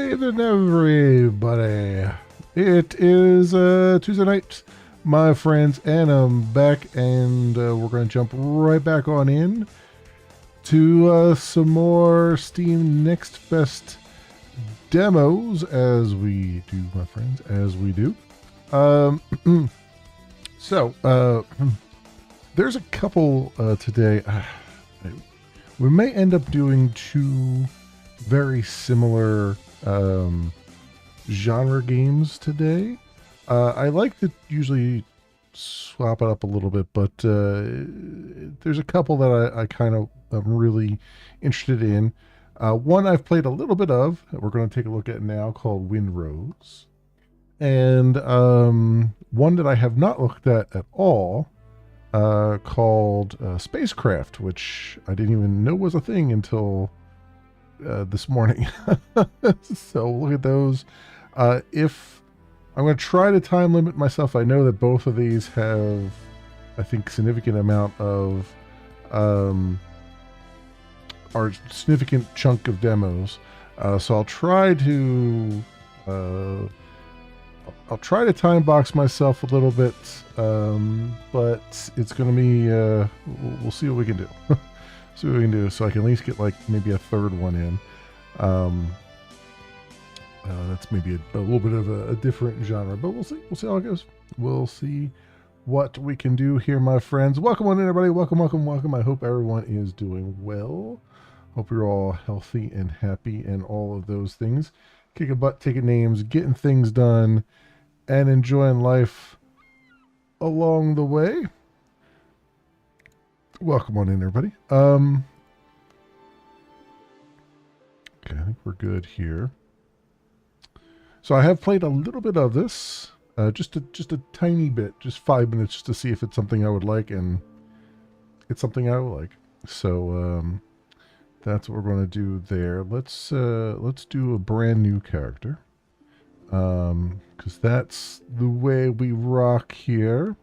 Good evening, everybody. It is Tuesday night, my friends, and I'm back, and we're going to jump right back on in to some more Steam Next Fest demos, as we do, my friends, as we do. There's a couple today. We may end up doing two very similar genre games today. I like to usually swap it up a little bit, but there's a couple that I kind of am really interested in. One I've played a little bit of, that we're going to take a look at now, called Windrose. And one that I have not looked at all, called SpaceCraft, which I didn't even know was a thing until this morning. So look at those. If I'm going to try to time limit myself, I know that both of these have, I think, significant amount of or significant chunk of demos. So I'll try to time box myself a little bit, but it's going to be we'll see what we can do. See what we can do, so I can at least get like maybe a third one in. That's maybe a little bit of a different genre, but we'll see. We'll see how it goes. We'll see what we can do here, my friends. Welcome on in, everybody. Welcome, welcome, welcome. I hope everyone is doing well. Hope you're all healthy and happy and all of those things. Kicking butt, taking names, getting things done, and enjoying life along the way. Welcome on in, everybody. Okay, I think we're good here. So I have played a little bit of this, just a tiny bit, just 5 minutes, just to see if it's something I would like, and it's something I would like. So that's what we're going to do there. Let's do a brand new character, because that's the way we rock here.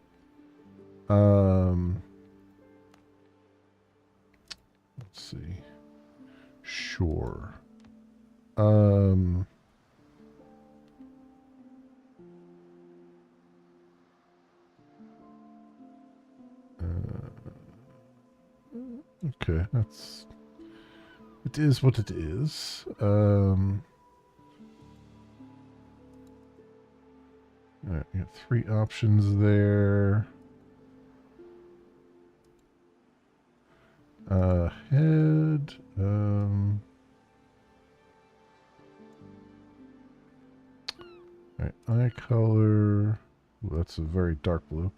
Let's see. Sure. Okay, it is what it is. Alright, we got 3 options there. Head, alright, eye color. Ooh, that's a very dark blue.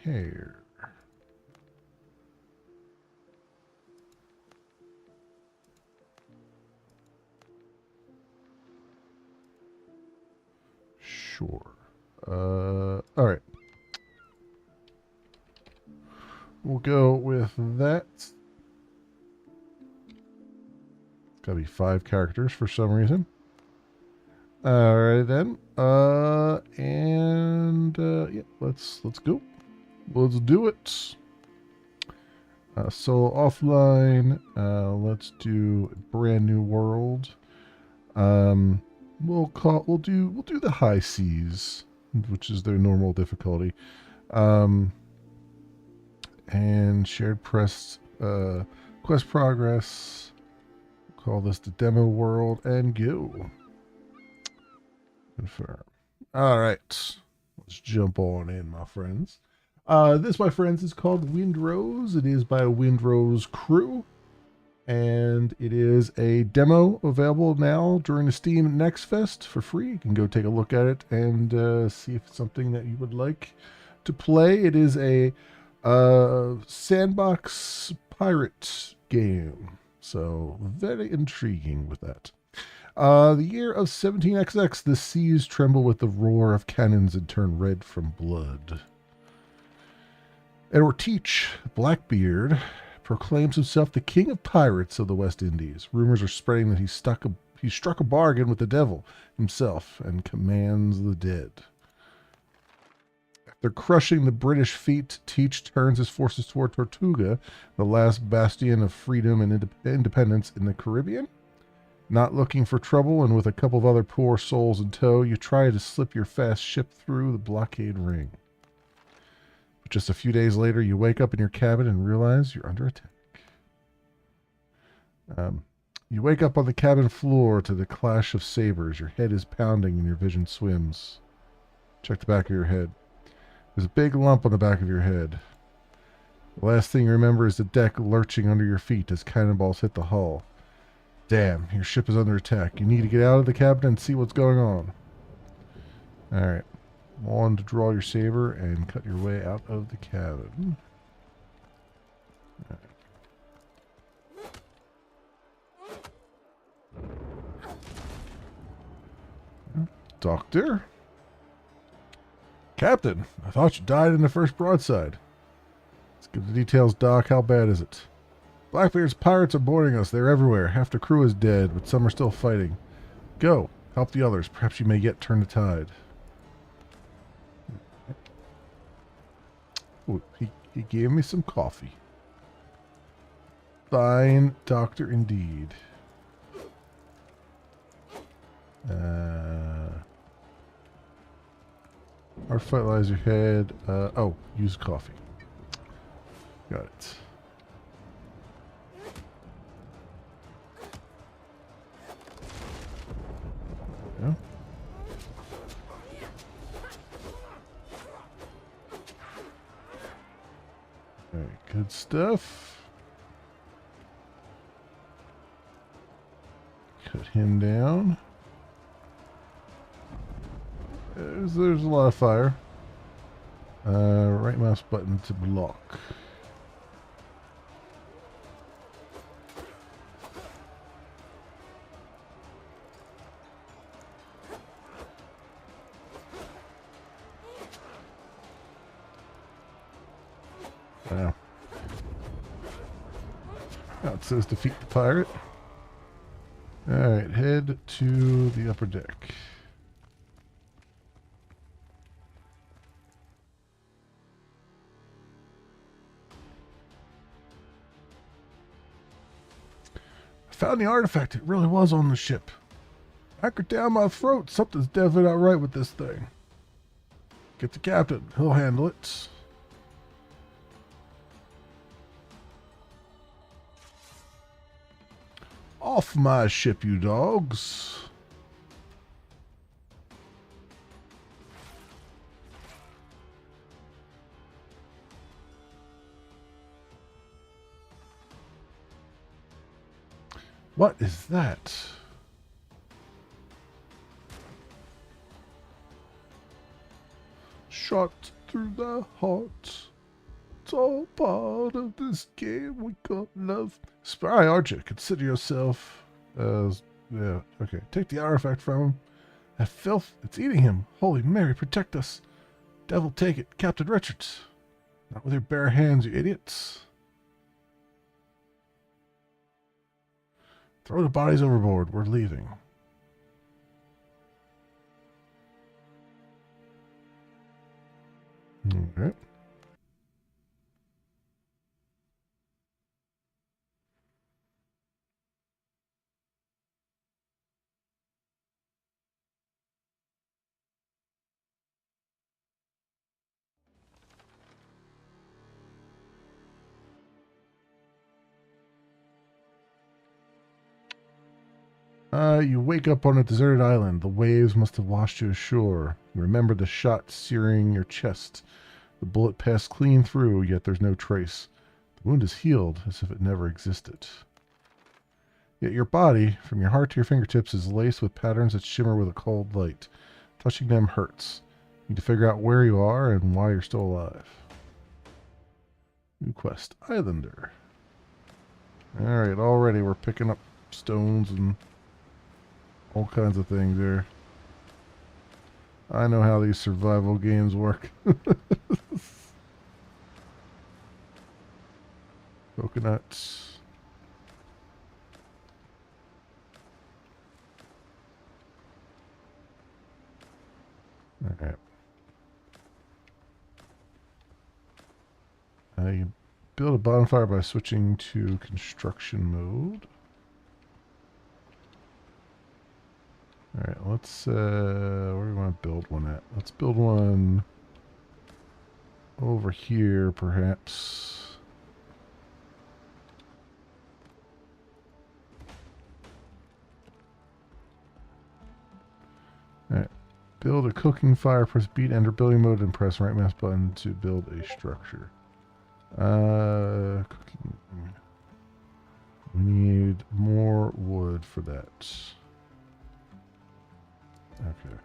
Hair. Sure. Alright. We'll go with that. It's gotta be 5 characters for some reason. Alright then. Yeah, let's go. Let's do it. So offline, let's do a brand new world. We'll do the high seas, which is their normal difficulty. And shared quest progress. Call this the demo world and go. Confirm. All right, let's jump on in, my friends. This, my friends, is called Windrose. It is by Windrose Crew, and it is a demo available now during the Steam Next Fest for free. You can go take a look at it and see if it's something that you would like to play. It is a sandbox pirate game, so very intriguing with that. The year of 17XX, the seas tremble with the roar of cannons and turn red from blood. Edward Teach, Blackbeard, proclaims himself the king of pirates of the West Indies. Rumors are spreading that he struck a bargain with the devil himself and commands the dead. After crushing the British fleet, Teach turns his forces toward Tortuga, the last bastion of freedom and independence in the Caribbean. Not looking for trouble, and with a couple of other poor souls in tow, you try to slip your fast ship through the blockade ring. But just a few days later, you wake up in your cabin and realize you're under attack. You wake up on the cabin floor to the clash of sabers. Your head is pounding and your vision swims. Check the back of your head. There's a big lump on the back of your head. The last thing you remember is the deck lurching under your feet as cannonballs hit the hull. Damn, your ship is under attack. You need to get out of the cabin and see what's going on. Alright. On to draw your saber and cut your way out of the cabin. Doctor? Captain, I thought you died in the first broadside. Let's get the details, Doc. How bad is it? Blackbeard's pirates are boarding us. They're everywhere. Half the crew is dead, but some are still fighting. Go. Help the others. Perhaps you may yet turn the tide. Ooh, he gave me some coffee. Fine doctor indeed. Our fertilizer head. Oh, use coffee. Got it. Yeah. Alright, good stuff. Cut him down. There's a lot of fire. Right mouse button to block. Wow. Now it says defeat the pirate. Alright, head to the upper deck. Found the artifact. It really was on the ship. Anchored down my throat. Something's definitely not right with this thing. Get the captain. He'll handle it. Off my ship, you dogs. What is that? Shot through the heart. It's all part of this game we call love. Spry, aren't you? Consider yourself as... Yeah, okay. Take the artifact from him. That filth, it's eating him. Holy Mary, protect us. Devil take it. Captain Richards. Not with your bare hands, you idiots. Throw the bodies overboard. We're leaving. Okay. You wake up on a deserted island. The waves must have washed you ashore. You remember the shot searing your chest. The bullet passed clean through, yet there's no trace. The wound is healed, as if it never existed. Yet your body, from your heart to your fingertips, is laced with patterns that shimmer with a cold light. Touching them hurts. You need to figure out where you are and why you're still alive. New quest, Islander. Alright, already we're picking up stones and all kinds of things there. I know how these survival games work. Coconuts. Alright. You build a bonfire by switching to construction mode. All right, let's, where do we want to build one at? Let's build one over here, perhaps. All right, build a cooking fire, press beat, enter building mode, and press right mouse button to build a structure. Cooking. We need more wood for that. Okay.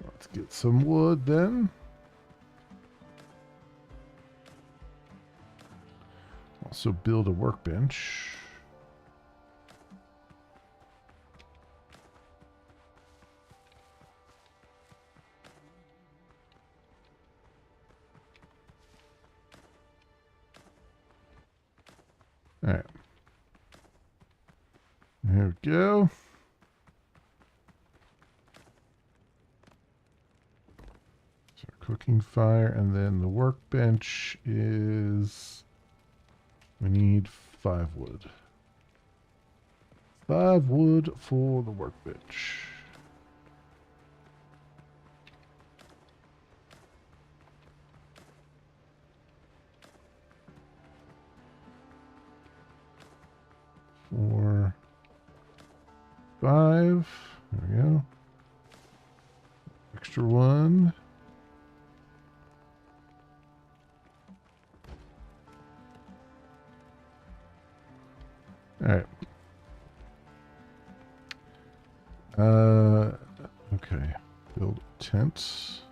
Let's get some wood then. Also build a workbench. All right. There we go. So cooking fire, and then the workbench is, we need 5 wood. 5 wood for the workbench. Four, 5. There we go. Extra 1. All right. Okay. Build tents.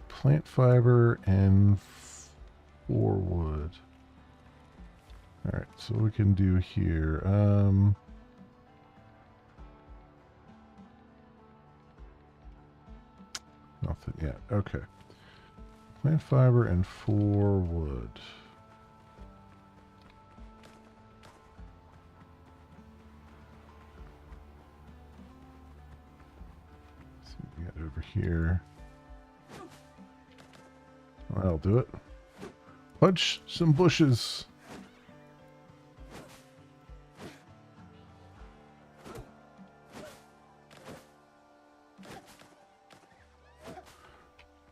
Plant fiber and 4 wood. All right, so what we can do here. Nothing yet. Okay. Plant fiber and 4 wood. Let's see what we got over here. Well, that'll do it. Punch some bushes.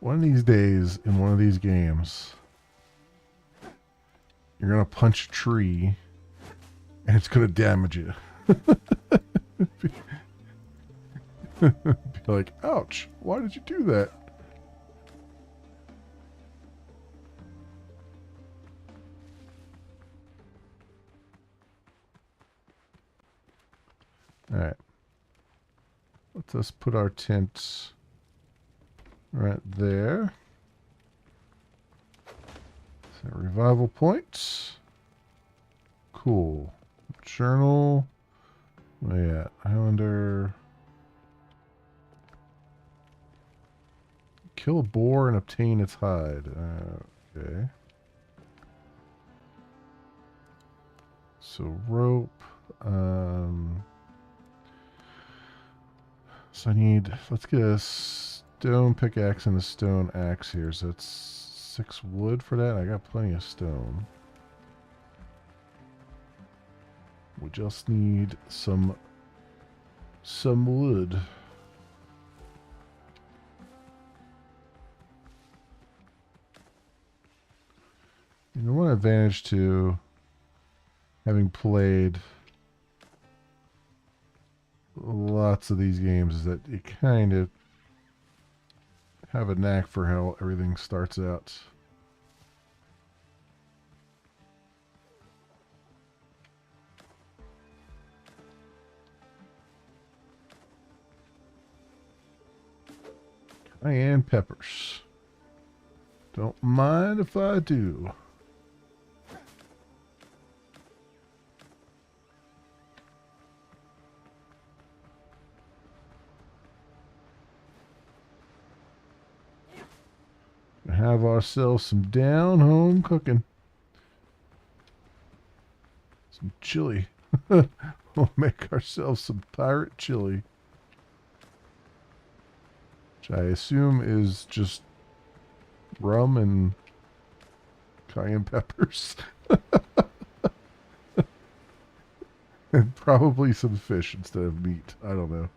One of these days in one of these games, you're going to punch a tree and it's going to damage you. Be like, ouch, why did you do that? All right. Let's just put our tent right there. So revival points. Cool. Journal. Oh yeah, Highlander. Kill a boar and obtain its hide. Okay. So rope. So I need, let's get a stone pickaxe and a stone axe here. So it's 6 wood for that. I got plenty of stone. We just need some wood. You know, one advantage to having played lots of these games is that you kind of have a knack for how everything starts out. Cayenne peppers. Don't mind if I do. Have ourselves some down-home cooking. Some chili. We'll make ourselves some pirate chili. Which I assume is just rum and cayenne peppers. And probably some fish instead of meat. I don't know.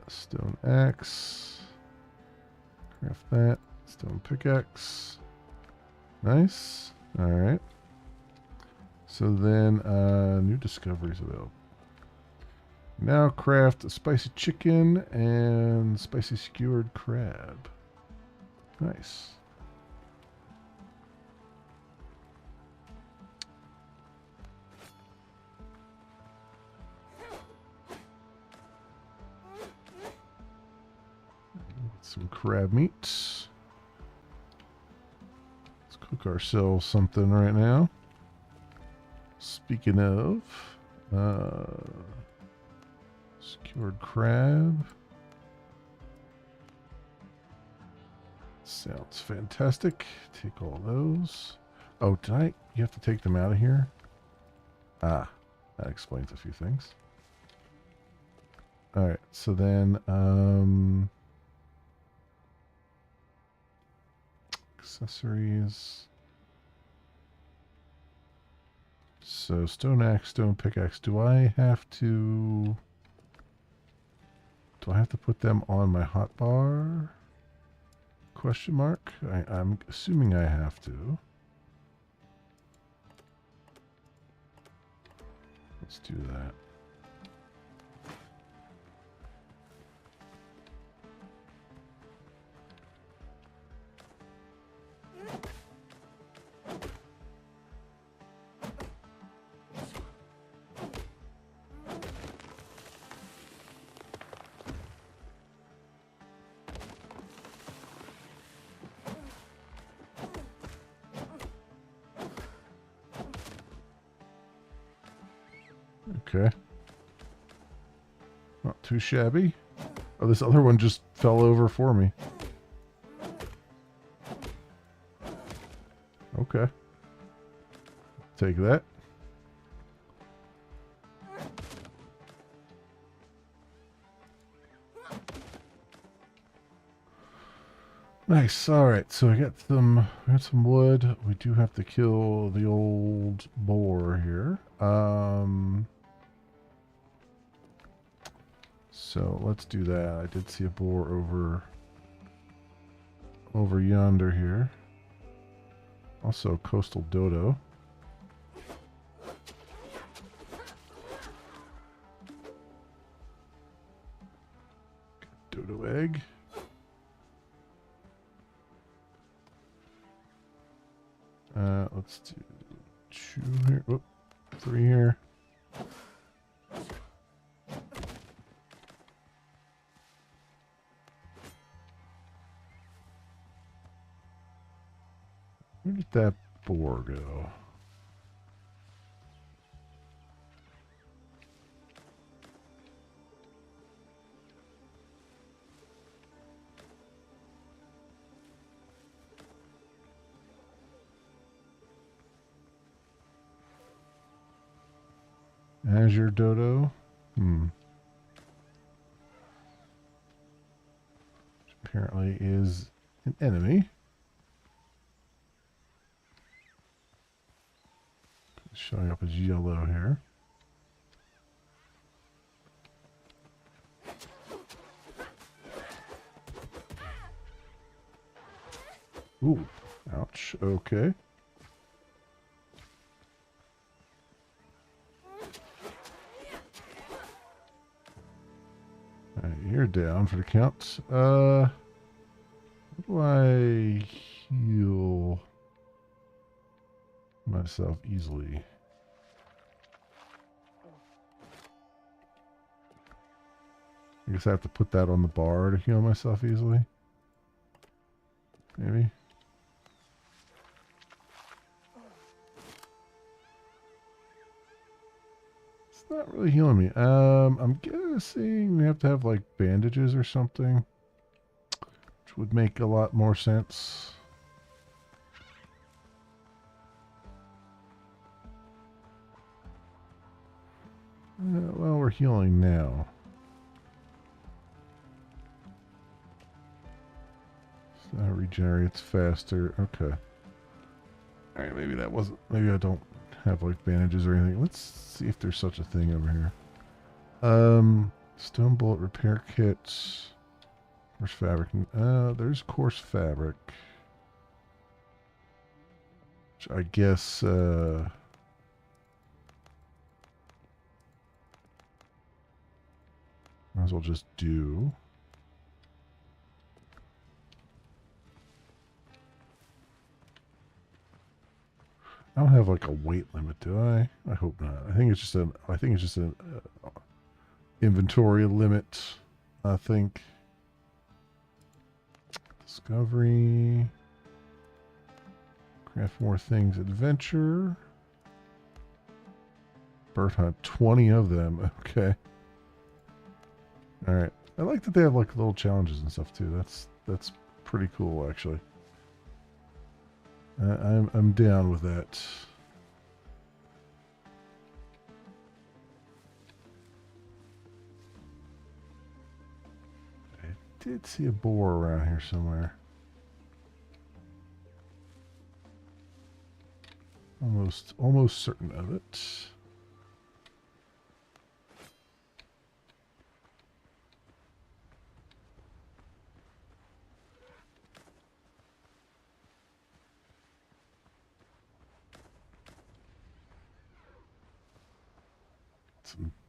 Stone axe. Craft that. Stone pickaxe. Nice. Alright. So then, new discoveries available. Now craft a spicy chicken and spicy skewered crab. Nice. Some crab meat. Let's cook ourselves something right now. Speaking of, skewered crab. Sounds fantastic. Take all those. Oh, tonight you have to take them out of here? Ah, that explains a few things. Alright, so then, accessories. So, stone axe, stone pickaxe. Do I have to put them on my hotbar? Question mark? I'm assuming I have to. Let's do that. Okay. Not too shabby. Oh, this other one just fell over for me. Okay. Take that. Nice. All right. So we got some wood. We do have to kill the old boar here. So let's do that. I did see a boar over yonder here. Also coastal dodo. Dodo egg. Let's do 2 here. Oh, 3 here. Where did that boar go? Azure dodo. Which apparently is an enemy. Showing up as yellow here. Ooh, ouch. Okay. Alright, you're down for the count. How do I heal myself easily? I guess I have to put that on the bar to heal myself easily. Maybe. It's not really healing me. I'm guessing we have to have like bandages or something, which would make a lot more sense. Well, we're healing now. Regenerates faster. Okay. Alright, maybe that wasn't... Maybe I don't have, like, bandages or anything. Let's see if there's such a thing over here. Stone bullet repair kits. Coarse fabric. There's coarse fabric. Which I guess, might as well just do. I don't have like a weight limit, do I? I hope not. I think it's just an. I think it's just an inventory limit. I think. Discovery. Craft more things. Adventure. Bird hunt. 20 of them. Okay. All right. I like that they have like little challenges and stuff too. That's pretty cool actually. I'm down with that. I did see a boar around here somewhere. Almost certain of it.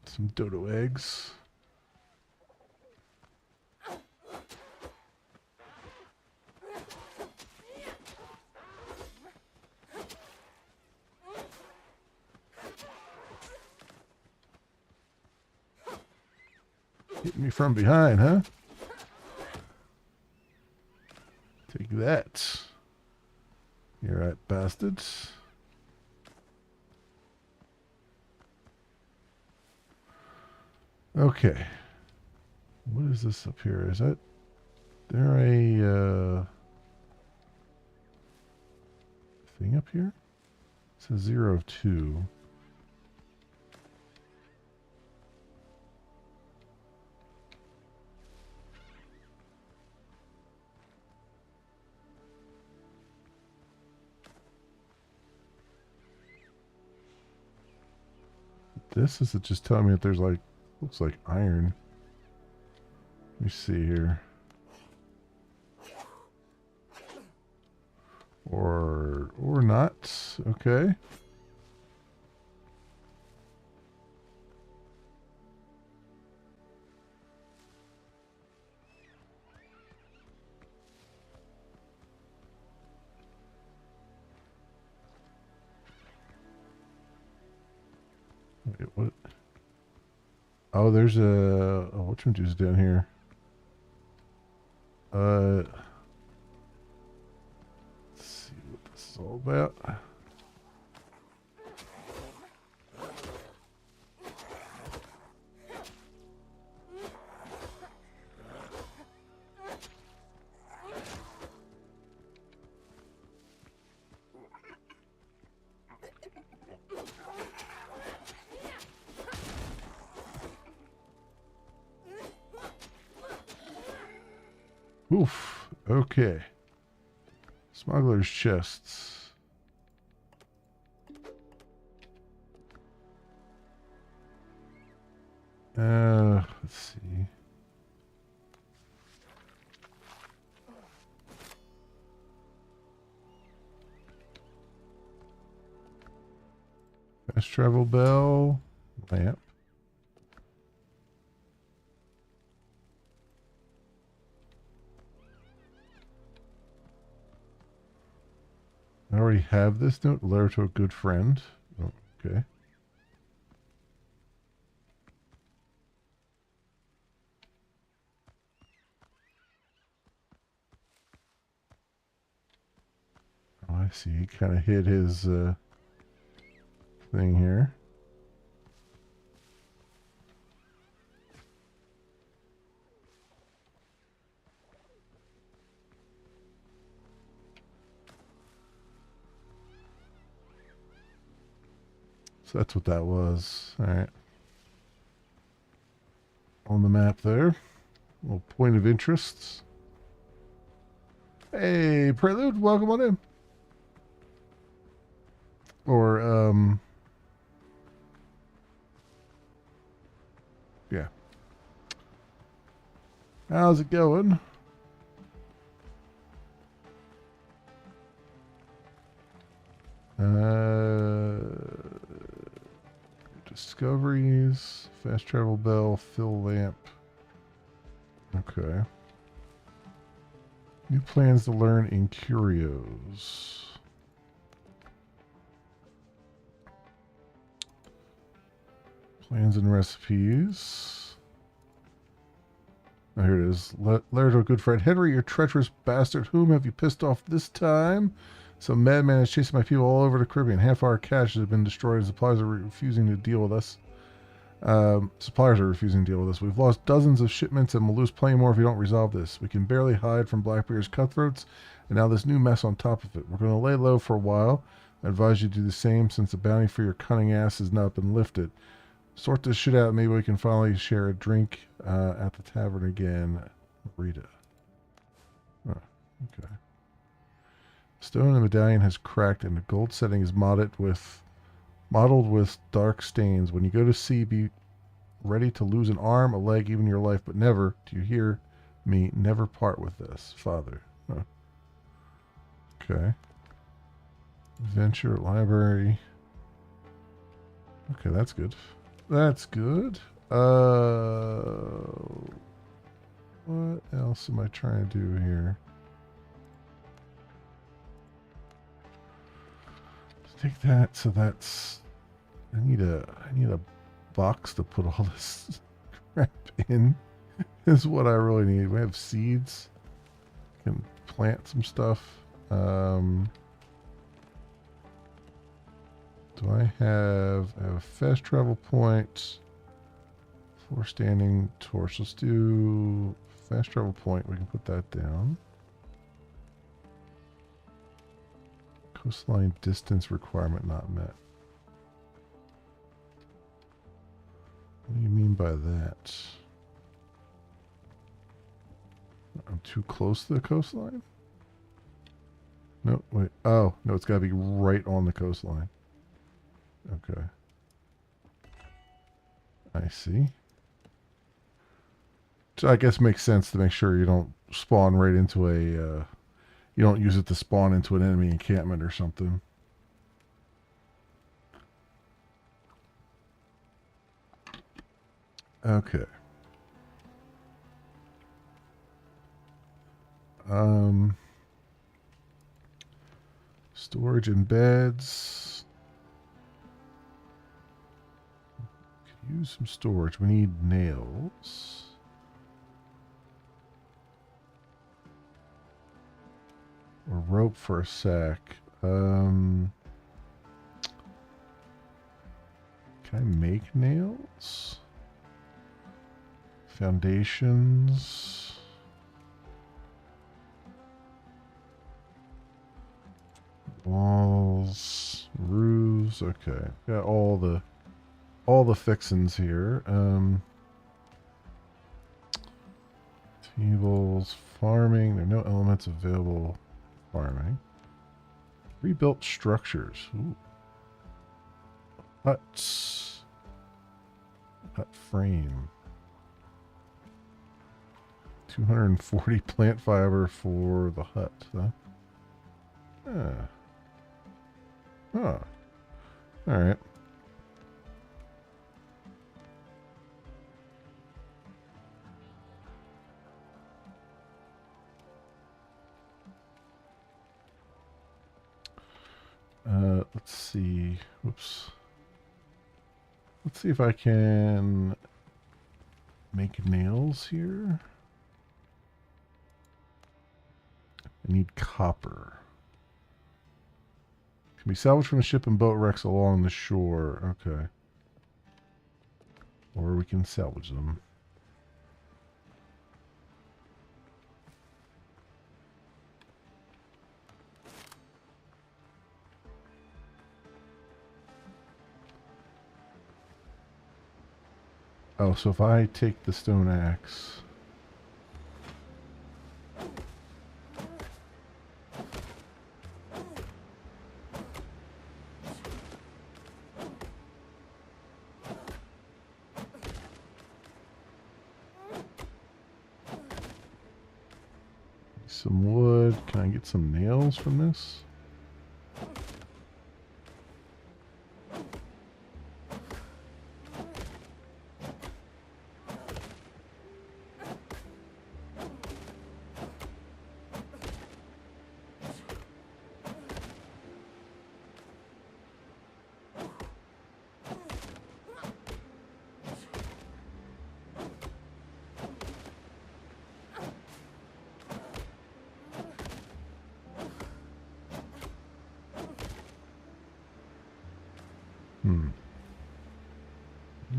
Some dodo eggs. Hitting me from behind, huh? Take that. You're right, bastards. Okay. What is this up here? Is that there a thing up here? It says 0 of 2. This is it just telling me that there's like looks like iron. Let me see here. Or not. Okay. Wait, what? Oh, there's a which one is down here? Let's see what this is all about. Oof. Okay. Smuggler's chests. Let's see. Fast travel bell. Lamp. I already have this note. Letter to a good friend. Oh, okay. Oh, I see. He kind of hid his thing here. So that's what that was. All right. On the map there. Little point of interest. Hey, Prelude, welcome on in. Or, yeah. How's it going? Discoveries, fast travel bell, fill lamp. Okay. New plans to learn in curios. Plans and recipes. Oh, here it is. Letter to a good friend. Henry, you treacherous bastard. Whom have you pissed off this time? Some madman is chasing my people all over the Caribbean. Half our cash has been destroyed. Suppliers are refusing to deal with us. We've lost dozens of shipments and we'll lose plenty more if we don't resolve this. We can barely hide from Blackbeard's cutthroats, and now this new mess on top of it. We're going to lay low for a while. I advise you to do the same since the bounty for your cunning ass has not been lifted. Sort this shit out. Maybe we can finally share a drink at the tavern again. Rita. Oh, okay. Stone in the medallion has cracked and the gold setting is mottled with dark stains. When you go to sea, be ready to lose an arm, a leg, even your life, but never, do you hear me, never part with this, Father. Huh. Okay. Adventure, library. Okay, that's good. That's good. What else am I trying to do here? Let's take that. So that's. I need a box to put all this crap in. Is what I really need. We have seeds. Can plant some stuff. Do I have a fast travel point? 4 standing torch. Let's do fast travel point. We can put that down. Coastline distance requirement not met. What do you mean by that? I'm too close to the coastline? No, wait. Oh, no, it's got to be right on the coastline. Okay. I see. So I guess it makes sense to make sure you don't spawn right into a, you don't use it to spawn into an enemy encampment or something. Okay. Storage and beds. Could use some storage. We need nails. Or rope for a sack. Can I make nails? Foundations. Walls, roofs. Okay, got all the fixins here. Tables, farming. There are no elements available. Farming. Rebuilt structures. Ooh. Huts. Hut frame. 240 plant fiber for the hut. Huh? Huh. Alright. Let's see. Whoops. Let's see if I can make nails here. I need copper. Can be salvaged from the ship and boat wrecks along the shore. Okay. Or we can salvage them. Oh, so if I take the stone axe... some wood. Can I get some nails from this?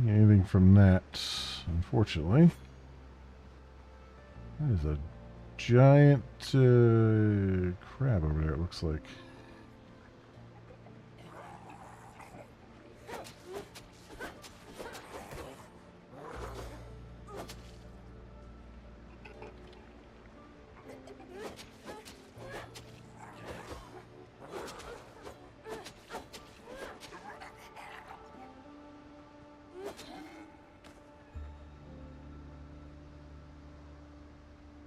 Anything from that, unfortunately. That is a giant crab over there, it looks like.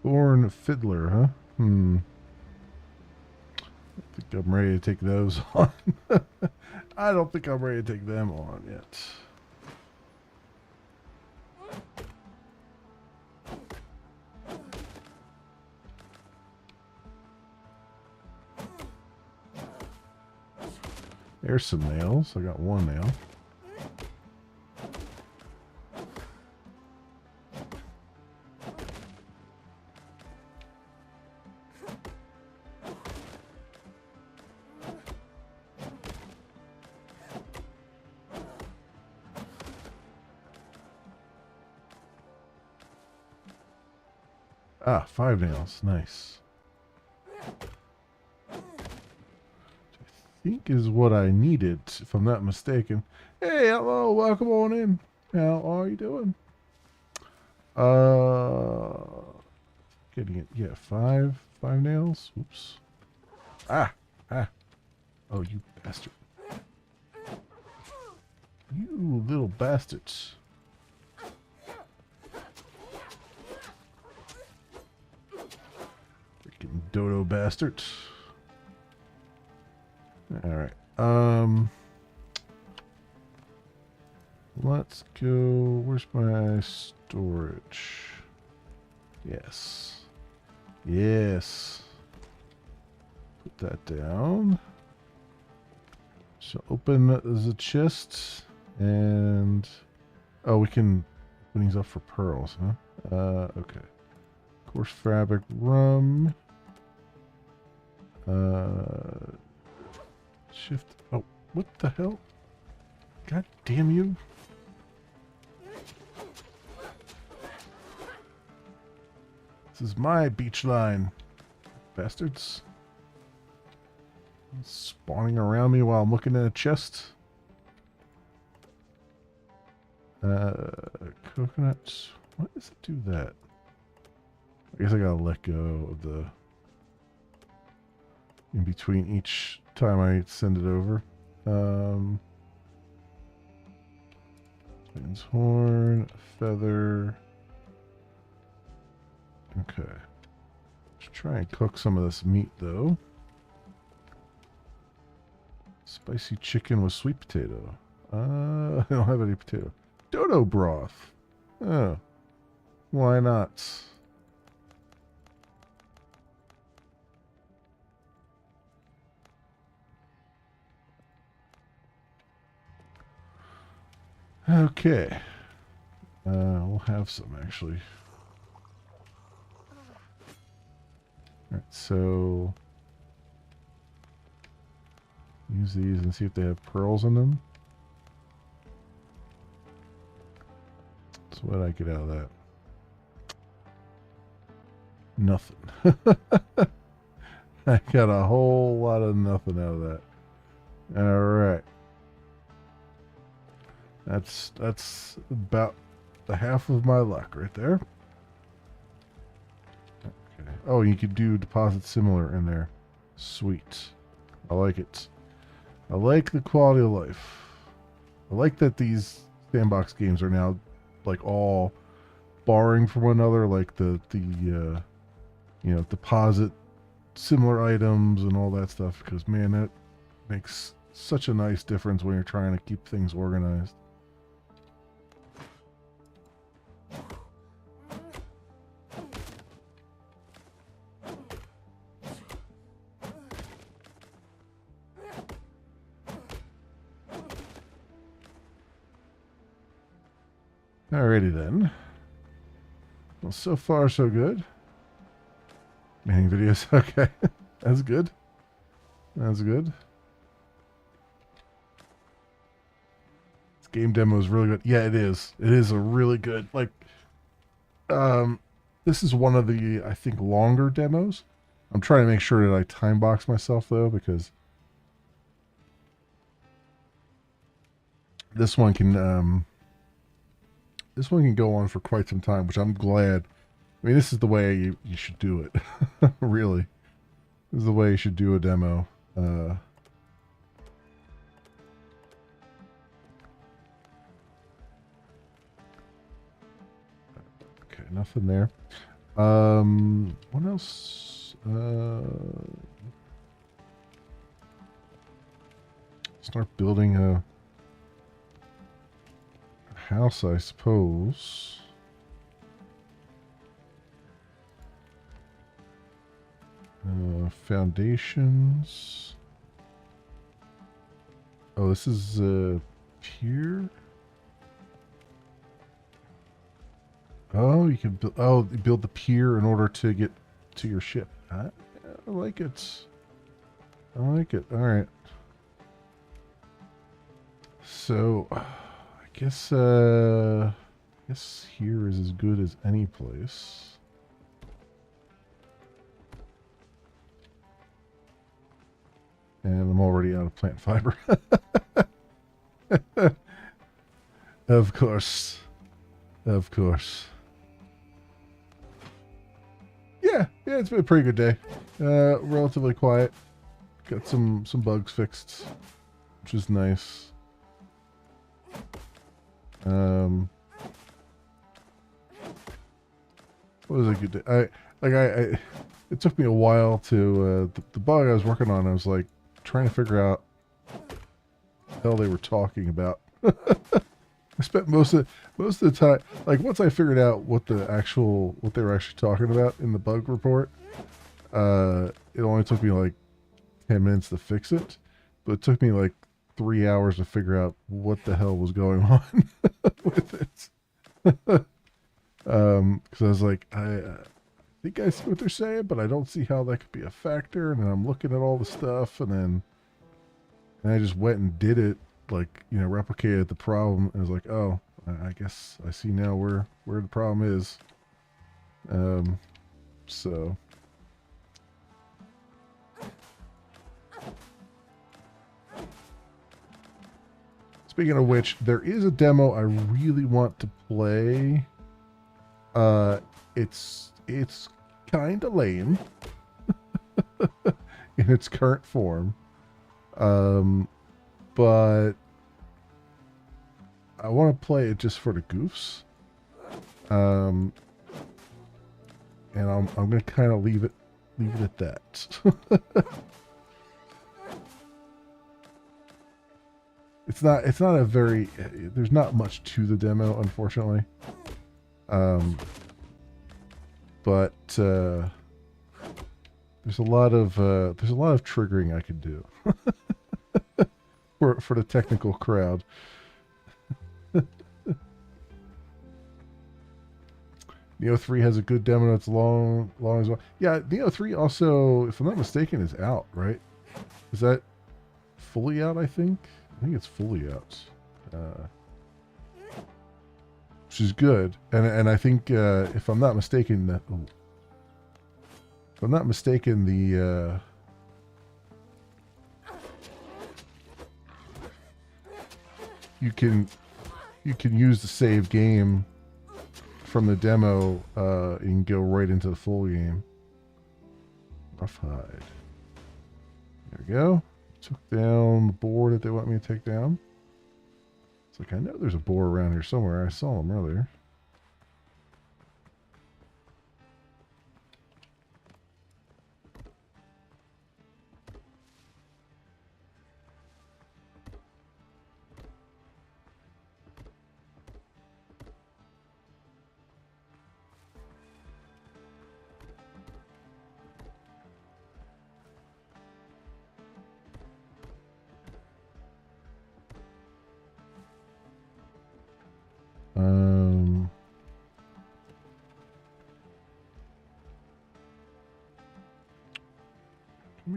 Thorn Fiddler, huh? I think I'm ready to take those on. I don't think I'm ready to take them on yet. There's some nails. I got one nail. Ah, 5 nails. Nice. I think is what I needed, if I'm not mistaken. Hey, hello, welcome on in. How are you doing? Getting it. Yeah, 5 nails. Oops. Ah. Oh, you bastard. You little bastards. Freaking dodo bastards. Alright. Let's go. Where's my storage? Yes. Yes. Put that down. So open the chest and oh, we can open these up for pearls, huh? Okay. Coarse fabric, rum. Shift. Oh, what the hell? God damn you. This is my beach line, bastards. Spawning around me while I'm looking at a chest. Coconuts. Why does it do that? I guess I gotta let go of the in between each time I send it over. Lion's horn, feather. Okay. Let's try and cook some of this meat though. Spicy chicken with sweet potato. I don't have any potato. Dodo broth. Oh. Why not? Okay. We'll have some actually. Alright, so use these and see if they have pearls in them. So what did I get out of that? Nothing. I got a whole lot of nothing out of that. Alright. That's about the half of my luck right there. Okay. Oh, you could do deposit similar in there. Sweet. I like it. I like the quality of life. I like that these sandbox games are now like all borrowing from one another, like the you know, deposit similar items and all that stuff, because man, that makes such a nice difference when you're trying to keep things organized. Alrighty then. Well, so far so good. Making videos, okay. That's good. That's good. This game demo is really good. Yeah, it is. It is a really good, like, this is one of the, I think, longer demos. I'm trying to make sure that I time box myself though, because this one can go on for quite some time, which I'm glad. I mean, this is the way you should do it. Really. This is the way you should do a demo. Okay, nothing there. What else? Start building a house, I suppose. Foundations. Oh, this is a pier. Oh, you can build. Oh, you build the pier in order to get to your ship. I like it. I like it. All right. So, I guess here is as good as any place. And I'm already out of plant fiber. Of course. Of course. Yeah, it's been a pretty good day. Relatively quiet. Got some bugs fixed, which is nice. What was a good day? It took me a while to the bug I was working on. I was like trying to figure out what the hell they were talking about. I spent most of the time, like once I figured out what they were actually talking about in the bug report, it only took me like 10 minutes to fix it, but it took me like 3 hours to figure out what the hell was going on with it. Because I was like, I think I see what they're saying, but I don't see how that could be a factor. And then I'm looking at all the stuff, and I just went and did it, like, you know, replicated the problem, and I was like, oh, I guess I see now where the problem is. So speaking of which, there is a demo I really want to play. It's kind of lame in its current form. But I want to play it just for the goofs. And I'm gonna kind of leave it at that. It's not a very, there's not much to the demo, unfortunately. But there's a lot of triggering I could do for the technical crowd. Neo 3 has a good demo that's long as well. Yeah, Neo 3 also, if I'm not mistaken, is out, right? Is that fully out, I think? I think it's fully out. Which is good. And I think, if I'm not mistaken, the you can use the save game from the demo and go right into the full game. Rough hide. There we go. Took down the boar that they want me to take down. It's like, I know there's a boar around here somewhere. I saw him earlier.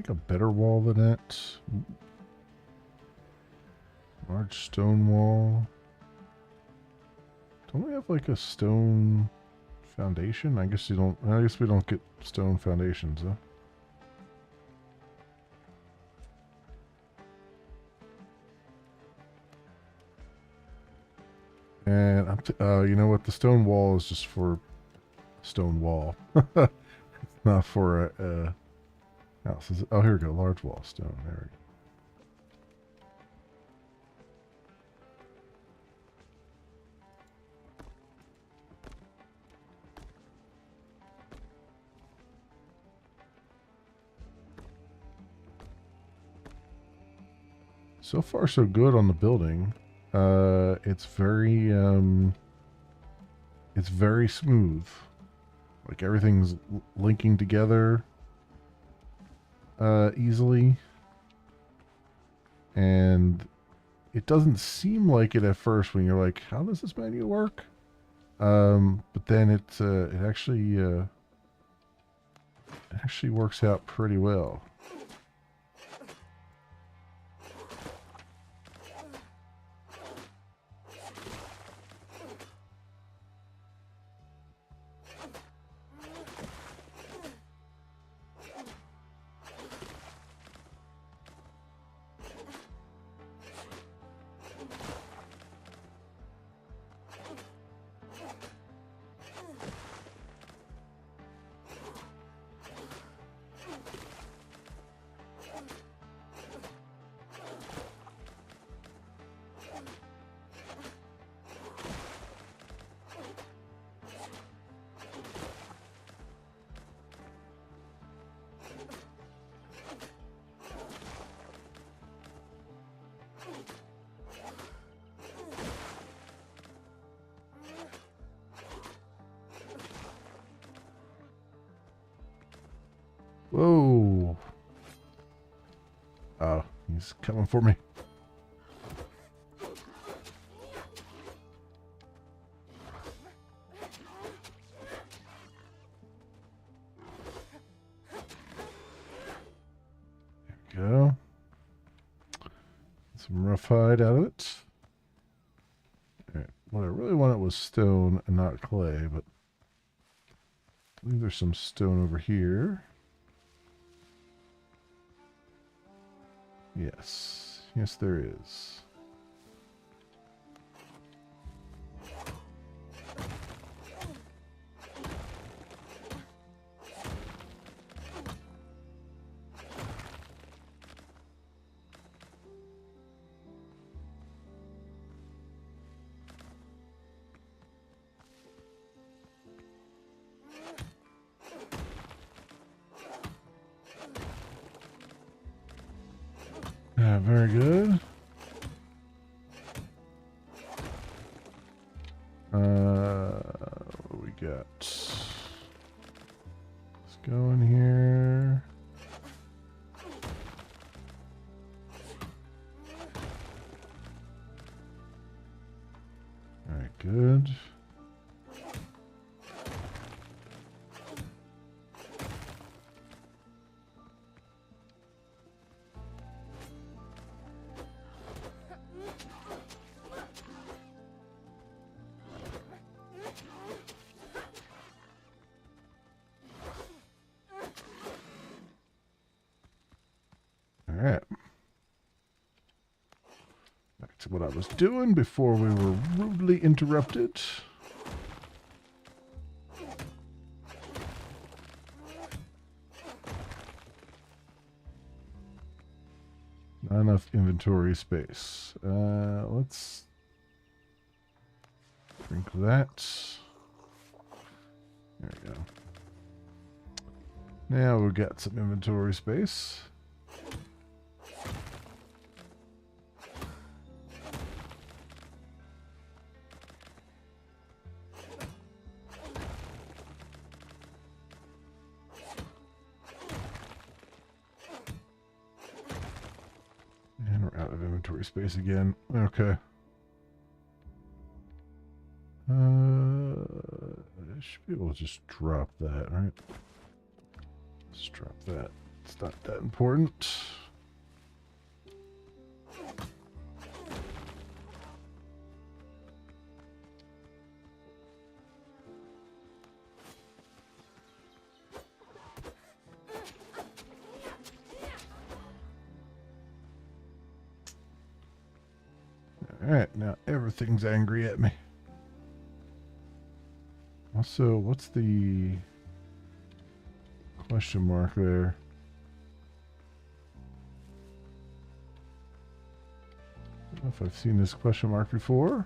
make a better wall than that? Large stone wall. Don't we have like a stone foundation? I guess you don't. I guess we don't get stone foundations, huh? And you know what? The stone wall is just for stone wall. It's not for a house. Oh, here we go. Large wall stone. There we go. So far, so good on the building. It's very smooth. Like everything's linking together easily, and it doesn't seem like it at first when you're like, "How does this menu work?" But then it actually works out pretty well. Whoa. Oh, he's coming for me. There we go. Some rough hide out of it. All right. What I really wanted was stone and not clay, but I believe there's some stone over here. Yes. Yes, there is. Very good. What do we got? Let's go in here. All right, good. Alright. Back to what I was doing before we were rudely interrupted. Not enough inventory space. Let's drink that. There we go. Now we've got some inventory space. And we're out of inventory space again. Okay. I should be able to just drop that, right? Let's drop that It's not that important. Alright, now everything's angry at me. Also, what's the question mark there? I don't know if I've seen this question mark before.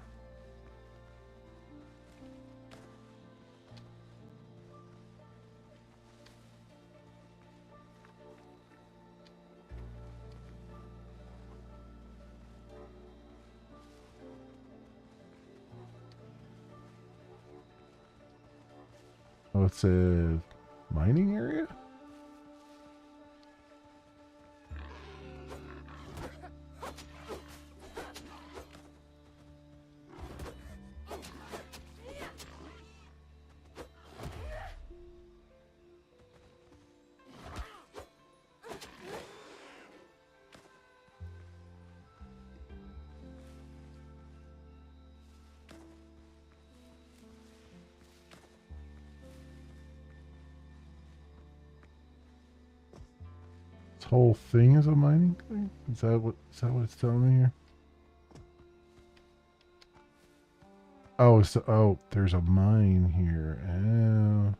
Oh, it's a mining area? This whole thing is a mining thing? Is that what it's telling me here? Oh, oh, there's a mine here. Oh.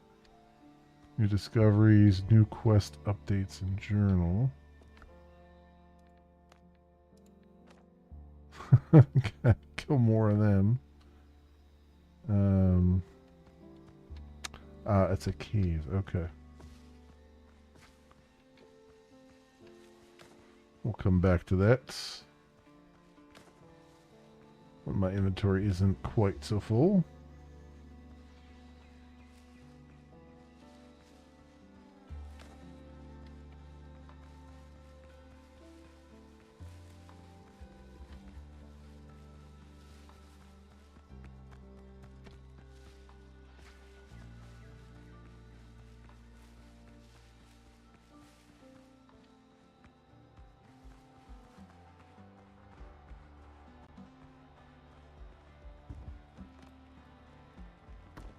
New discoveries, new quest updates and journal. Gotta kill more of them. It's a cave. Okay. We'll come back to that when my inventory isn't quite so full.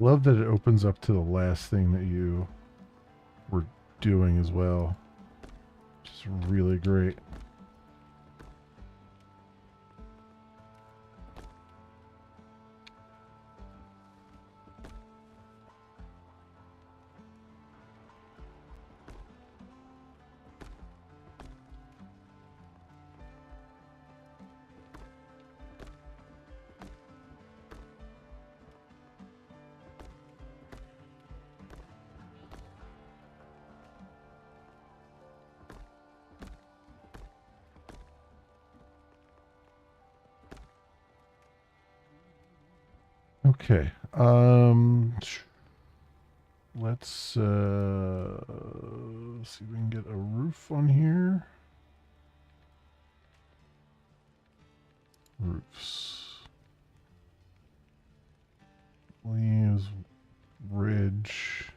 Love that it opens up to the last thing that you were doing as well. Just really great. Okay. Let's see if we can get a roof on here. Roofs. Leaves. Ridge.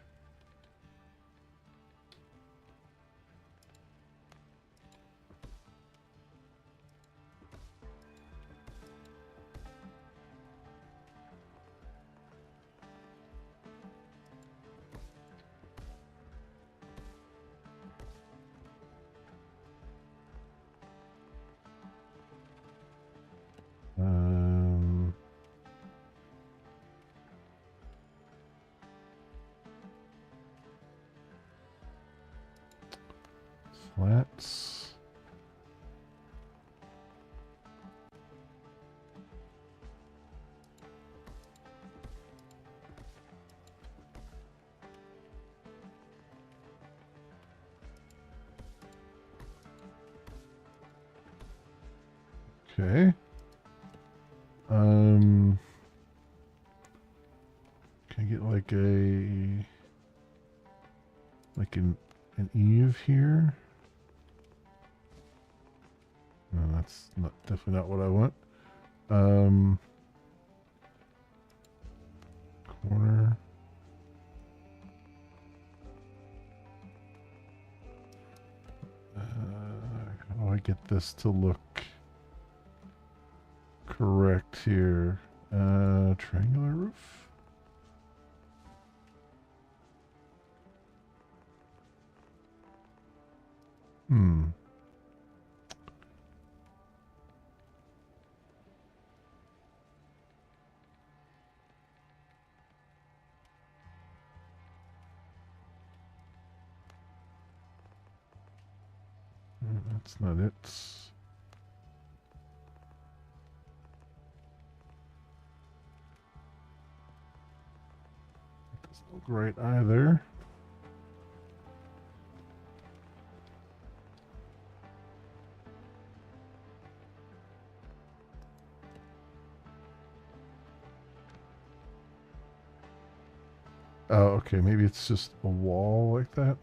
Flats. Okay. Can I get like an eave here? No, that's definitely not what I want. Corner. get this to look correct here. Triangular roof. Hmm. That's not it. That doesn't look right either. Oh, okay. Maybe it's just a wall like that.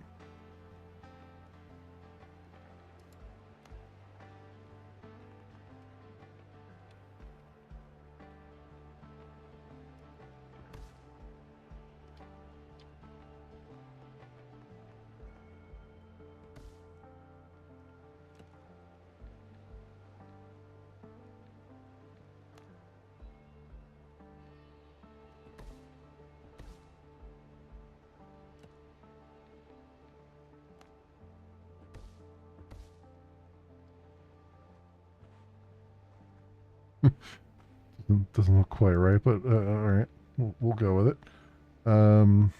Doesn't look quite right, but all right. We'll go with it. Um,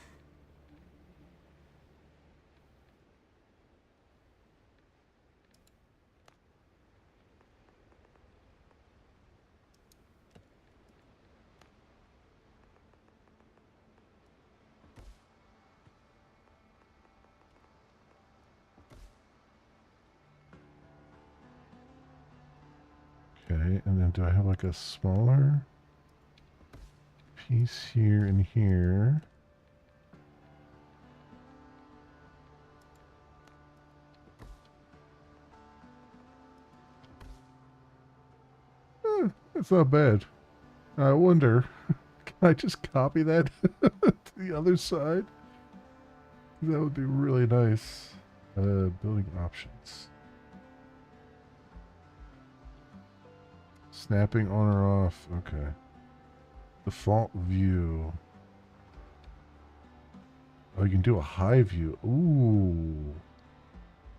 okay, and then do I have like a smaller piece here and here? It's not bad. I wonder, can I just copy that to the other side? That would be really nice. Building options. Snapping on or off. Okay. Default view. Oh, you can do a high view. Ooh.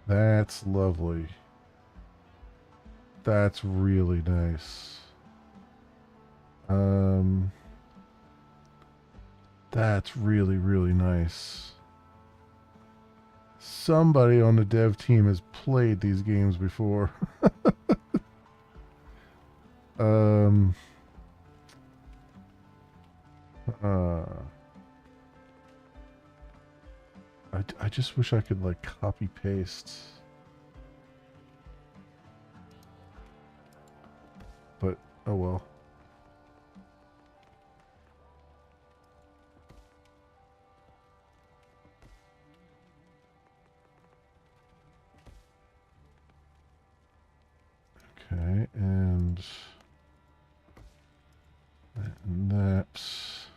That's lovely. That's really nice. That's really, really nice. Somebody on the dev team has played these games before. um, I just wish I could like copy paste. But oh well. Okay, and that's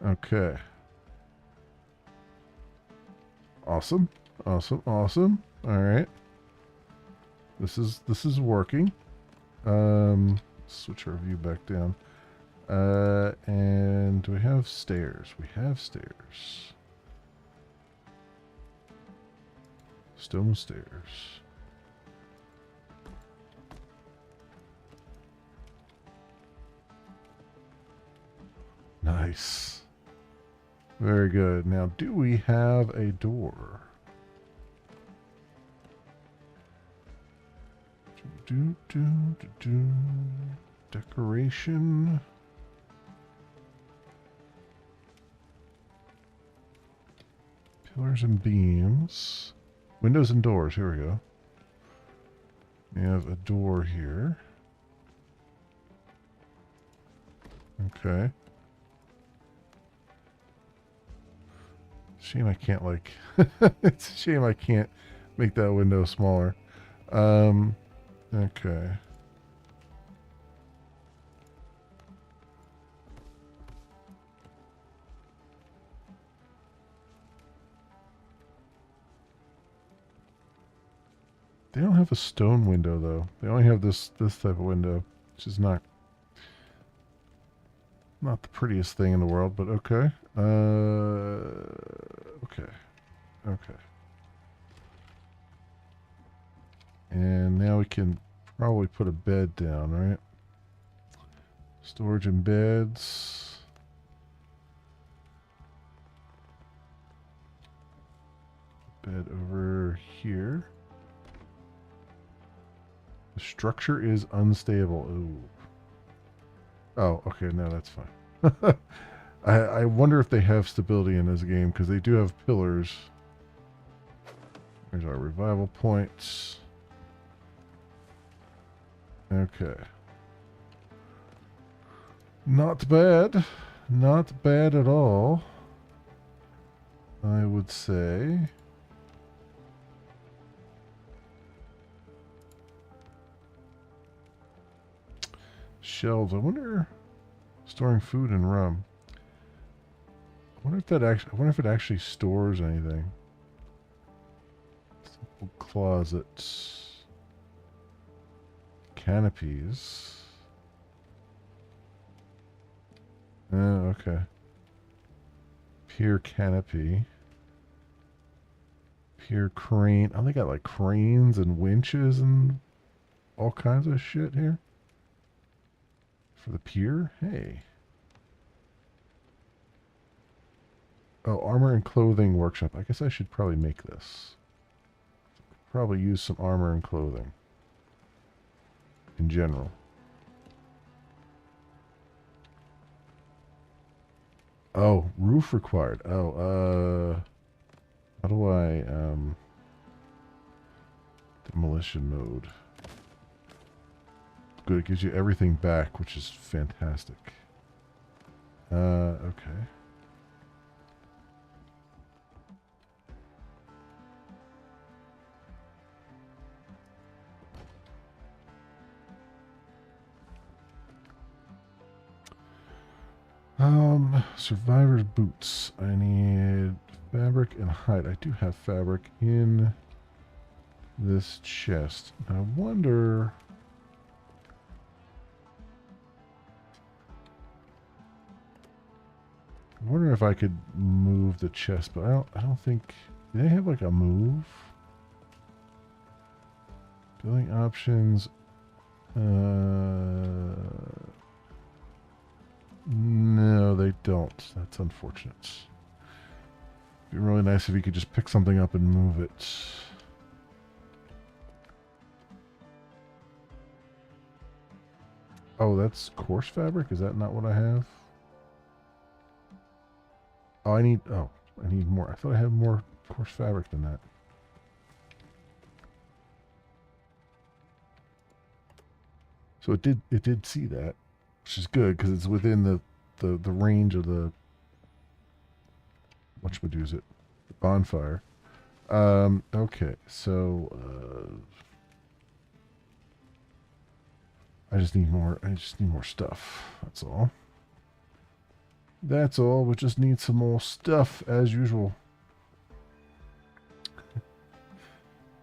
okay. Awesome. Awesome. Awesome. All right. This is working. Switch our view back down. And do we have stairs? We have stairs. Stone stairs. Nice. Very good. Now, do we have a door? Decoration. Pillars and beams. Windows and doors. Here we go. We have a door here. Okay. Shame I can't like. It's a shame I can't make that window smaller. Okay. They don't have a stone window though. They only have this type of window, which is not the prettiest thing in the world, but okay. Okay. Okay. And now we can probably put a bed down, right? Storage and beds. Bed over here. The structure is unstable. Ooh. Oh, okay, no, that's fine. I wonder if they have stability in this game, because they do have pillars. There's our revival points. Okay. Not bad. Not bad at all, I would say. Shelves. I wonder, storing food and rum. I wonder if it actually stores anything. Simple closets. Canopies. Oh, okay. Pier canopy. Pier crane. Oh, they got like cranes and winches and all kinds of shit here. For the pier? Hey. Oh, armor and clothing workshop. I guess I should probably make this. Probably use some armor and clothing. In general. Oh, roof required. Oh, how do I, demolition mode. Good, it gives you everything back, which is fantastic. Okay. Survivor's boots. I need fabric and hide. I do have fabric in this chest. I wonder... I'm wondering if I could move the chest, but I don't think... Do they have like a move? Building options. No, they don't. That's unfortunate. It'd be really nice if you could just pick something up and move it. Oh, that's coarse fabric? Is that not what I have? Oh, I need more. I thought I had more coarse fabric than that. So it did see that, which is good because it's within the range of the whatchamajooz it, the bonfire. Okay, so I just need more stuff. That's all. That's all. We just need some more stuff as usual.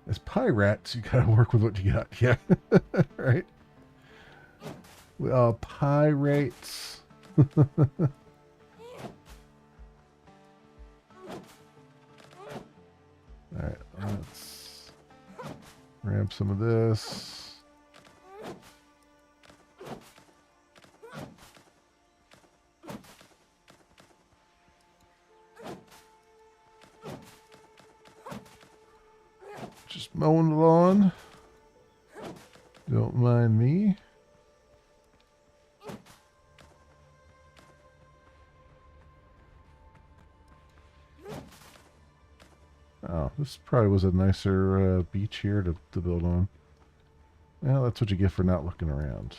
As pirates, you gotta work with what you got. Yeah, right. We are pirates. Alright, let's ramp some of this. Just mowing the lawn. Don't mind me. Oh, this probably was a nicer beach here to build on. Well, that's what you get for not looking around.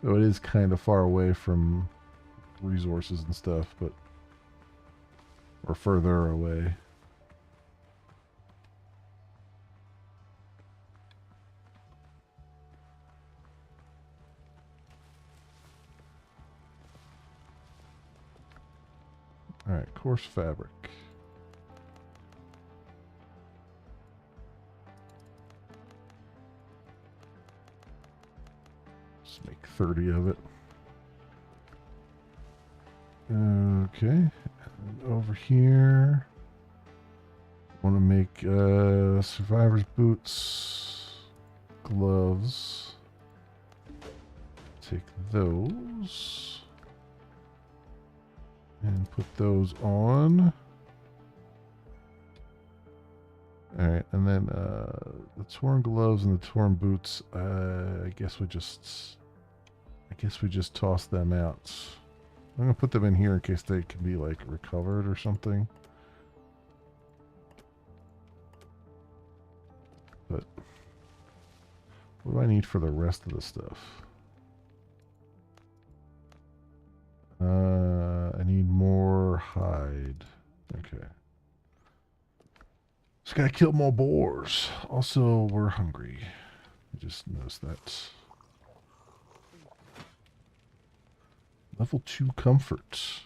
Though it is kind of far away from resources and stuff, but or further away. All right, coarse fabric. Just make 30 of it. Okay, and over here, want to make survivor's boots, gloves. Take those and put those on. All right, and then the torn gloves and the torn boots. I guess we just toss them out. I'm gonna put them in here in case they can be like recovered or something. But what do I need for the rest of the stuff? I need more hide. Okay. Just gotta kill more boars. Also, we're hungry. I just noticed that. Level 2 comfort.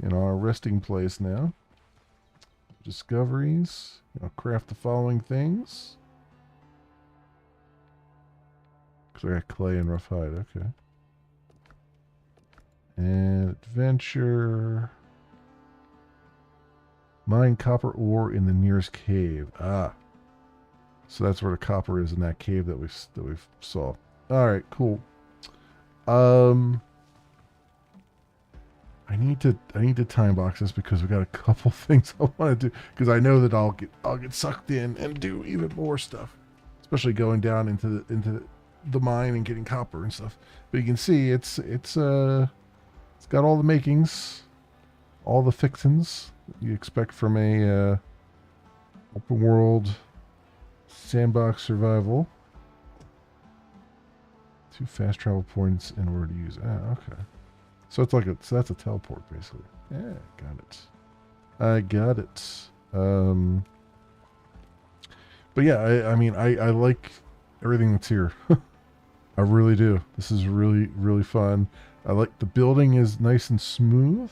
In our resting place now. Discoveries. Craft the following things. Because I got clay and rough hide. Okay. And adventure. Mine copper ore in the nearest cave. Ah. So that's where the copper is in that cave that we saw. All right, cool. I need to time box this because we got a couple things I want to do, because I know that I'll get sucked in and do even more stuff, especially going down into the mine and getting copper and stuff. But you can see it's got all the makings, all the fixins you expect from a open world sandbox survival. 2 fast travel points in order to use. Ah, okay. So it's like that's a teleport basically. Yeah, got it. I got it. But yeah, I mean I like everything that's here. I really do. This is really, really fun. I like the building is nice and smooth.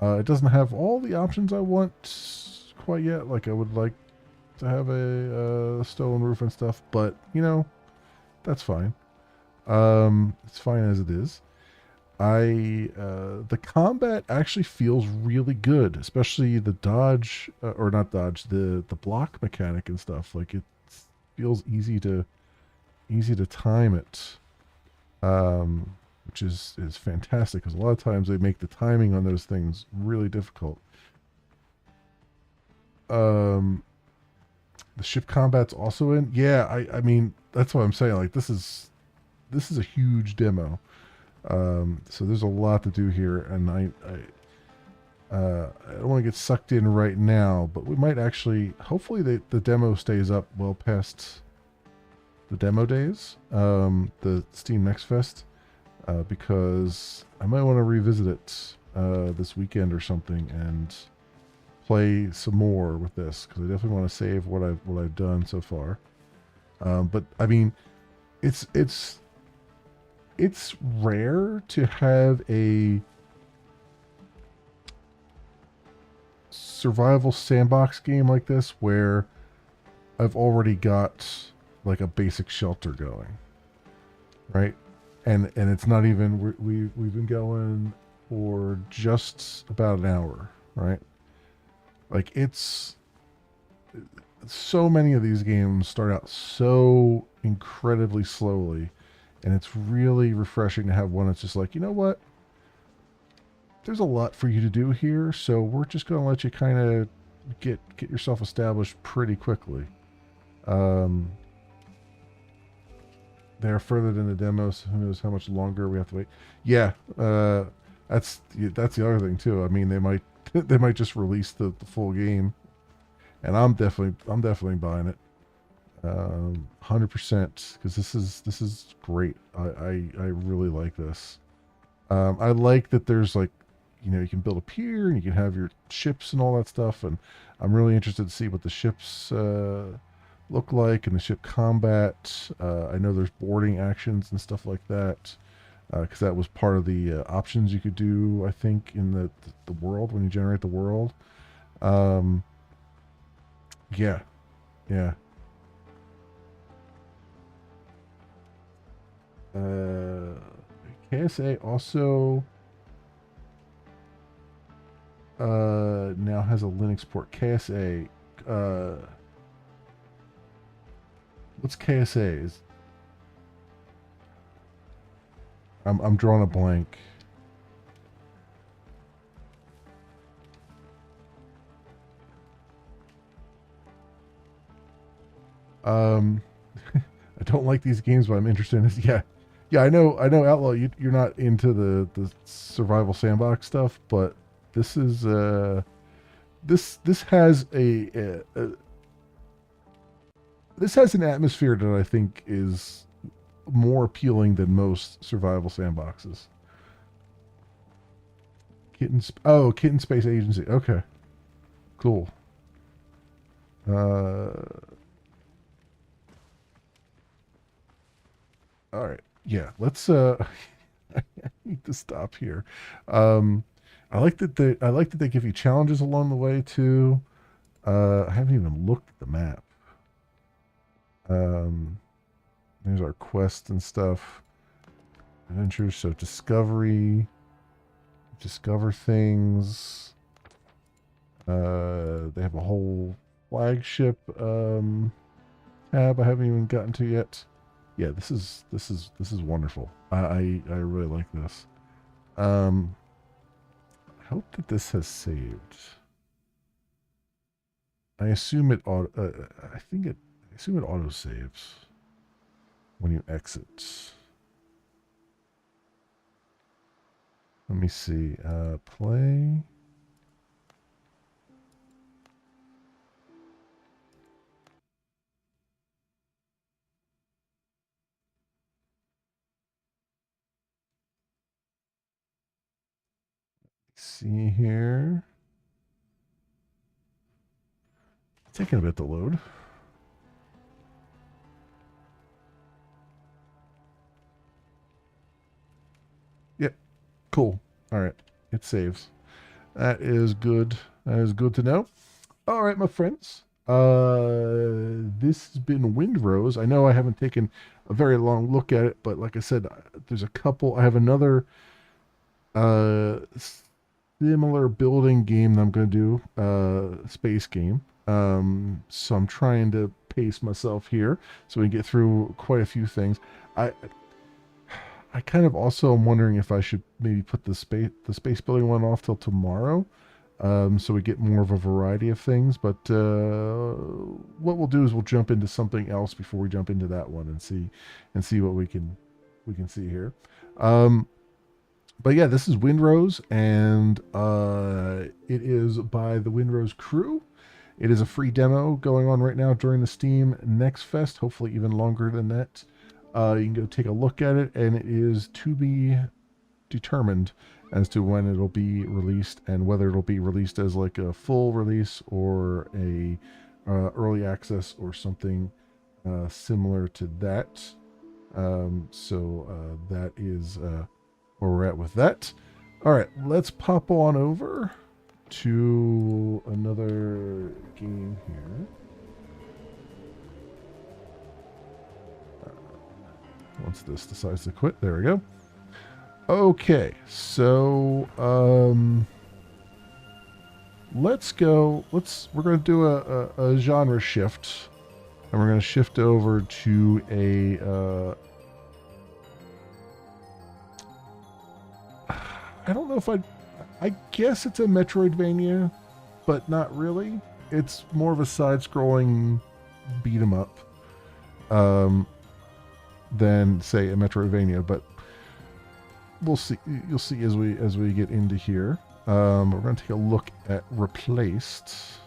It doesn't have all the options I want quite yet. Like I would like to have a stone roof and stuff, but that's fine. It's fine as it is. The combat actually feels really good, especially the dodge, or not dodge, the block mechanic and stuff. Like it feels easy to time it, which is fantastic, because a lot of times they make the timing on those things really difficult. The ship combat's also in. Yeah, I mean that's what I'm saying. Like this is a huge demo. So there's a lot to do here, and I don't want to get sucked in right now, but we might actually, hopefully the demo stays up well past the demo days, the Steam Next Fest, because I might want to revisit it this weekend or something and play some more with this, because I definitely want to save what I've done so far. But I mean, it's rare to have a survival sandbox game like this where I've already got like a basic shelter going, right? And it's not even, we've been going for just about an hour, right? Like it's so many of these games start out so incredibly slowly. And it's really refreshing to have one that's just like, you know what? There's a lot for you to do here, so we're just going to let you kind of get yourself established pretty quickly. They're further than the demo, so who knows how much longer we have to wait. Yeah, that's the other thing too. I mean, they might just release the full game, and I'm definitely buying it. 100%, because this is great. I really like this. I like that there's like, you can build a pier and you can have your ships and all that stuff. And I'm really interested to see what the ships look like and the ship combat. I know there's boarding actions and stuff like that, because that was part of the options you could do, I think, in the world when you generate the world. Um, yeah, yeah. Uh, KSA also now has a Linux port. KSA, uh, what's KSA? I'm drawing a blank. Um, I don't like these games, but I'm interested in this. Yeah, yeah. I know, Outlaw. You're not into the survival sandbox stuff, but this is this has this has an atmosphere that I think is more appealing than most survival sandboxes. Kitten Space Agency. Okay, cool. All right. Yeah, let's I need to stop here. Um I like that they give you challenges along the way too. I haven't even looked at the map. Um There's our quests and stuff. Adventures, so discover things. They have a whole flagship tab I haven't even gotten to yet. Yeah, this is wonderful. I really like this. Um, I hope that this has saved. I assume it auto. I think it. I assume it auto saves when you exit. Let me see. Play. See here. It's taking a bit to load. Yep. Cool. All right. It saves. That is good. That is good to know. All right, my friends. This has been Windrose. I know I haven't taken a very long look at it, but like I said, there's a couple. I have another uh similar building game that I'm going to do, space game. So I'm trying to pace myself here so we can get through quite a few things. I I kind of also am wondering if I should maybe put the space building one off till tomorrow, so we get more of a variety of things. But what we'll do is we'll jump into something else before we jump into that one and see what we can see here. Um, but yeah, this is Windrose, and it is by the Windrose crew. It is a free demo going on right now during the Steam Next Fest, hopefully even longer than that. You can go take a look at it, and it is to be determined as to when it'll be released and whether it'll be released as like a full release or a early access or something similar to that. So that is where we're at with that. All right, let's pop on over to another game here. Once this decides to quit, there we go. Okay, so we're gonna do a genre shift, and we're gonna shift over to a I don't know if I guess it's a Metroidvania, but not really. It's more of a side-scrolling beat 'em up than say a Metroidvania, but we'll see. You'll see as we get into here. We're going to take a look at Replaced.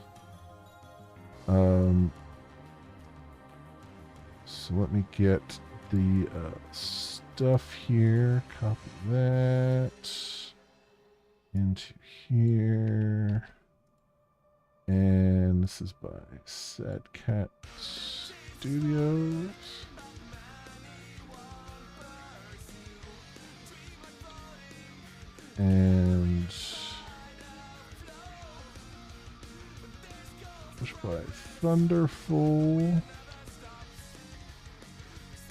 So let me get the stuff here. Copy that into here. And this is by SpaceCraft Studios. And push by Thunderful.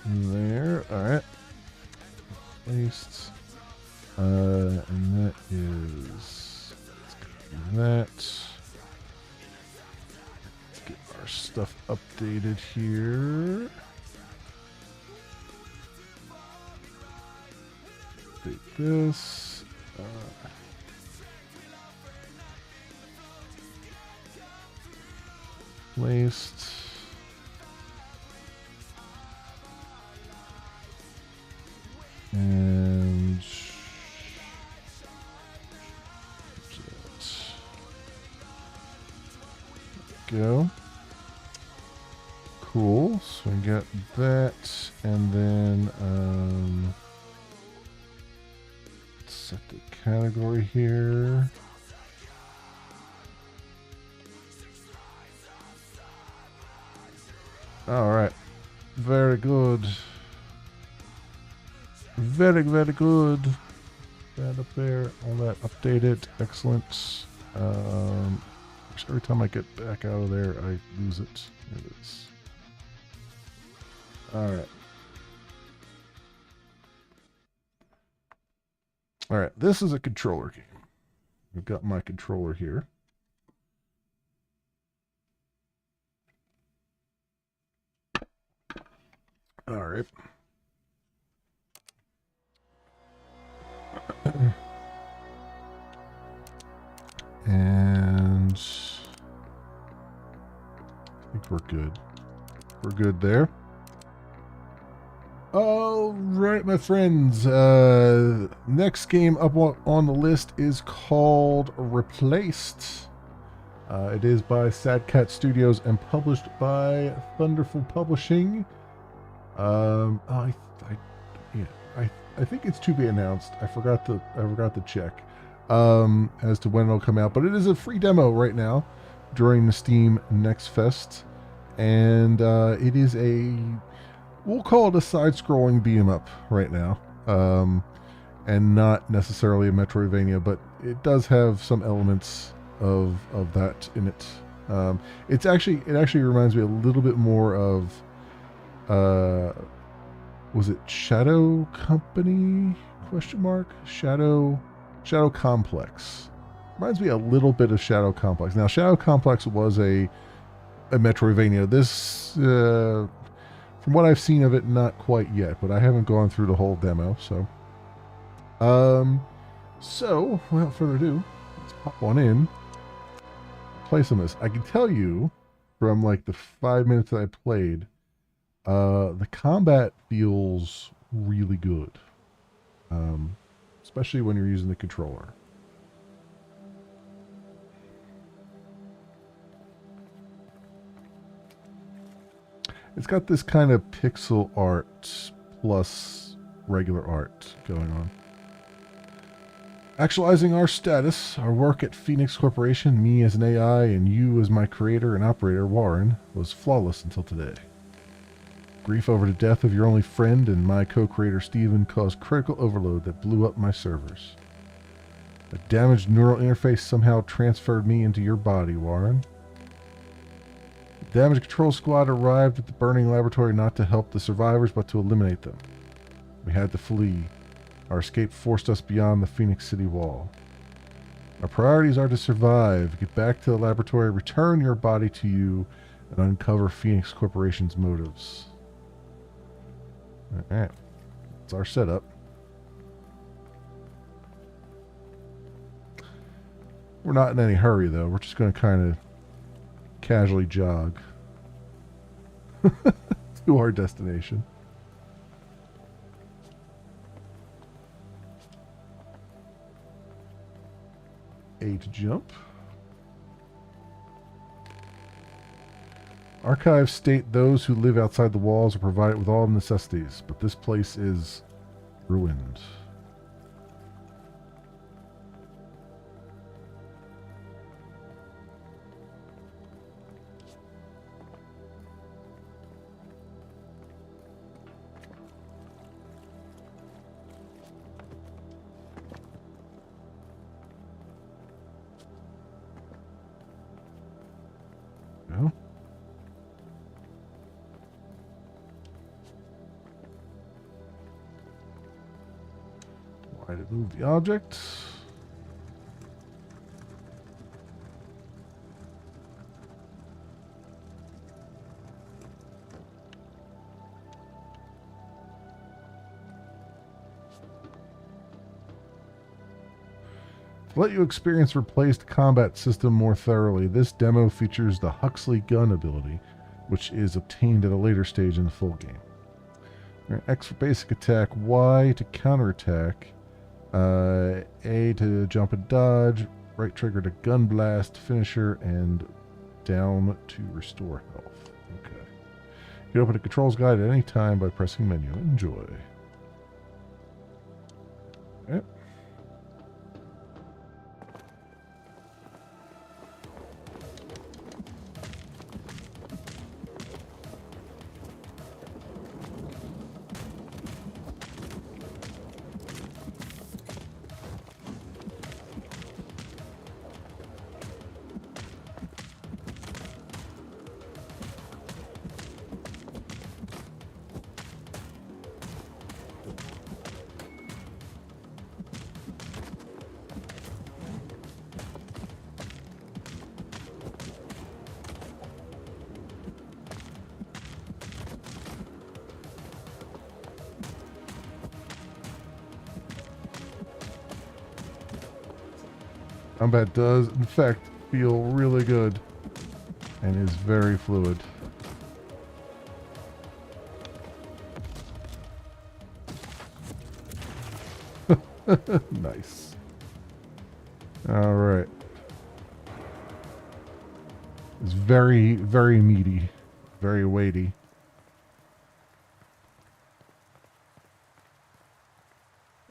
There, alright. Placed. And that is, let's copy that. Let's get our stuff updated here. Update this. Placed. And go. Cool. So we got that, and then set the category here. All right. Very good. Very, very good. That up there, all that updated. Excellent. Every time I get back out of there, I lose it. There it is. All right. All right. This is a controller game. I've got my controller here. All right. And I think we're good. We're good there. All right, my friends. Next game up on the list is called Replaced. It is by SpaceCraft Studios and published by Thunderful Publishing. I think it's to be announced. I forgot to check as to when it'll come out, but it is a free demo right now during the Steam Next Fest, and it is we'll call it a side-scrolling beat-em-up right now, and not necessarily a Metroidvania, but it does have some elements of that in it. It actually reminds me a little bit more of was it Shadow Company? ? Shadow Complex. Reminds me a little bit of Shadow Complex. Now, Shadow Complex was a Metroidvania. This, from what I've seen of it, not quite yet, but I haven't gone through the whole demo, so. So, without further ado, let's pop on in, play some of this. I can tell you, from like the 5 minutes that I played, the combat feels really good, especially when you're using the controller. It's got this kind of pixel art plus regular art going on. Actualizing our status, our work at Phoenix Corporation, me as an AI and you as my creator and operator, Warren, was flawless until today. Grief over the death of your only friend and my co-creator Steven caused critical overload that blew up my servers. A damaged neural interface somehow transferred me into your body, Warren. The damage control squad arrived at the burning laboratory not to help the survivors, but to eliminate them. We had to flee. Our escape forced us beyond the Phoenix City wall. Our priorities are to survive, get back to the laboratory, return your body to you, and uncover Phoenix Corporation's motives. Alright, that's our setup. We're not in any hurry, though. We're just going to kind of casually jog to our destination. A to jump. Archives state those who live outside the walls are provided with all necessities, but this place is ruined. No? Why to move the object? To let you experience replaced combat system more thoroughly, this demo features the Huxley gun ability, which is obtained at a later stage in the full game. X for basic attack, Y to counterattack, A to jump and dodge, right trigger to gun blast, finisher, and down to restore health. Okay. You can open a controls guide at any time by pressing menu. Enjoy. Okay. Combat does, in fact, feel really good and is very fluid. Nice. All right. It's very, very meaty, very weighty.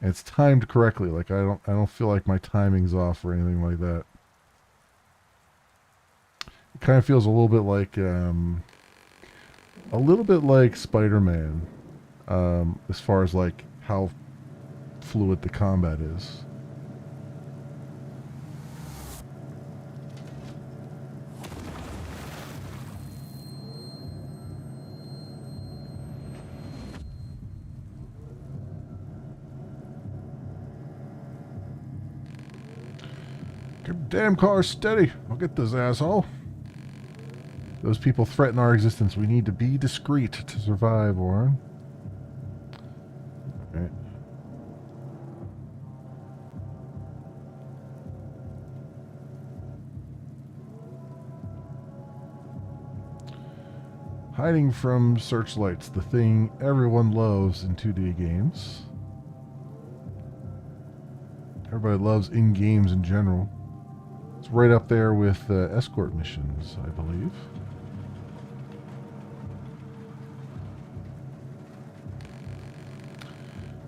And it's timed correctly. Like I don't feel like my timing's off or anything like that. It kind of feels a little bit like Spider-Man, as far as like how fluid the combat is. Keep the damn car steady. I'll get this asshole. Those people threaten our existence. We need to be discreet to survive, Warren. Okay. Hiding from searchlights, the thing everyone loves in 2D games. Everybody loves in games in general. It's right up there with escort missions, I believe.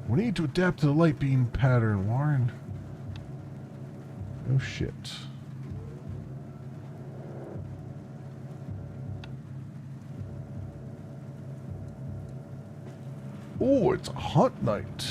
We need to adapt to the light beam pattern, Warren. Oh shit. Oh, it's a hunt night.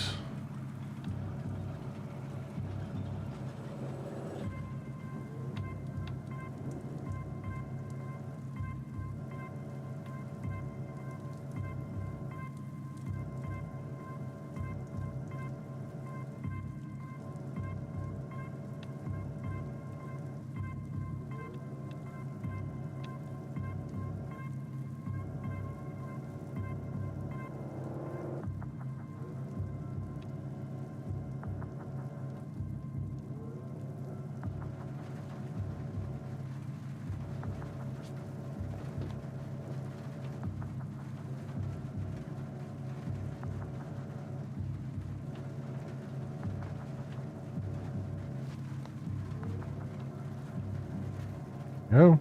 No.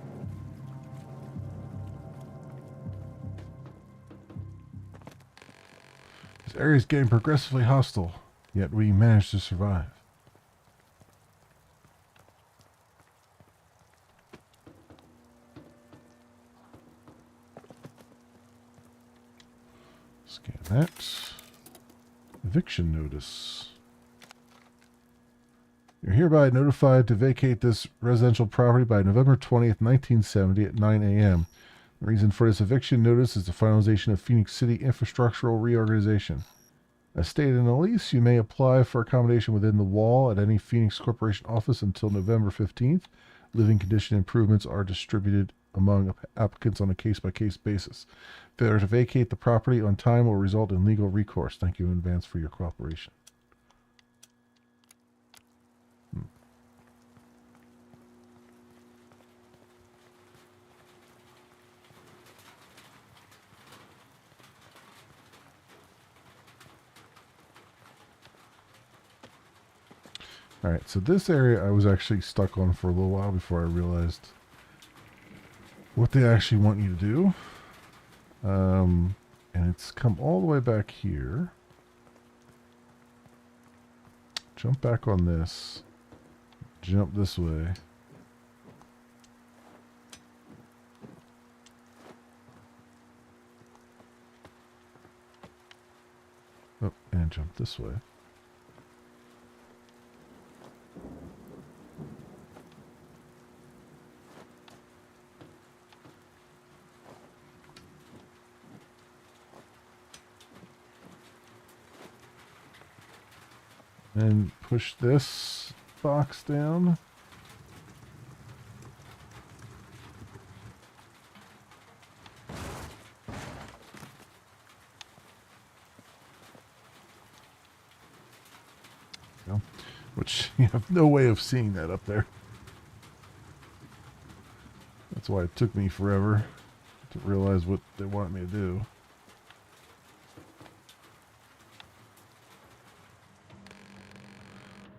This area is getting progressively hostile, yet we managed to survive. Scan that. Eviction notice. You're hereby notified to vacate this residential property by November 20th, 1970 at 9 a.m. The reason for this eviction notice is the finalization of Phoenix City infrastructural reorganization. As stated in the lease, you may apply for accommodation within the wall at any Phoenix Corporation office until November 15th. Living condition improvements are distributed among applicants on a case-by-case basis. Failure to vacate the property on time will result in legal recourse. Thank you in advance for your cooperation. Alright, so this area I was actually stuck on for a little while before I realized what they actually want you to do. And it's come all the way back here. Jump back on this. Jump this way. Oh, and jump this way. And push this box down. Go. Which you have no way of seeing that up there. That's why it took me forever to realize what they want me to do.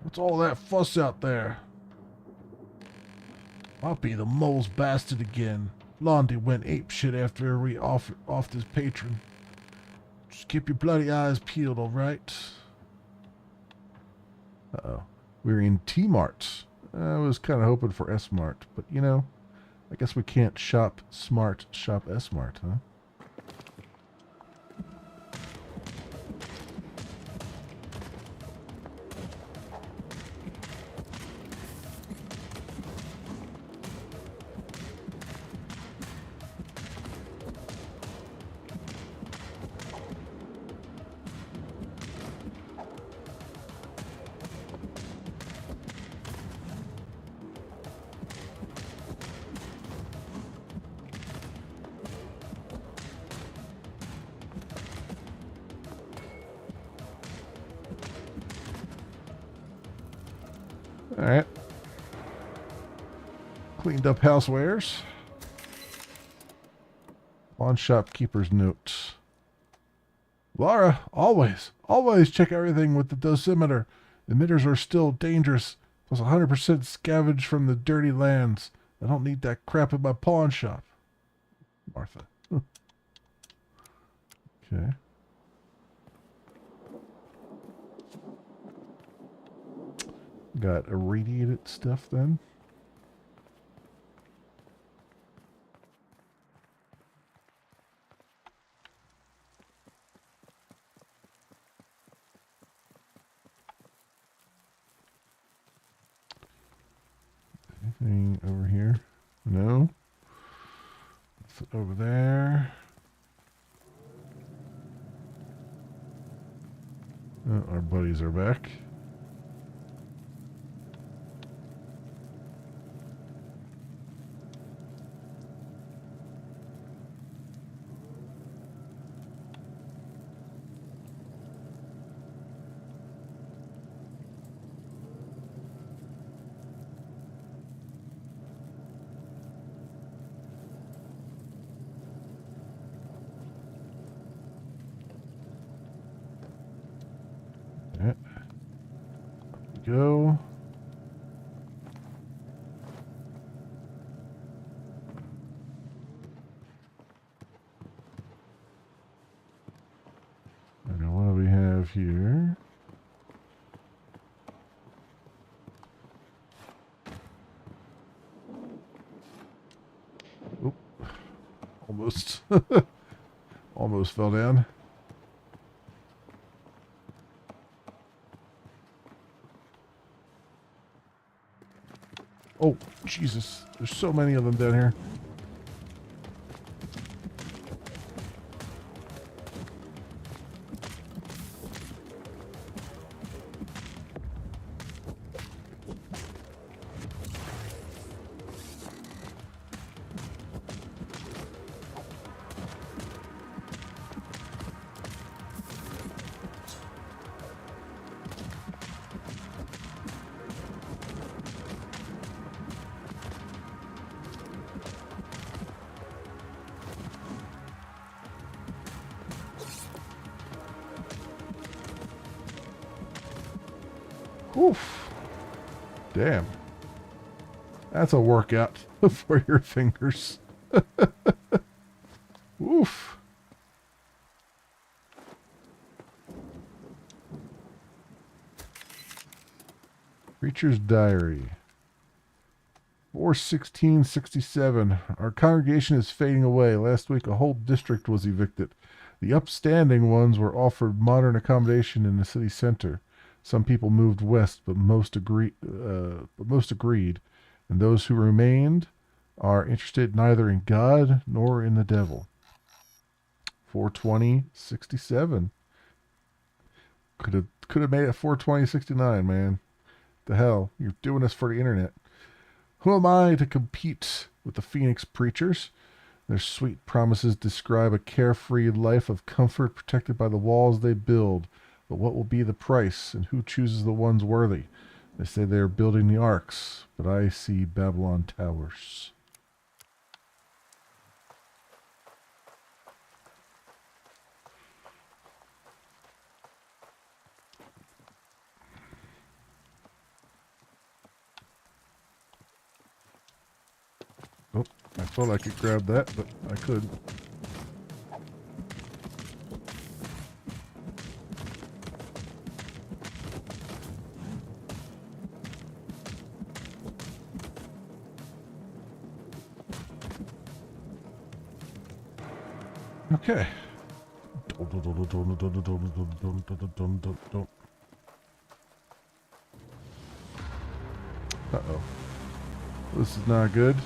What's all that fuss out there? I'll be the mole's bastard again. Blondie went apeshit after we offed his patron. Just keep your bloody eyes peeled, alright? Uh-oh. We're in T-Mart. I was kind of hoping for S-Mart, but you know, I guess we can't shop smart, shop S-Mart, huh? Alright. Cleaned up housewares. Pawn shopkeeper's note. Laura, always check everything with the dosimeter. Emitters are still dangerous, plus 100% scavenged from the dirty lands. I don't need that crap in my pawn shop. Martha. Okay. Got irradiated stuff then. Anything over here? No. Over there. Oh, our buddies are back. here. Oop. Almost. Almost fell down. Oh, Jesus. There's so many of them down here. Oof. Damn. That's a workout for your fingers. Oof. Preacher's Diary. 4/16/67. Our congregation is fading away. Last week a whole district was evicted. The upstanding ones were offered modern accommodation in the city center. Some people moved west, but most agreed, and those who remained are interested neither in God nor in the devil. 4/20/67. Could have made it 4/20/69, man. The hell, you're doing this for the internet. Who am I to compete with the Phoenix preachers? Their sweet promises describe a carefree life of comfort protected by the walls they build. But what will be the price, and who chooses the ones worthy? They say they are building the arks, but I see Babylon towers. Oh, I thought I could grab that, but I couldn't. Okay. Uh-oh. This is not good.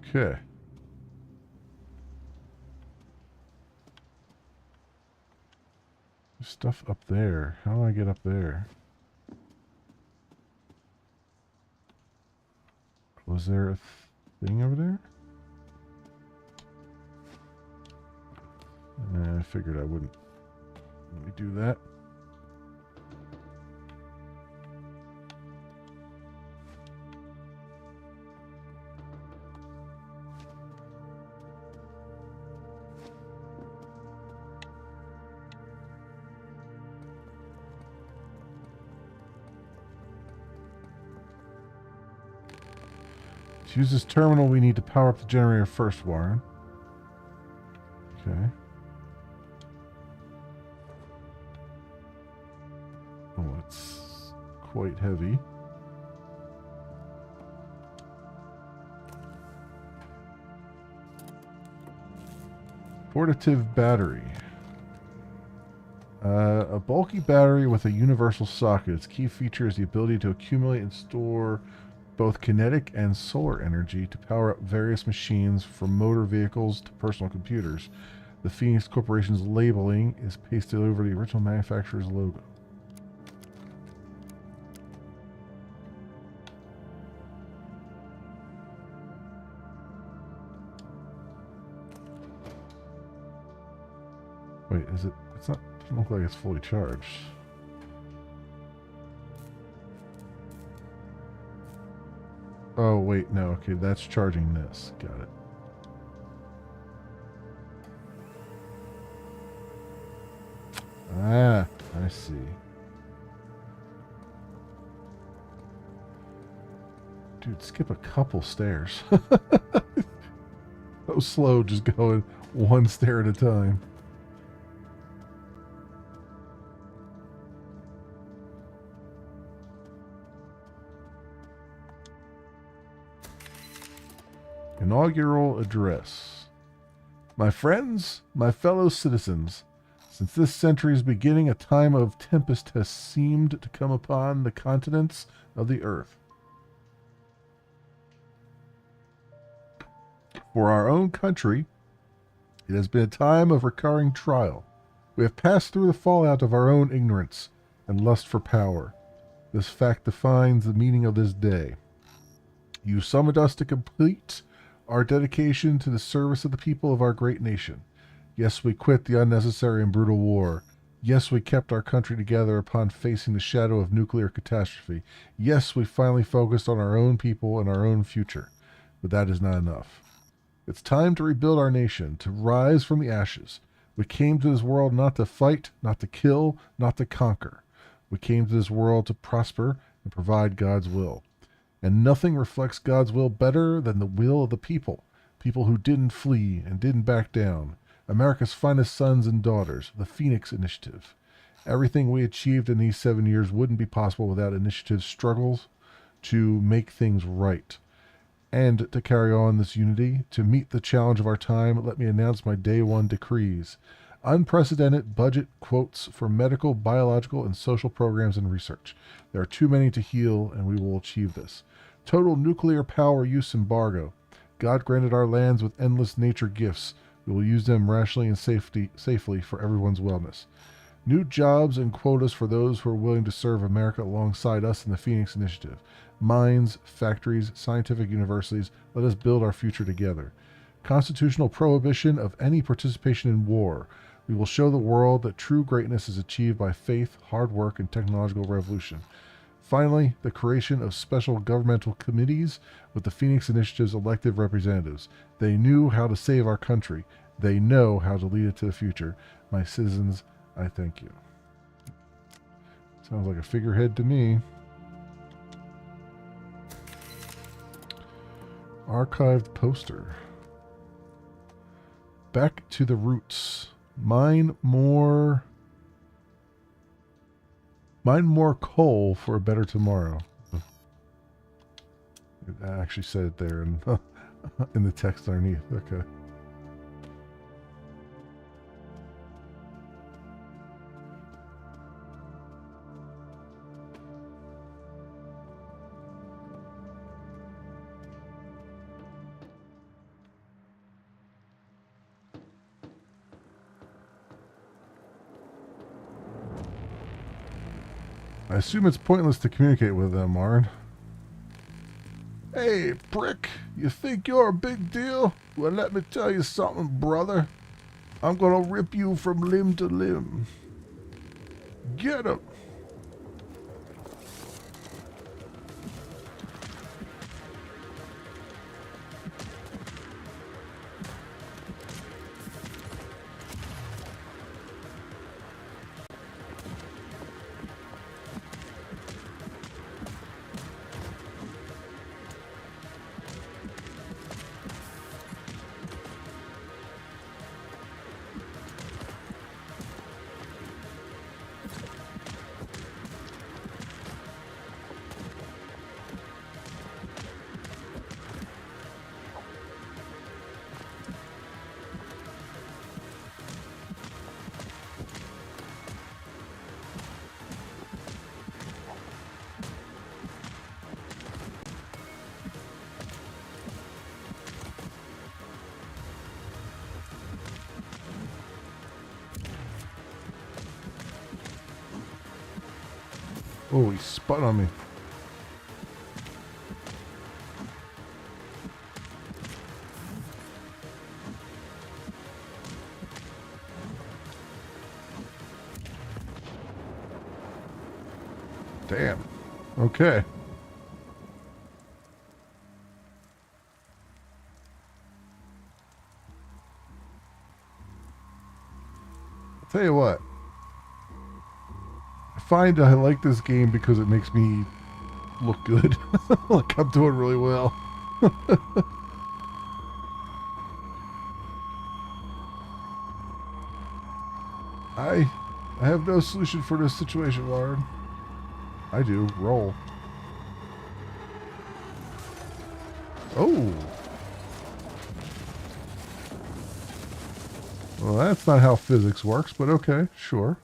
Okay. There's stuff up there. How do I get up there? Was there a thing over there? I figured I wouldn't. Let me do that. To use this terminal, we need to power up the generator first, Warren. Okay. Oh, it's quite heavy. Portative battery. A bulky battery with a universal socket. Its key feature is the ability to accumulate and store both kinetic and solar energy to power up various machines, from motor vehicles to personal computers. The Phoenix Corporation's labeling is pasted over the original manufacturer's logo. Wait, is it? It's not. It doesn't look like it's fully charged. Oh, wait, no. Okay, that's charging this. Got it. Ah, I see. Dude, skip a couple stairs. So slow, just going one stair at a time. Inaugural address. My friends, my fellow citizens, since this century's beginning, a time of tempest has seemed to come upon the continents of the earth. For our own country, it has been a time of recurring trial. We have passed through the fallout of our own ignorance and lust for power. This fact defines the meaning of this day. You summoned us to complete our dedication to the service of the people of our great nation. Yes, we quit the unnecessary and brutal war. Yes, we kept our country together upon facing the shadow of nuclear catastrophe. Yes, we finally focused on our own people and our own future. But that is not enough. It's time to rebuild our nation, to rise from the ashes. We came to this world not to fight, not to kill, not to conquer. We came to this world to prosper and provide God's will. And nothing reflects God's will better than the will of the people. People who didn't flee and didn't back down. America's finest sons and daughters, the Phoenix Initiative. Everything we achieved in these 7 years wouldn't be possible without Initiative's struggles to make things right. And to carry on this unity, to meet the challenge of our time, let me announce my day one decrees. Unprecedented budget quotes for medical, biological, and social programs and research. There are too many to heal, and we will achieve this. Total nuclear power use embargo. God granted our lands with endless nature gifts. We will use them rationally and safely for everyone's wellness. New jobs and quotas for those who are willing to serve America alongside us in the Phoenix Initiative. Mines, factories, scientific universities, let us build our future together. Constitutional prohibition of any participation in war. We will show the world that true greatness is achieved by faith, hard work, and technological revolution. Finally, the creation of special governmental committees with the Phoenix Initiative's elected representatives. They knew how to save our country. They know how to lead it to the future. My citizens, I thank you. Sounds like a figurehead to me. Archived poster. Back to the roots. Mine more coal for a better tomorrow. I actually said it there in the text underneath. Okay. I assume it's pointless to communicate with them, Marn. Hey, prick, you think you're a big deal? Well, let me tell you something, brother. I'm gonna rip you from limb to limb. Get him! Oh, he spun on me. Damn. Okay. I'll tell you what. I find I like this game because it makes me look good. Like I'm doing really well. I have no solution for this situation, Warren. I do. Roll. Oh. Well, that's not how physics works, but okay, sure.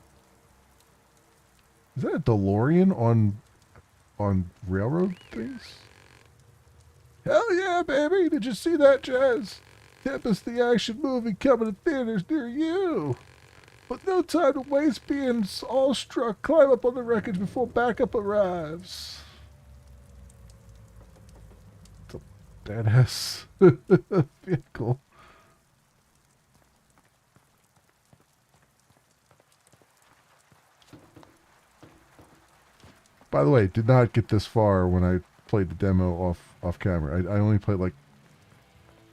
Is that a DeLorean on railroad things? Hell yeah, baby! Did you see that, Jazz? Tempest the action movie coming to theaters near you. But no time to waste being all struck. Climb up on the wreckage before backup arrives. It's a badass vehicle. By the way, did not get this far when I played the demo off camera. I only played like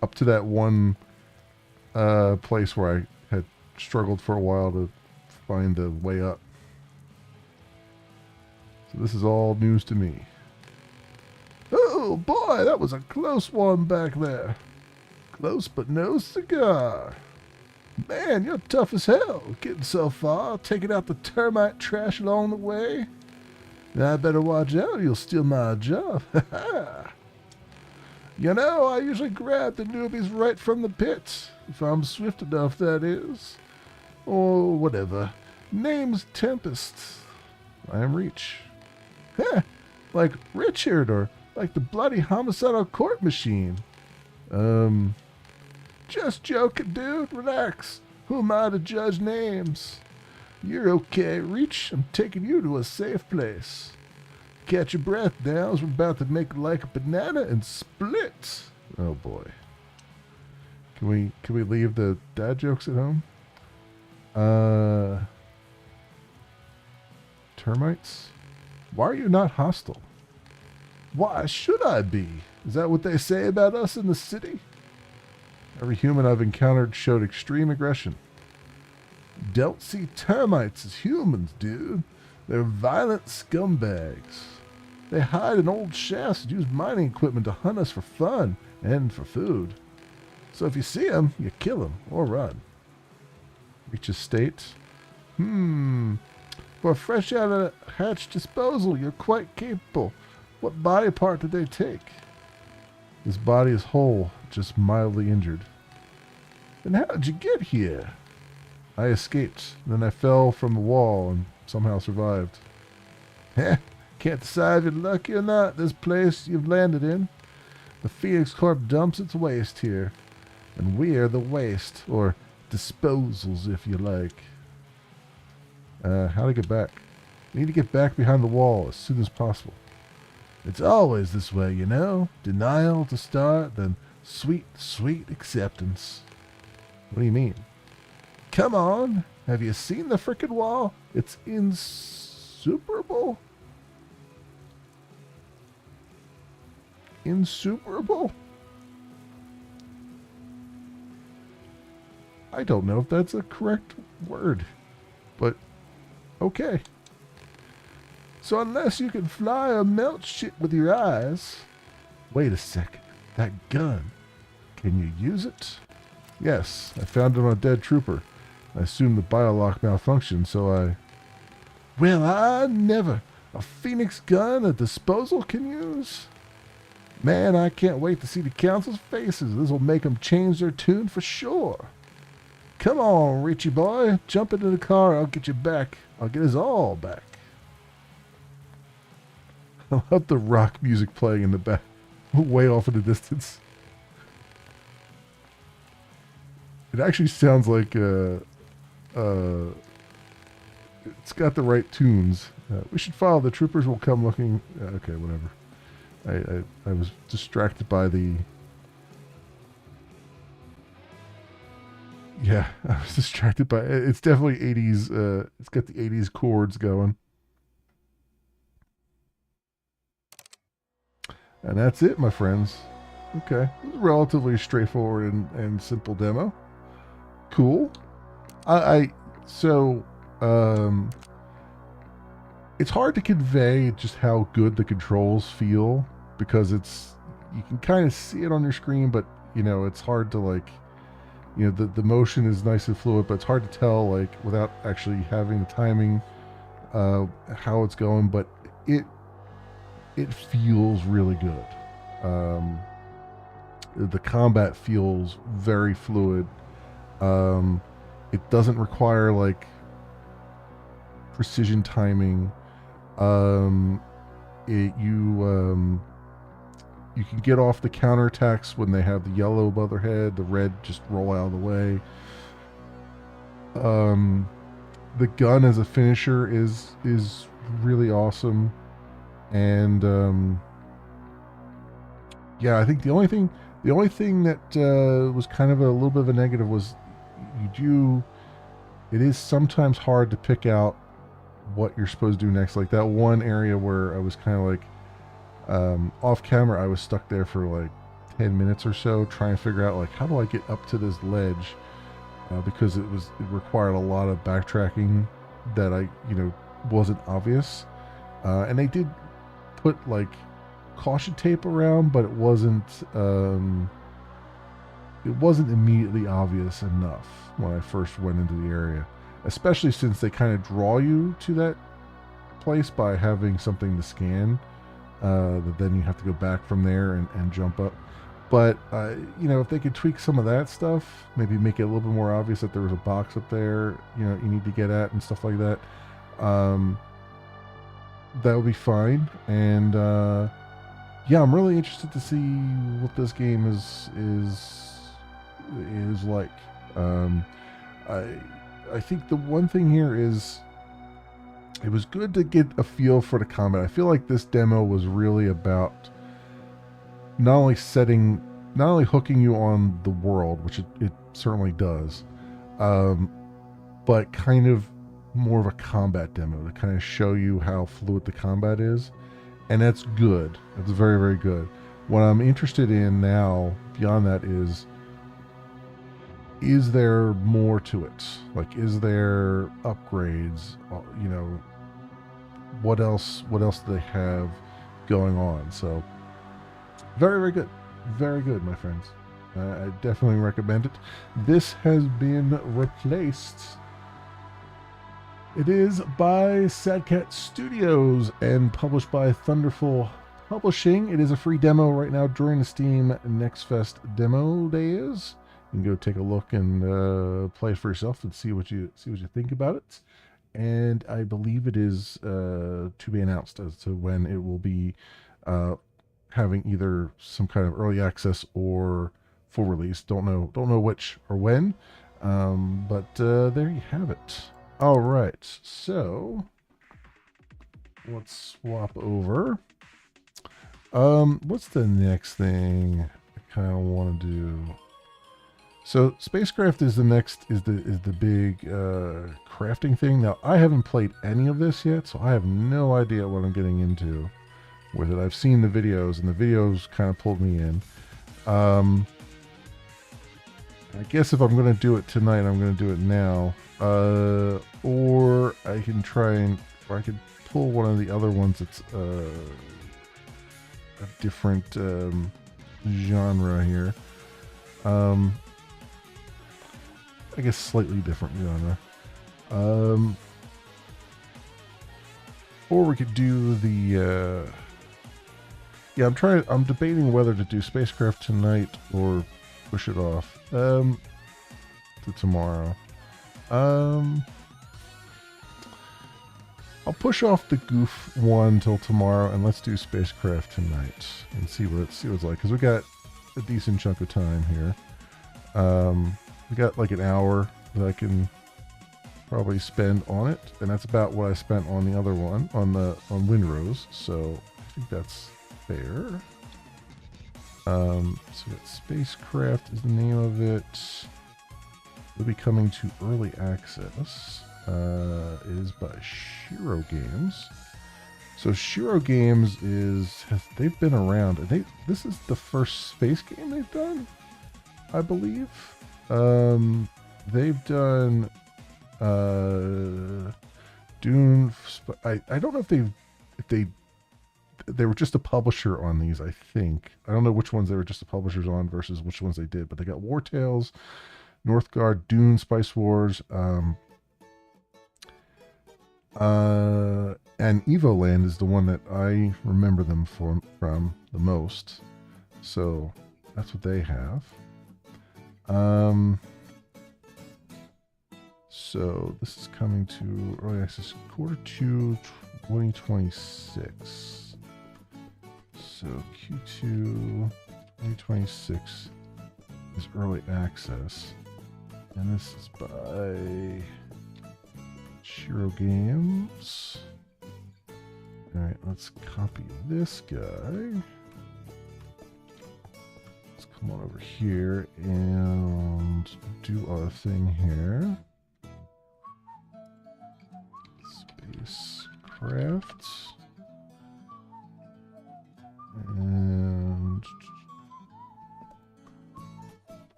up to that one place where I had struggled for a while to find the way up. So this is all news to me. Oh boy, that was a close one back there. Close but no cigar. Man, you're tough as hell. Getting so far, taking out the termite trash along the way. Now I better watch out, you'll steal my job. You know, I usually grab the newbies right from the pits. If I'm swift enough, that is. Or whatever. Name's Tempest. I am Reach. Heh, like Richard, or like the bloody homicidal court machine. Just joking, dude. Relax. Who am I to judge names? You're okay, Reach. I'm taking you to a safe place. Catch your breath now, as we're about to make like a banana and split. Oh boy. Can we leave the dad jokes at home? Termites? Why are you not hostile? Why should I be? Is that what they say about us in the city? Every human I've encountered showed extreme aggression. Don't see termites as humans, dude. They're violent scumbags. They hide in old shafts and use mining equipment to hunt us for fun and for food. So if you see them, you kill them or run. Reach a state. For fresh out of hatch disposal, you're quite capable. What body part did they take? His body is whole, just mildly injured. Then how did you get here? I escaped. Then I fell from the wall and somehow survived. Heh, can't decide if you're lucky or not, this place you've landed in. The Phoenix Corp dumps its waste here. And we're the waste, or disposals if you like. How to get back? Need to get back behind the wall as soon as possible. It's always this way, you know. Denial to start, then sweet, sweet acceptance. What do you mean? Come on, have you seen the frickin' wall? It's insuperable. Insuperable? I don't know if that's a correct word, but okay. So unless you can fly or melt shit with your eyes... Wait a second. That gun. Can you use it? Yes, I found it on a dead trooper. I assumed the biolock malfunctioned, so I... Well, I never. A Phoenix gun a disposal can use? Man, I can't wait to see the council's faces. This'll make them change their tune for sure. Come on, Richie boy. Jump into the car. I'll get you back. I'll get us all back. I love the rock music playing in the back. Way off in the distance. It actually sounds like it's got the right tunes. We should follow. The troopers will come looking. Okay, whatever. I was distracted by the... Yeah, I was distracted by... It's definitely 80s. It's got the 80s chords going. And that's it, my friends. Okay. It was a relatively straightforward and simple demo. Cool. So it's hard to convey just how good the controls feel because you can kind of see it on your screen, but it's hard to like the motion is nice and fluid, but it's hard to tell like without actually having the timing how it's going. But it feels really good. The combat feels very fluid. It doesn't require like precision timing. You can get off the counterattacks when they have the yellow above their head, the red just roll out of the way. The gun as a finisher is really awesome, and yeah, I think the only thing that was kind of a little bit of a negative was it is sometimes hard to pick out what you're supposed to do next. Like that one area where I was kind of like off camera, I was stuck there for like 10 minutes or so trying to figure out like how do I get up to this ledge, because it required a lot of backtracking that I wasn't obvious, and they did put like caution tape around, but it wasn't immediately obvious enough when I first went into the area, especially since they kind of draw you to that place by having something to scan, that then you have to go back from there and jump up. But if they could tweak some of that stuff, maybe make it a little bit more obvious that there was a box up there you need to get at and stuff like that, that would be fine. And yeah, I'm really interested to see what this game is like. I think the one thing here is it was good to get a feel for the combat. I feel like this demo was really about not only hooking you on the world, which it certainly does, but kind of more of a combat demo to kind of show you how fluid the combat is. And that's good. That's very, very good. What I'm interested in now, beyond that, is there more to it? Like, is there upgrades? What else do they have going on? So, very, very good. Very good, my friends. I definitely recommend it. This has been replaced. It is by Sadcat Studios and published by Thunderful Publishing. It is a free demo right now during the Steam Next Fest demo days. You can go take a look and play it for yourself and see what you think about it. And I believe it is to be announced as to when it will be having either some kind of early access or full release. Don't know which or when. But there you have it. All right, so let's swap over. What's the next thing I kind of want to do? So SpaceCraft is the big crafting thing. Now I haven't played any of this yet, so I have no idea what I'm getting into with it. I've seen the videos, and the videos kind of pulled me in. I guess if I'm going to do it tonight, I'm going to do it now. Or I can I could pull one of the other ones that's a different genre here. I guess slightly different genre. Or we could do the yeah, I'm debating whether to do SpaceCraft tonight or push it off to tomorrow. I'll push off the goof one till tomorrow, and let's do SpaceCraft tonight and see what it's like, because we got a decent chunk of time here. We got like an hour that I can probably spend on it, and that's about what I spent on the other one on Windrose. So I think that's fair. So we got SpaceCraft is the name of it. It'll be coming to early access. It is by Shiro Games. So Shiro Games they've been around. This is the first space game they've done, I believe. They've done Dune. I don't know if they were just a publisher on these. I think I don't know which ones they were just the publishers on versus which ones they did, but they got War Tales, Northgard, Dune, Spice Wars, and Evoland is the one that I remember them from the most. So that's what they have. So this is coming to early access Q2 2026. So Q2 2026 is early access. And this is by Shiro Games. Alright, let's copy this guy. Let's come on over here and do our thing here. SpaceCraft. And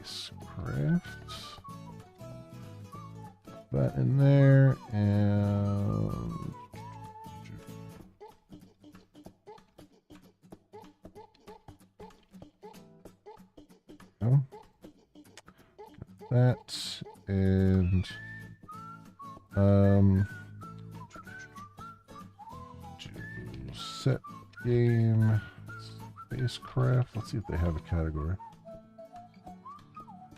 SpaceCraft. That in there, and that, and set game SpaceCraft. Let's see if they have a category.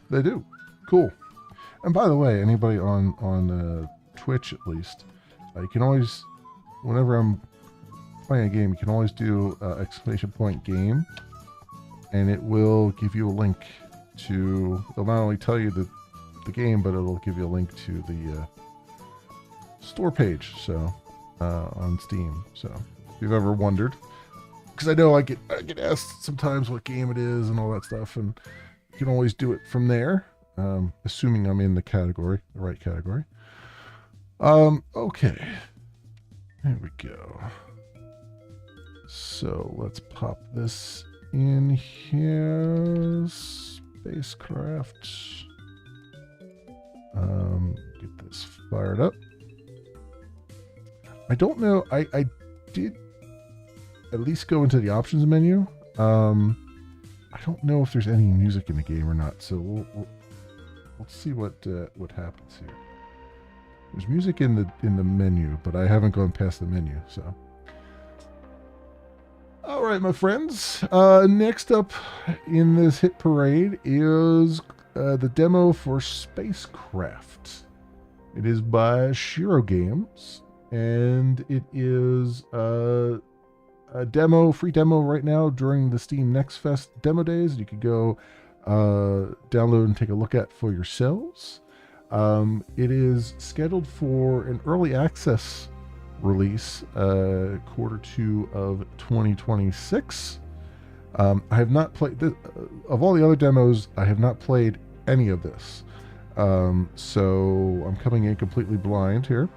They do. Cool. And by the way, anybody on Twitch at least, you can always, whenever I'm playing a game, you can always do !game, and it will give you a link to. It'll not only tell you the game, but it'll give you a link to the store page. So on Steam. So if you've ever wondered, because I know I get asked sometimes what game it is and all that stuff, and you can always do it from there. Assuming I'm in the category, the right category. Okay. There we go. So let's pop this in here. SpaceCraft. Get this fired up. I don't know. I did at least go into the options menu. I don't know if there's any music in the game or not. So let's see what happens here. There's music in the menu, but I haven't gone past the menu. So, all right, my friends. Next up in this hit parade is the demo for SpaceCraft. It is by Shiro Games, and it is a free demo right now during the Steam Next Fest demo days. You could go download and take a look at for yourselves. It is scheduled for an early access release Q2 of 2026. I have not played this, of all the other demos. I have not played any of this, so I'm coming in completely blind here.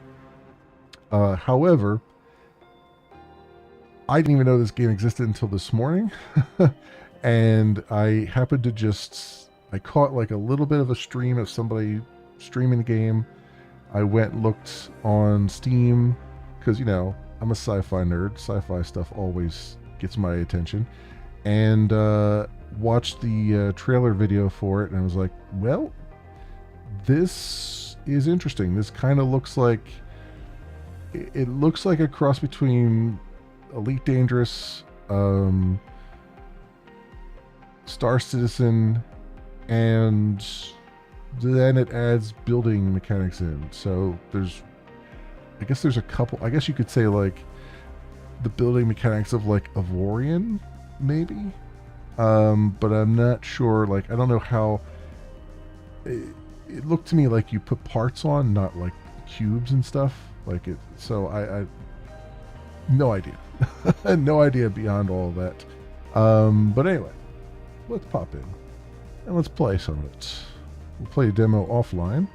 However, I didn't even know this game existed until this morning. And I happened to I caught like a little bit of a stream of somebody streaming the game. I went and looked on Steam because, I'm a sci-fi nerd. Sci-fi stuff always gets my attention. And watched the trailer video for it, and I was like, well, this is interesting. This kind of looks like, it looks like a cross between Elite Dangerous, Star Citizen, and then it adds building mechanics in. So I guess there's a couple, I guess you could say like the building mechanics of like Avorion, maybe. But I'm not sure, like, I don't know how, it looked to me like you put parts on, not like cubes and stuff. Like it, so I no idea. No idea beyond all of that. But anyway, let's pop in and let's play some of it. We'll play a demo offline.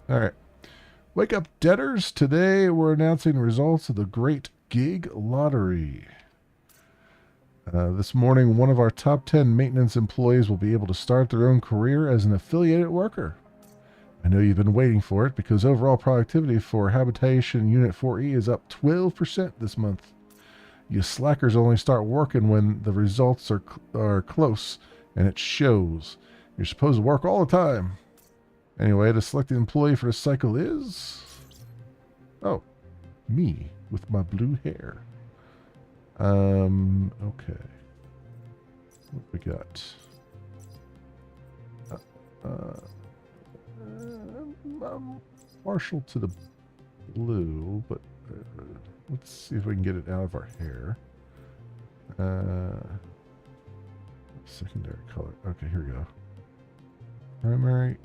All right. Wake up, debtors. Today we're announcing the results of the Great Gig Lottery. This morning, one of our top 10 maintenance employees will be able to start their own career as an affiliated worker. I know you've been waiting for it because overall productivity for Habitation Unit 4E is up 12% this month. You slackers only start working when the results are close, and it shows. You're supposed to work all the time. Anyway, the selected employee for the cycle is... Oh, me with my blue hair. Okay. What we got? I'm partial to the blue, but let's see if we can get it out of our hair. Secondary color. Okay, here we go. Primary.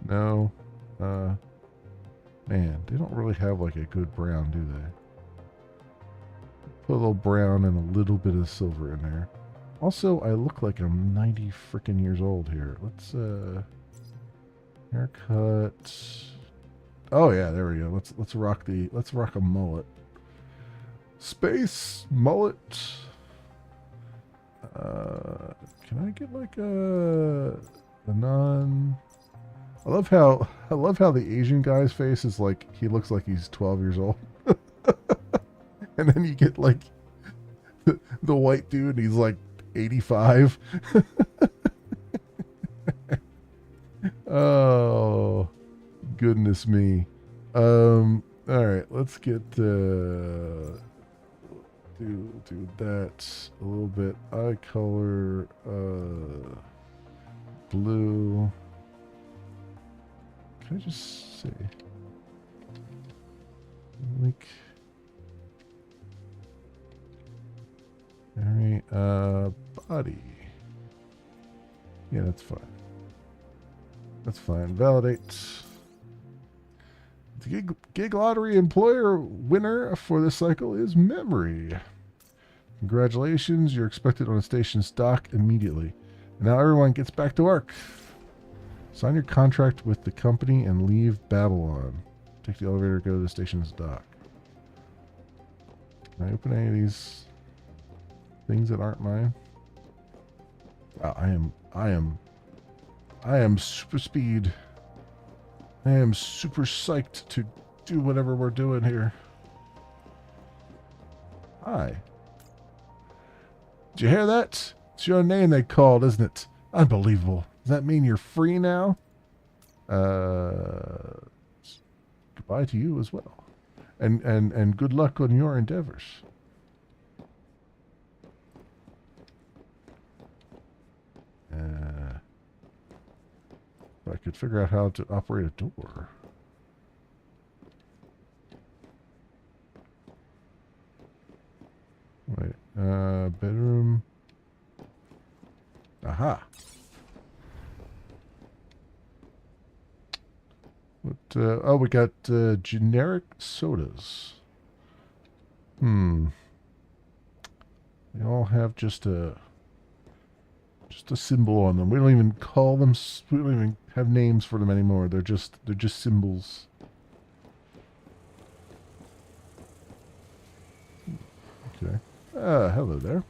No. Man, they don't really have like a good brown, do they? Put a little brown and a little bit of silver in there. Also, I look like I'm 90 freaking years old here. Let's haircut. Oh yeah, there we go. Let's rock a mullet. Space mullet. Can I get like a non? I love how the Asian guy's face is like he looks like he's 12 years old. And then you get like the white dude and he's like 85. Oh, goodness me. All right, let's get do that a little bit. Eye color blue. Can I just say like all right, body. Yeah, that's fine. That's fine. Validate. The gig lottery employer winner for this cycle is Memory. Congratulations, you're expected on the station's dock immediately. And now everyone gets back to work. Sign your contract with the company and leave Babylon. Take the elevator, go to the station's dock. Can I open any of these things that aren't mine? Wow, I am super speed. I am super psyched to do whatever we're doing here. Hi. Did you hear that? It's your name they called, isn't it? Unbelievable. Does that mean you're free now? Goodbye to you as well. And good luck on your endeavors. If I could figure out how to operate a door. Wait, bedroom. Aha. What, oh, we got generic sodas. They all have just a symbol on them. We don't even call them. We don't even have names for them anymore. They're just symbols. Okay. Hello there.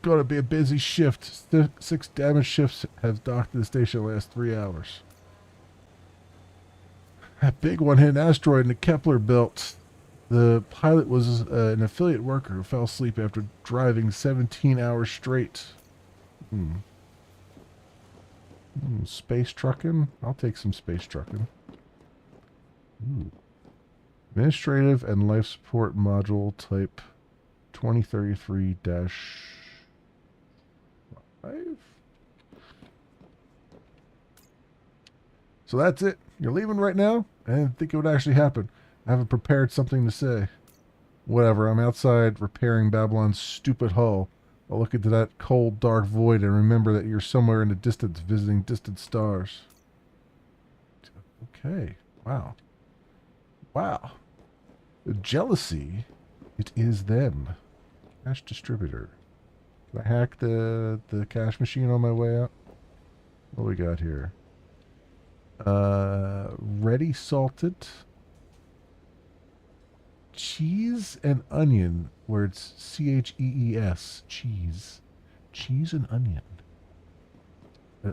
Gotta be a busy shift. 6 damage shifts have docked to the station the last 3 hours. That big one hit an asteroid in the Kepler belt. The pilot was an affiliate worker who fell asleep after driving 17 hours straight. Space trucking? I'll take some space trucking. Ooh. Administrative and life support module type 2033-5. So that's it. You're leaving right now? I didn't think it would actually happen. I haven't prepared something to say. Whatever, I'm outside repairing Babylon's stupid hull. I'll look into that cold, dark void and remember that you're somewhere in the distance visiting distant stars. Okay. Wow. Wow. Jealousy. It is them. Cash distributor. Can I hack the cash machine on my way out? What we got here? Ready salted. cheese and onion, where it's CHEES, cheese. Cheese and onion.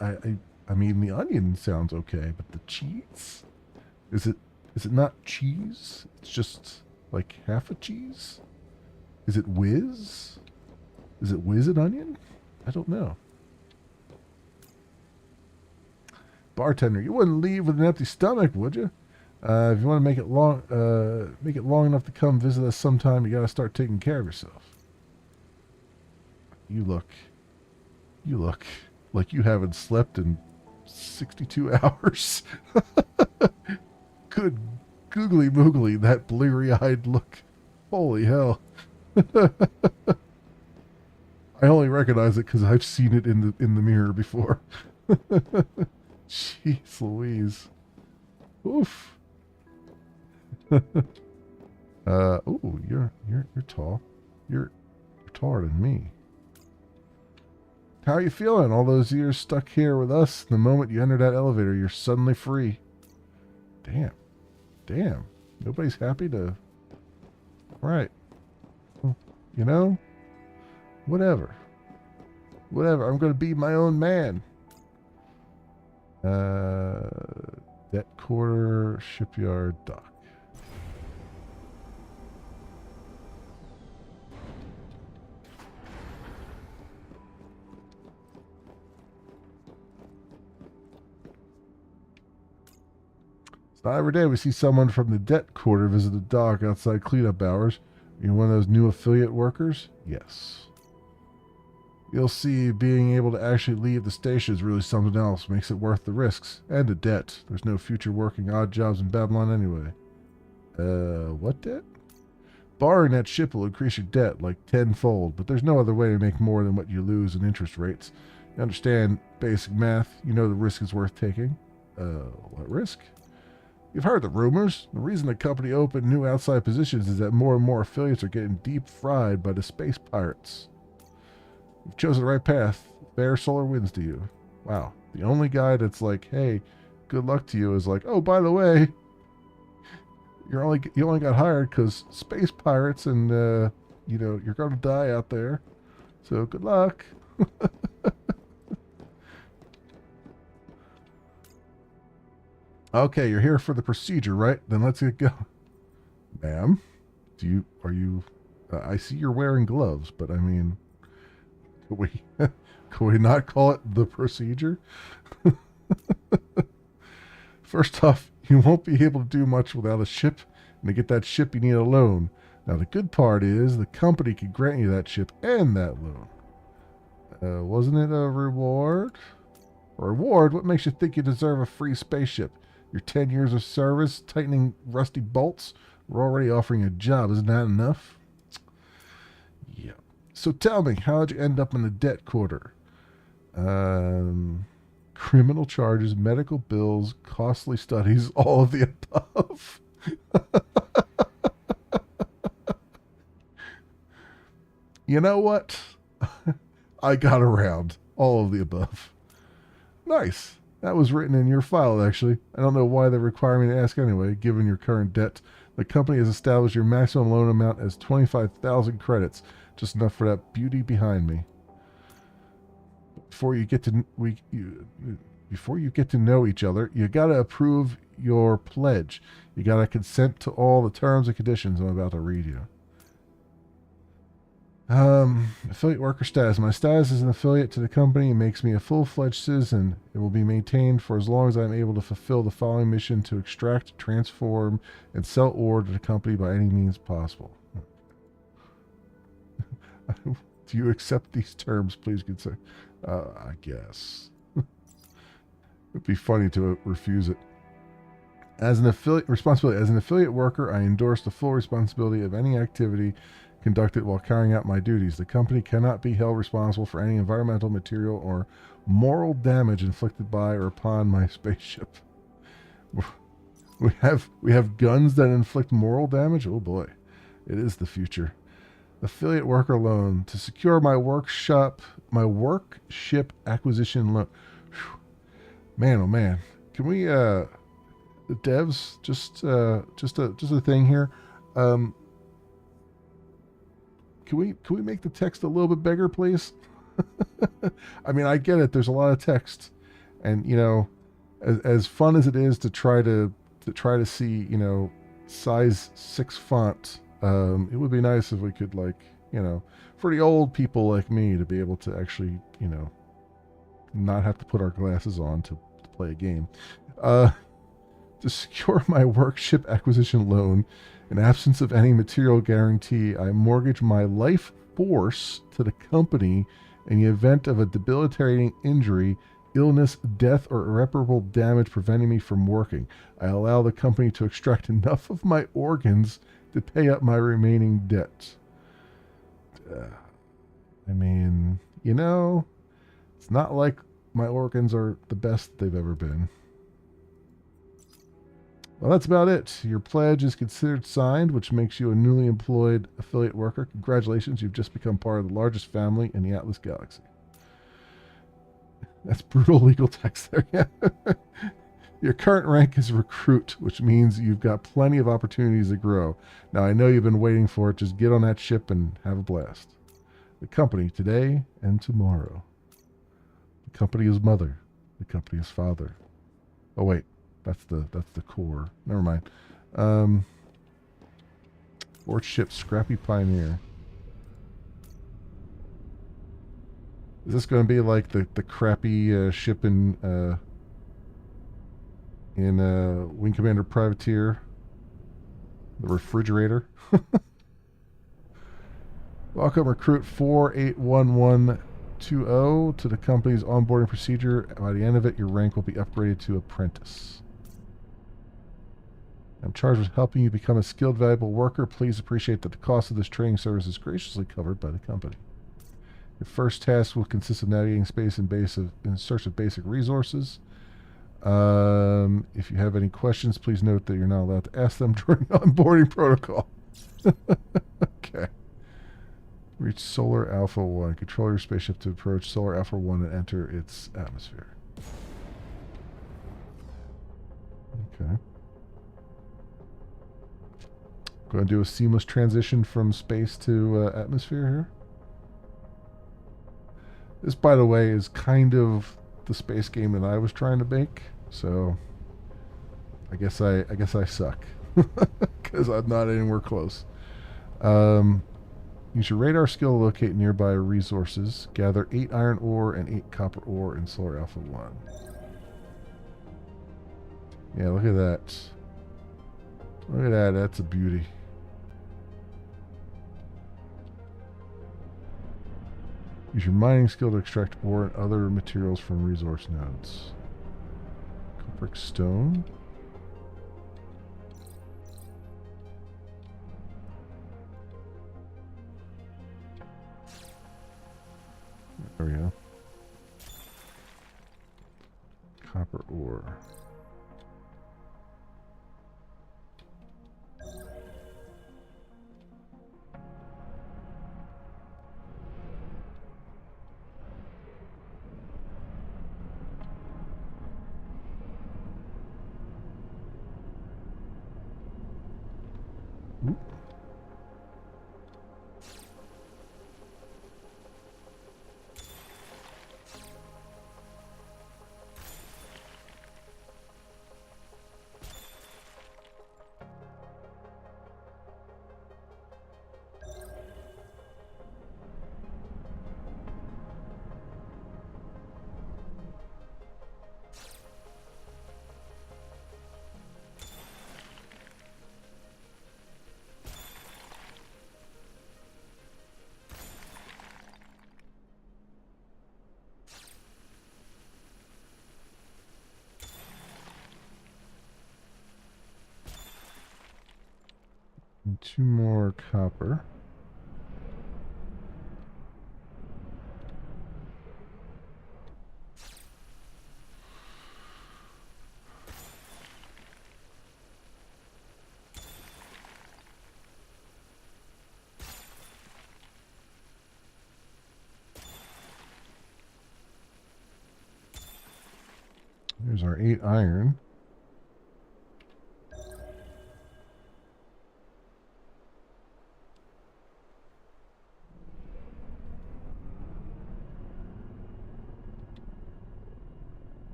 I mean, the onion sounds okay, but the cheese? Is it is it not cheese? It's just like half a cheese? Is it whiz? Is it whiz and onion? I don't know. Bartender, you wouldn't leave with an empty stomach, would you? If you want to make it long enough to come visit us sometime, you got to start taking care of yourself. You look like you haven't slept in 62 hours. Good googly moogly, that bleary-eyed look. Holy hell. I only recognize it because I've seen it in the mirror before. Jeez Louise. Oof. Oh, you're tall. You're taller than me. How are you feeling? All those years stuck here with us, the moment you enter that elevator, you're suddenly free. Damn. Damn. Nobody's happy to... Right. You know? Whatever. Whatever. I'm going to be my own man. Debt quarter, shipyard, dock. It's not every day we see someone from the debt quarter visit the dock outside cleanup hours. You're one of those new affiliate workers? Yes. You'll see being able to actually leave the station is really something else. Makes it worth the risks. And the debt. There's no future working odd jobs in Babylon anyway. What debt? Borrowing that ship will increase your debt like tenfold, but there's no other way to make more than what you lose in interest rates. You understand basic math. You know the risk is worth taking. What risk? You've heard the rumors. The reason the company opened new outside positions is that more and more affiliates are getting deep fried by the space pirates. You've chosen the right path. Fair solar winds to you. Wow. The only guy that's like, hey, good luck to you is like, oh, by the way, you only got hired because space pirates and, you're going to die out there. So good luck. Okay, you're here for the procedure, right? Then let's get going. Ma'am, I see you're wearing gloves, but I mean, can we not call it the procedure? First off, you won't be able to do much without a ship, and to get that ship you need a loan. Now the good part is the company can grant you that ship and that loan. Wasn't it a reward? A reward? What makes you think you deserve a free spaceship? Your 10 years of service, tightening rusty bolts, we're already offering a job. Isn't that enough? Yeah. So tell me, how'd you end up in the debt quarter? Criminal charges, medical bills, costly studies, all of the above. You know what? I got around. All of the above. Nice. That was written in your file, actually. I don't know why they require me to ask anyway, given your current debt. The company has established your maximum loan amount as 25,000 credits, just enough for that beauty behind me. Before you get to know each other, you gotta approve your pledge. You gotta consent to all the terms and conditions I'm about to read you. Affiliate worker status. My status as an affiliate to the company makes me a full-fledged citizen. It will be maintained for as long as I'm able to fulfill the following mission: to extract, transform, and sell ore to the company by any means possible. Do you accept these terms? Please consider. I guess. It'd be funny to refuse it. As an affiliate worker, I endorse the full responsibility of any activity conducted while carrying out my duties. The company cannot be held responsible for any environmental, material, or moral damage inflicted by or upon my spaceship. We have guns that inflict moral damage? Oh boy. It is the future. Affiliate worker loan. To secure my workship acquisition loan. Whew. Man, oh man. Can we, devs, just a thing here. can we make the text a little bit bigger, please? I mean, I get it. There's a lot of text, and you know, as fun as it is to try to see, you know, size 6 font, it would be nice if we could, like, you know, for the old people like me to be able to actually, you know, not have to put our glasses on to play a game. Uh, to secure my workship acquisition loan, in absence of any material guarantee, I mortgage my life force to the company in the event of a debilitating injury, illness, death, or irreparable damage preventing me from working. I allow the company to extract enough of my organs to pay up my remaining debts. I mean, you know, it's not like my organs are the best they've ever been. Well, that's about it. Your pledge is considered signed, which makes you a newly employed affiliate worker. Congratulations, you've just become part of the largest family in the Atlas Galaxy. That's brutal legal text there, yeah. Your current rank is recruit, which means you've got plenty of opportunities to grow. Now, I know you've been waiting for it. Just get on that ship and have a blast. The company, today and tomorrow. The company is mother. The company is father. Oh, wait. That's the core. Never mind. Fourth ship, Scrappy Pioneer. Is this going to be like the crappy ship in Wing Commander Privateer? The refrigerator? Welcome, recruit 481120 to the company's onboarding procedure. By the end of it, your rank will be upgraded to apprentice. I'm charged with helping you become a skilled, valuable worker. Please appreciate that the cost of this training service is graciously covered by the company. Your first task will consist of navigating space in search of basic resources. If you have any questions, please note that you're not allowed to ask them during onboarding protocol. Okay. Reach Solar Alpha 1. Control your spaceship to approach Solar Alpha 1 and enter its atmosphere. Okay. Going to do a seamless transition from space to atmosphere here. This, by the way, is kind of the space game that I was trying to make, so I guess I suck because I'm not anywhere close. Use your radar skill to locate nearby resources. Gather 8 iron ore and 8 copper ore in Solar Alpha 1. Yeah, look at that. Look at that. That's a beauty. Use your mining skill to extract ore and other materials from resource nodes. Cupric stone. There we go. Copper ore. Oop. And 2 more copper. There's our 8 iron.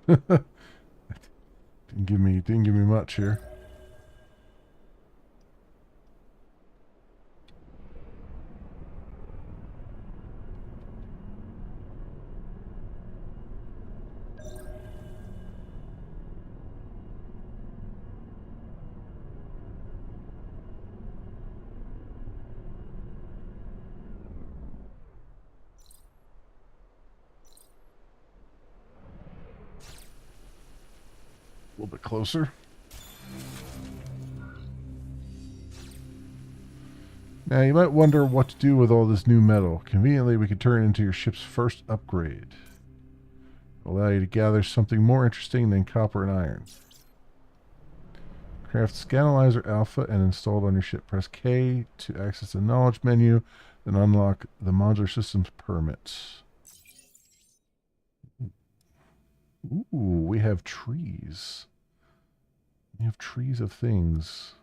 Didn't give me much here. A little bit closer. Now, you might wonder what to do with all this new metal. Conveniently, we could turn it into your ship's first upgrade. It'll allow you to gather something more interesting than copper and iron. Craft Scanalyzer Alpha and install it on your ship. Press K to access the knowledge menu, then unlock the modular systems permits. Ooh, we have trees. We have trees of things.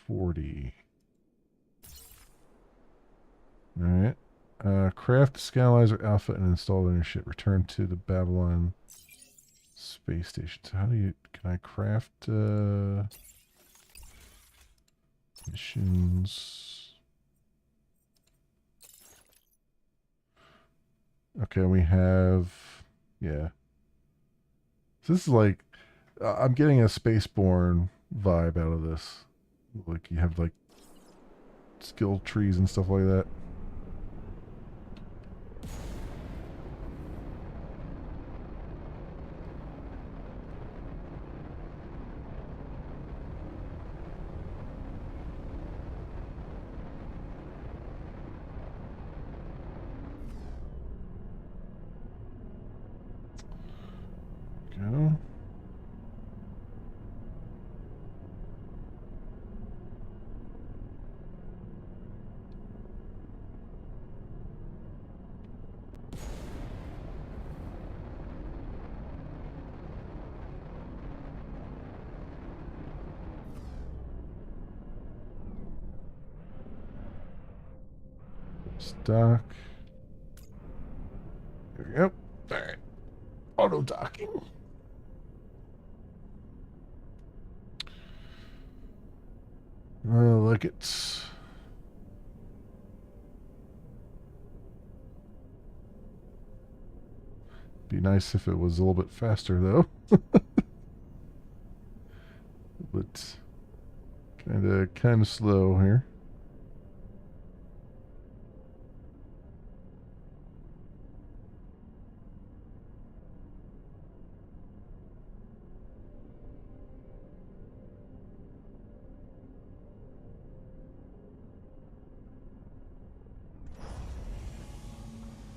40. Alright. Craft Scanalyzer Alpha and install it on your ship. Return to the Babylon space station. So how do you... Can I craft... missions... Okay, we have... Yeah. So this is like... I'm getting a Spaceborne vibe out of this. Like, you have, like, skill trees and stuff like that. Go. Dock. There we go. Alright. Auto docking. Look, it's... Be nice if it was a little bit faster, though. But kind of slow here.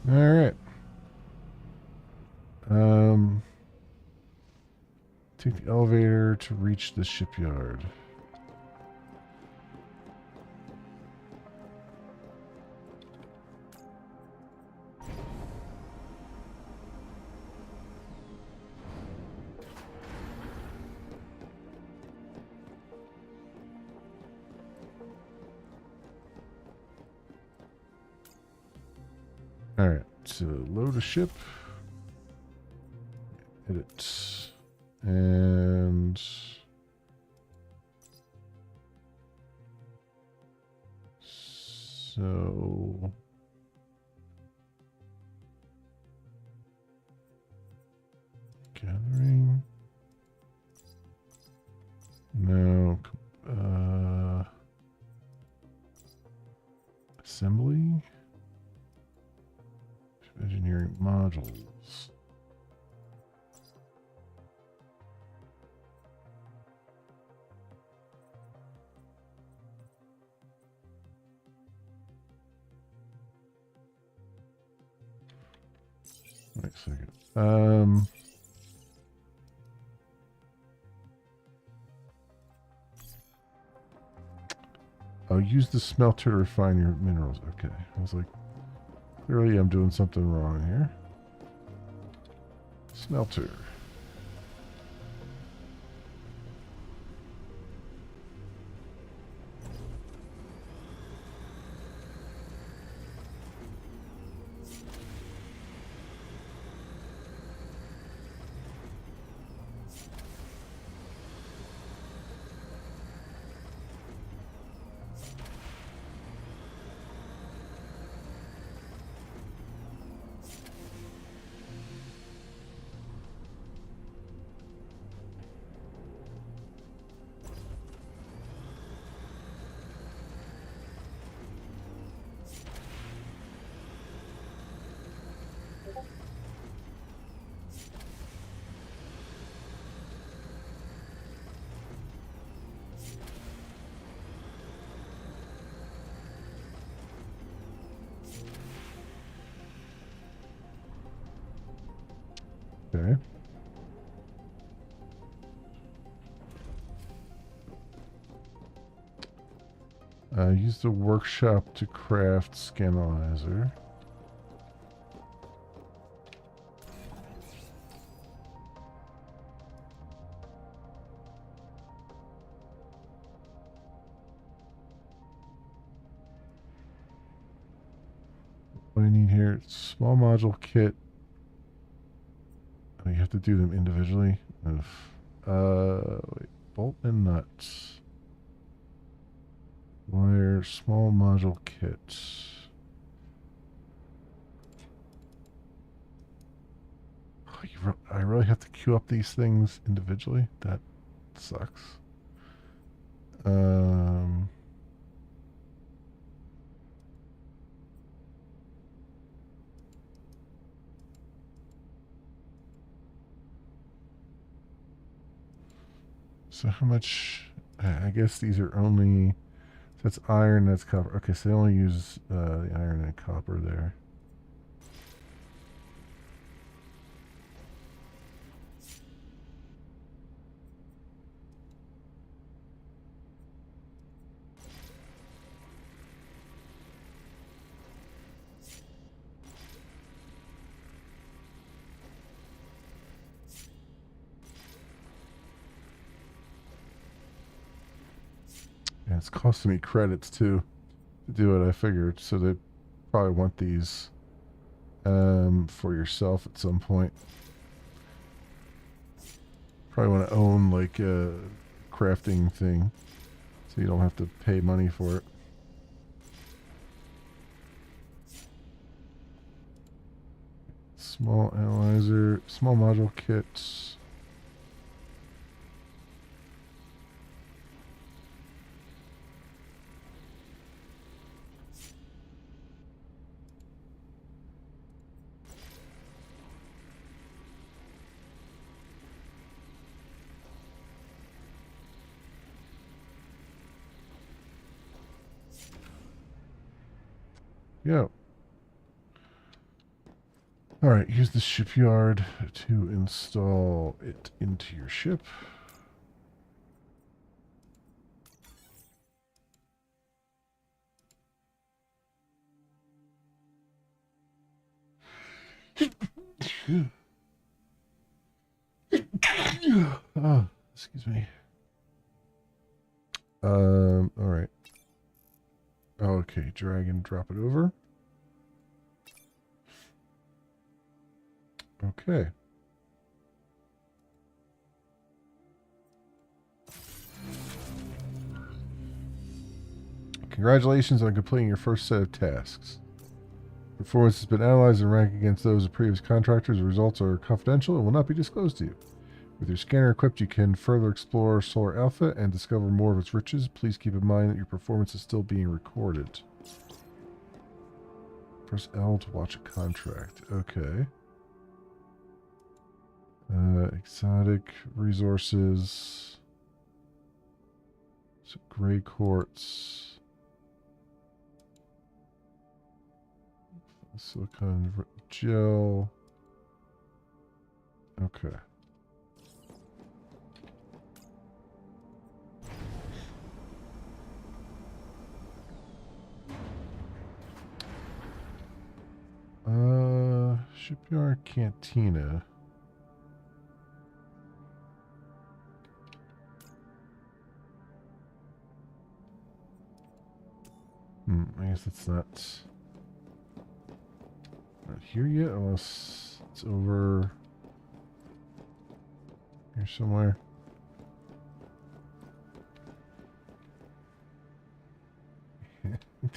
All right. Take the elevator to reach the shipyard. All right, so load a ship. Edit. And so gathering. No. Assembly. Engineering modules. Wait a second. I'll use the smelter to refine your minerals. Okay. I was like, clearly I'm doing something wrong here. Smelter. Use the workshop to craft scanalyzer. What do I need here? Small module kit. Oh, you have to do them individually. Ugh. Wait. Bolt and nuts. Wire, small module kit. Oh, I really have to queue up these things individually? That sucks. So how much? I guess these are only. That's iron. That's copper. Okay, so they only use the iron and copper there. And it's costing me credits too to do it. I figured, so they probably want these for yourself at some point. Probably want to own like a crafting thing, so you don't have to pay money for it. Small analyzer, small module kits. Yeah. All right, use the shipyard to install it into your ship. Oh, excuse me. All right. Okay, drag and drop it over. Okay. Congratulations on completing your first set of tasks. Performance has been analyzed and ranked against those of previous contractors. The results are confidential and will not be disclosed to you. With your scanner equipped, you can further explore Solar Alpha and discover more of its riches. Please keep in mind that your performance is still being recorded. Press L to watch a contract. Okay. Exotic resources. So gray quartz. Silicon gel. Okay. Shipyard cantina. I guess it's not here yet, unless it's over here somewhere.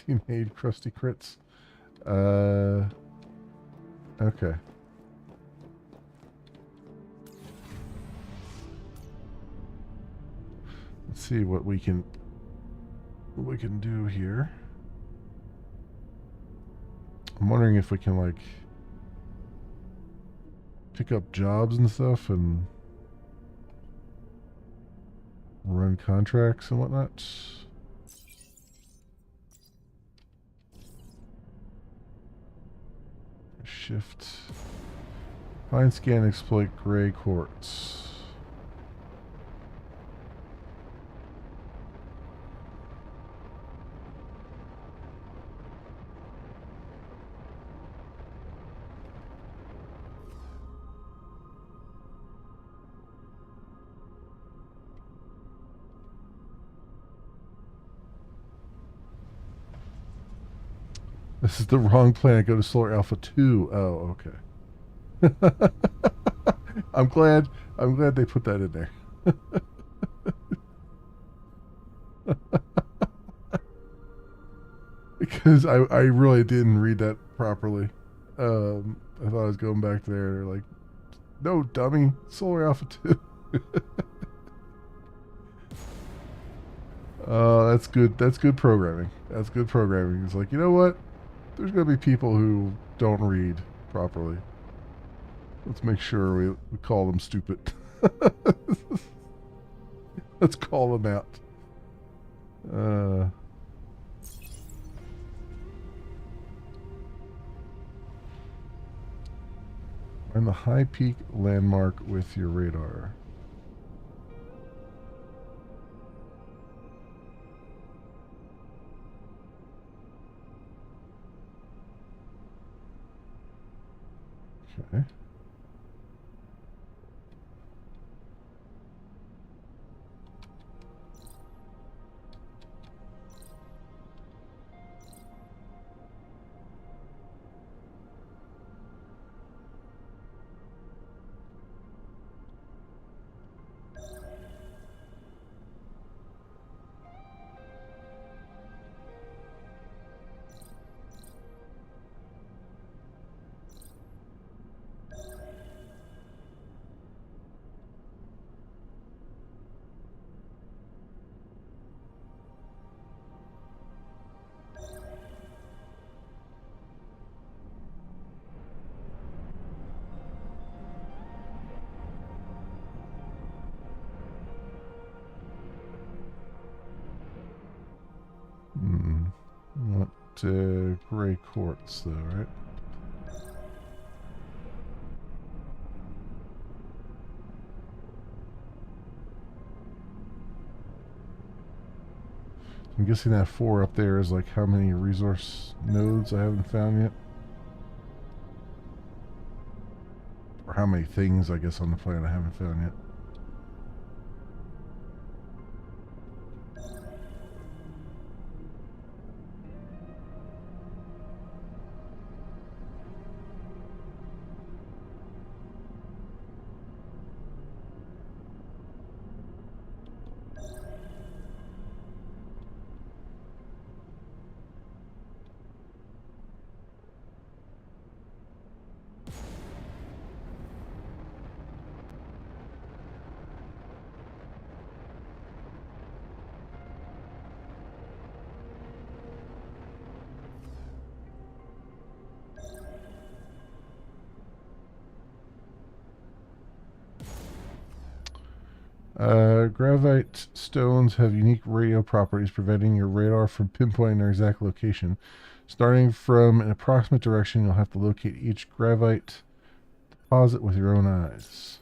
Teammate crusty crits. Okay. Let's see what we can do here. I'm wondering if we can like pick up jobs and stuff and run contracts and whatnot. Shift. Find, scan, exploit gray quartz. This is the wrong planet. Go to Solar Alpha 2. Oh, okay. I'm glad. I'm glad they put that in there. Because I really didn't read that properly. I thought I was going back there. They're like, no, dummy, Solar Alpha 2. That's good. That's good programming. That's good programming. It's like, you know what? There's going to be people who don't read properly. Let's make sure we call them stupid. Let's call them out. Find the high peak landmark with your radar. Okay. Not gray quartz, though, right? I'm guessing that 4 up there is like how many resource nodes I haven't found yet? Or how many things, I guess, on the planet I haven't found yet. Gravite stones have unique radio properties, preventing your radar from pinpointing their exact location. Starting from an approximate direction, you'll have to locate each gravite deposit with your own eyes.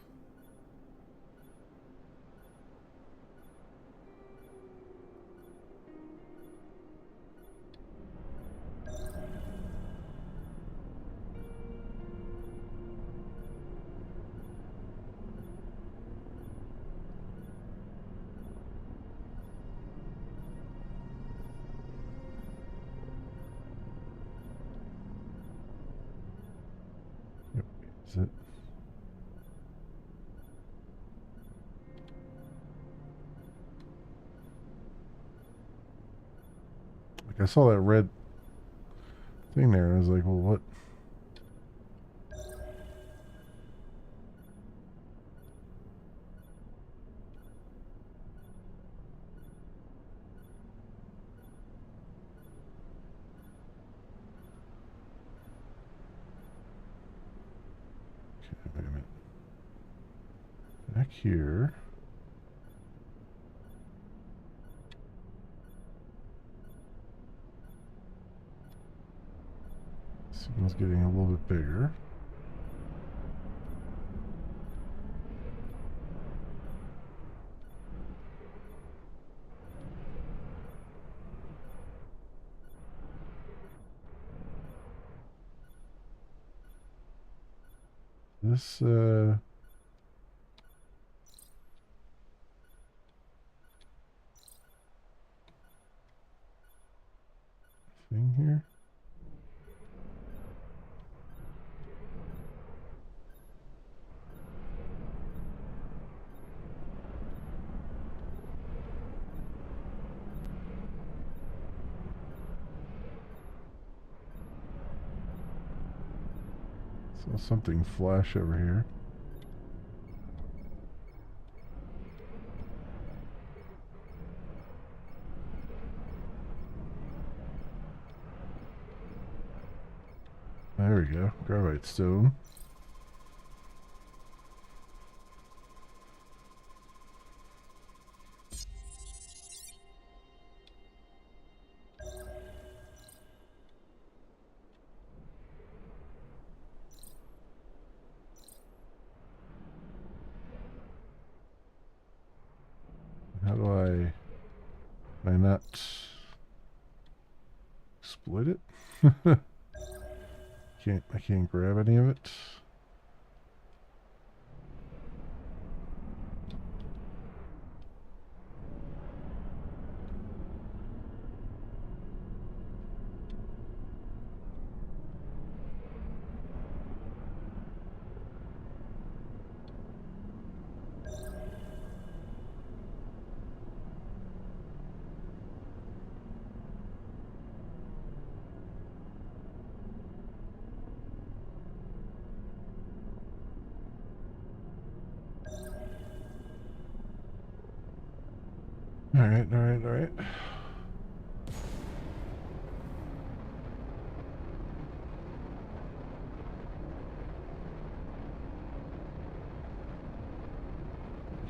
Yep, is it? Like I saw that red thing there, and I was like, well, what? Okay, wait a minute. Back here. Signal's getting a little bit bigger. This, thing here? Saw something flash over here. There we go. Graphite stone. How do I... Can I not split it? I can't grab any of it. Alright, alright, alright.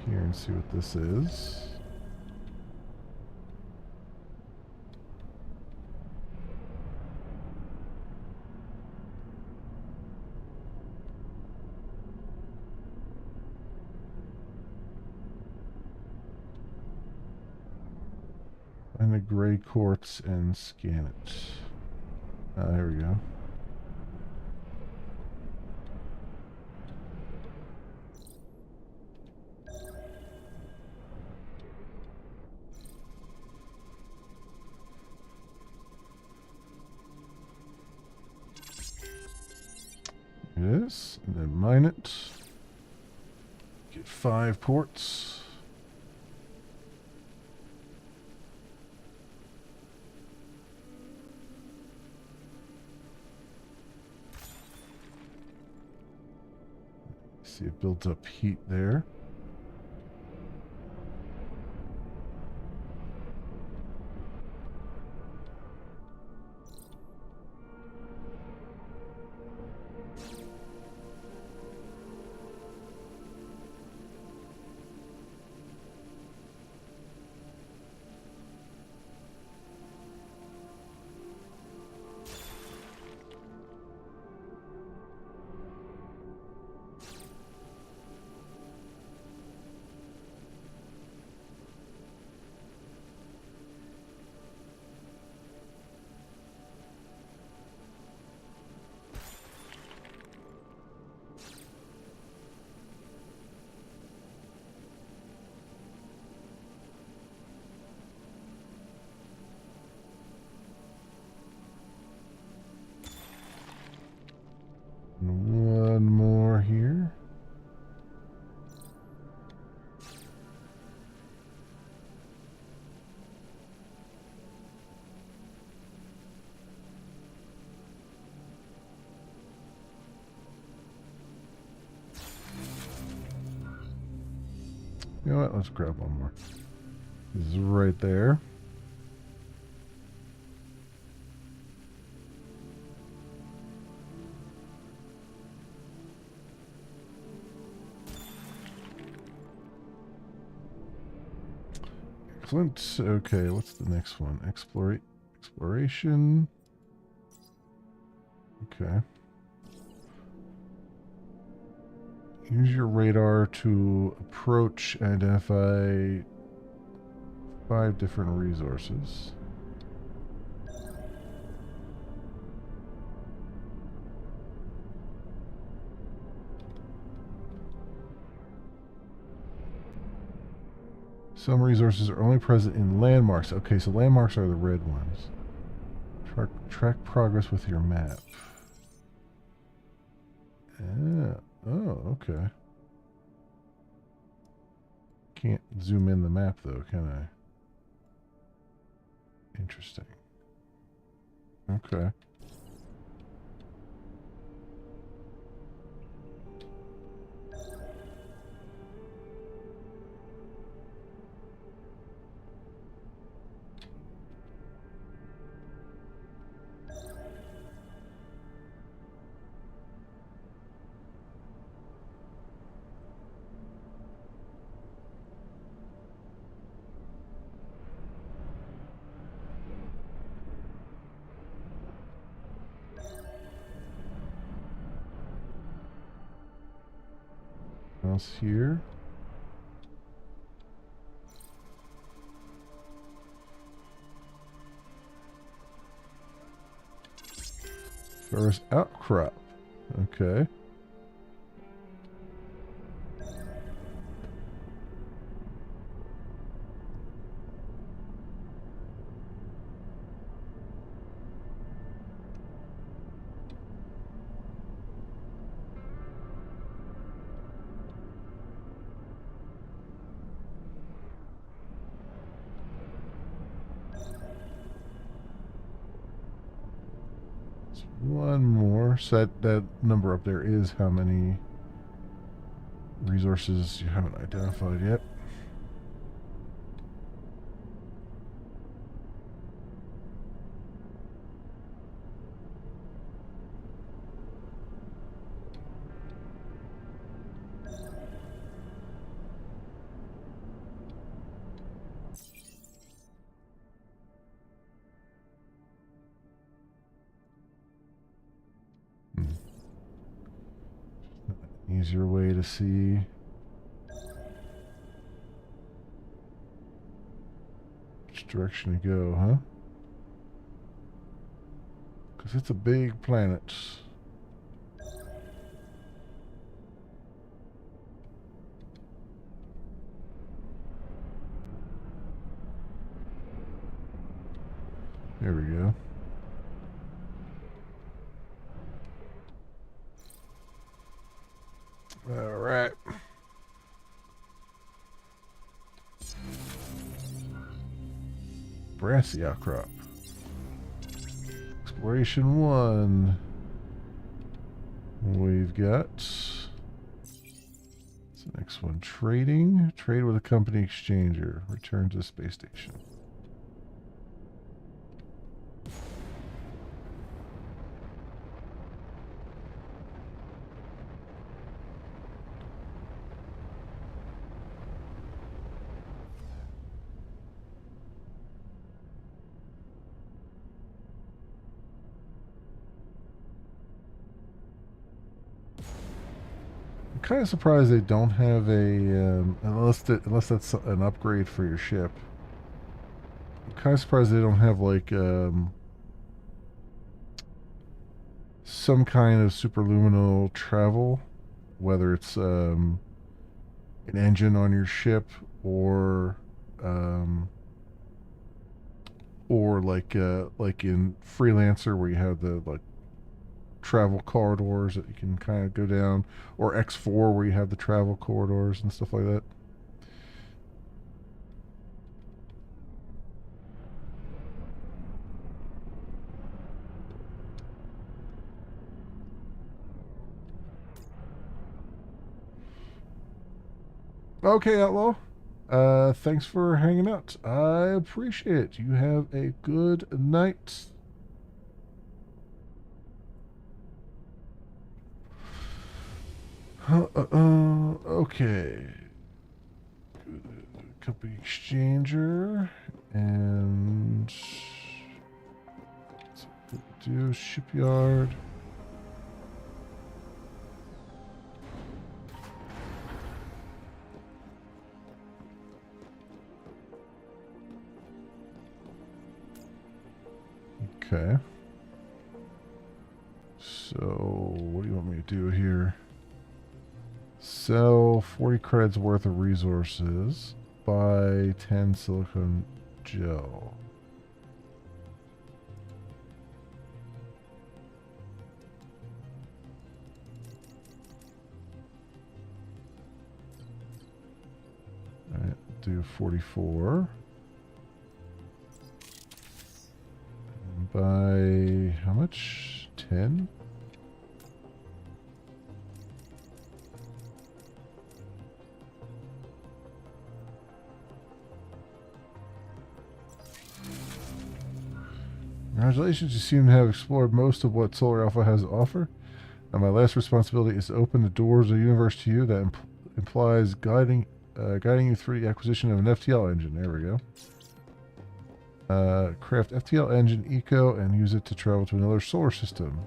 Here and see what this is. Find the gray quartz and scan it. There we go. It is, and then mine it. Get 5 quartz. See, it builds up heat there. One more here. You know what? Let's grab one more. This is right there. Excellent. Okay, what's the next one? Exploration. Okay. Use your radar to approach and identify 5 different resources. Some resources are only present in landmarks. Okay, so landmarks are the red ones. Track progress with your map. Yeah. Oh, okay. Can't zoom in the map though, can I? Interesting. Okay. else here? Ferrous outcrop. Okay. One more. So that number up there is how many resources you haven't identified yet. Easier way to see. Which direction to go, huh? Because it's a big planet. There we go. All right. Brassy outcrop. Exploration 1. We've got... What's the next one? Trading. Trade with a company exchanger. Return to the space station. Kind of surprised they don't have a unless that's an upgrade for your ship. I'm kind of surprised they don't have like some kind of superluminal travel, whether it's an engine on your ship or like in Freelancer where you have the like travel corridors that you can kind of go down, or X4 where you have the travel corridors and stuff like that. Okay, Outlaw. Thanks for hanging out. I appreciate it. You have a good night. Okay. Company exchanger and do shipyard. Okay. So what do you want me to do here? Sell 40 credits worth of resources. Buy 10 silicone gel. Alright, do 44. And buy how much? 10? Congratulations, you seem to have explored most of what Solar Alpha has to offer. Now my last responsibility is to open the doors of the universe to you. That implies guiding you through the acquisition of an FTL engine. There we go. Craft FTL engine Eco and use it to travel to another solar system.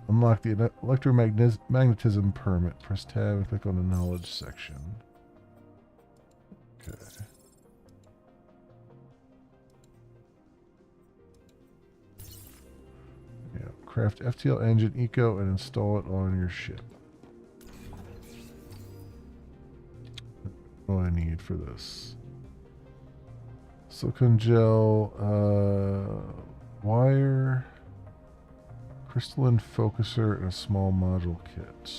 Unlock the electromagnetism permit. Press tab and click on the knowledge section. Okay. Yeah. Craft FTL engine eco and install it on your ship. What do I need for this? Silicone gel, wire, crystalline focuser, and a small module kit.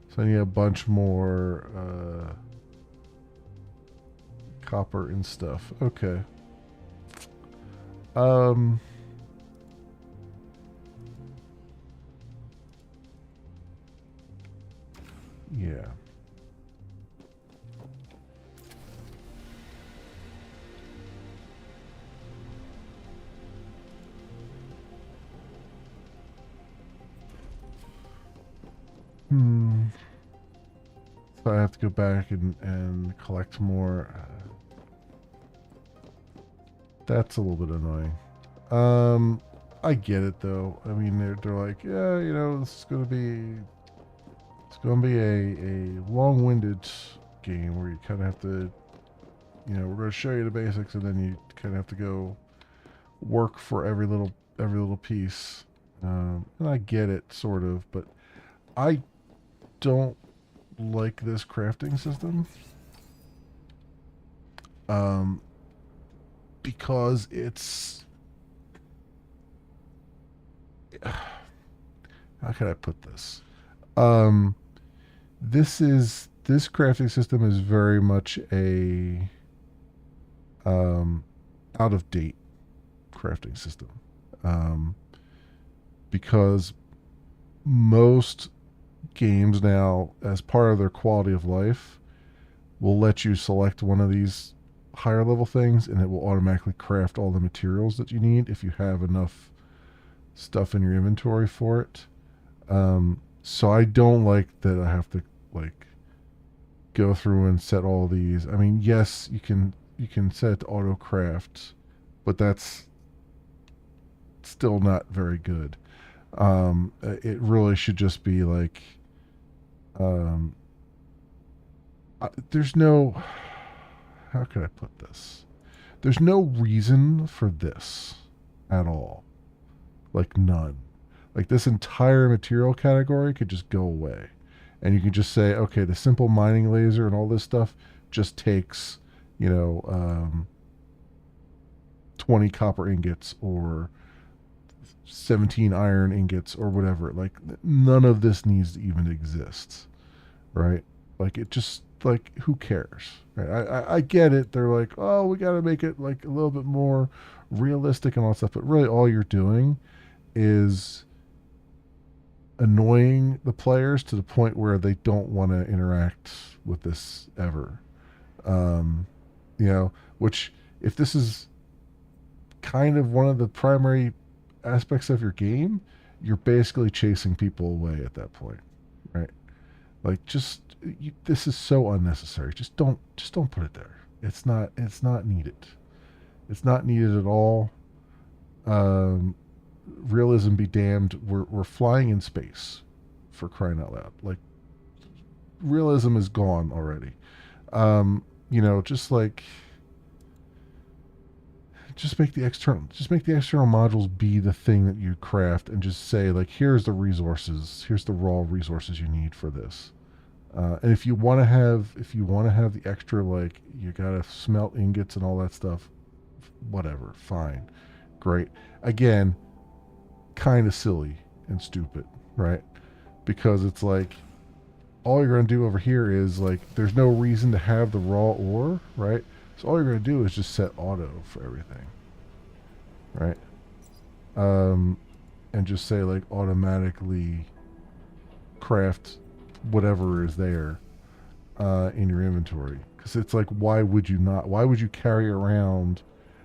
So I need a bunch more copper and stuff. Okay. Yeah. So I have to go back and collect more. That's a little bit annoying. I get it though. I mean, they're like, yeah, you know, it's gonna be a long-winded game where you kind of have to, you know, we're gonna show you the basics and then you kind of have to go work for every little piece. And I get it sort of, but I don't like this crafting system. Because it's, how can I put this? This crafting system is very much a out of date crafting system. Because most games now, as part of their quality of life, will let you select one of these higher level things and it will automatically craft all the materials that you need if you have enough stuff in your inventory for it. So I don't like that I have to like go through and set all these. I mean, yes, you can set it to auto craft, but that's still not very good. It really should just be like, there's no, how can I put this? There's no reason for this at all. Like none. Like this entire material category could just go away. And you can just say, okay, the simple mining laser and all this stuff just takes, you know, 20 copper ingots or 17 iron ingots or whatever. Like none of this needs to even exist, right? Like it just, like, who cares, right? I get it. They're like, oh, we got to make it like a little bit more realistic and all that stuff, but really all you're doing is annoying the players to the point where they don't want to interact with this ever. You know, which if this is kind of one of the primary aspects of your game, you're basically chasing people away at that point, right? Like this is so unnecessary. Just don't put it there. It's not needed. It's not needed at all. Realism be damned. We're flying in space, for crying out loud. Like realism is gone already. You know, just make the external modules be the thing that you craft, and just say like, here's the raw resources you need for this. And if you want to have the extra, like you gotta smelt ingots and all that stuff, whatever, fine, great. Again, kind of silly and stupid, right? Because it's like all you're gonna do over here is like, there's no reason to have the raw ore, right? So all you're gonna do is just set auto for everything, right? And just say like automatically craft whatever is there in your inventory. Because it's like, why would you carry around,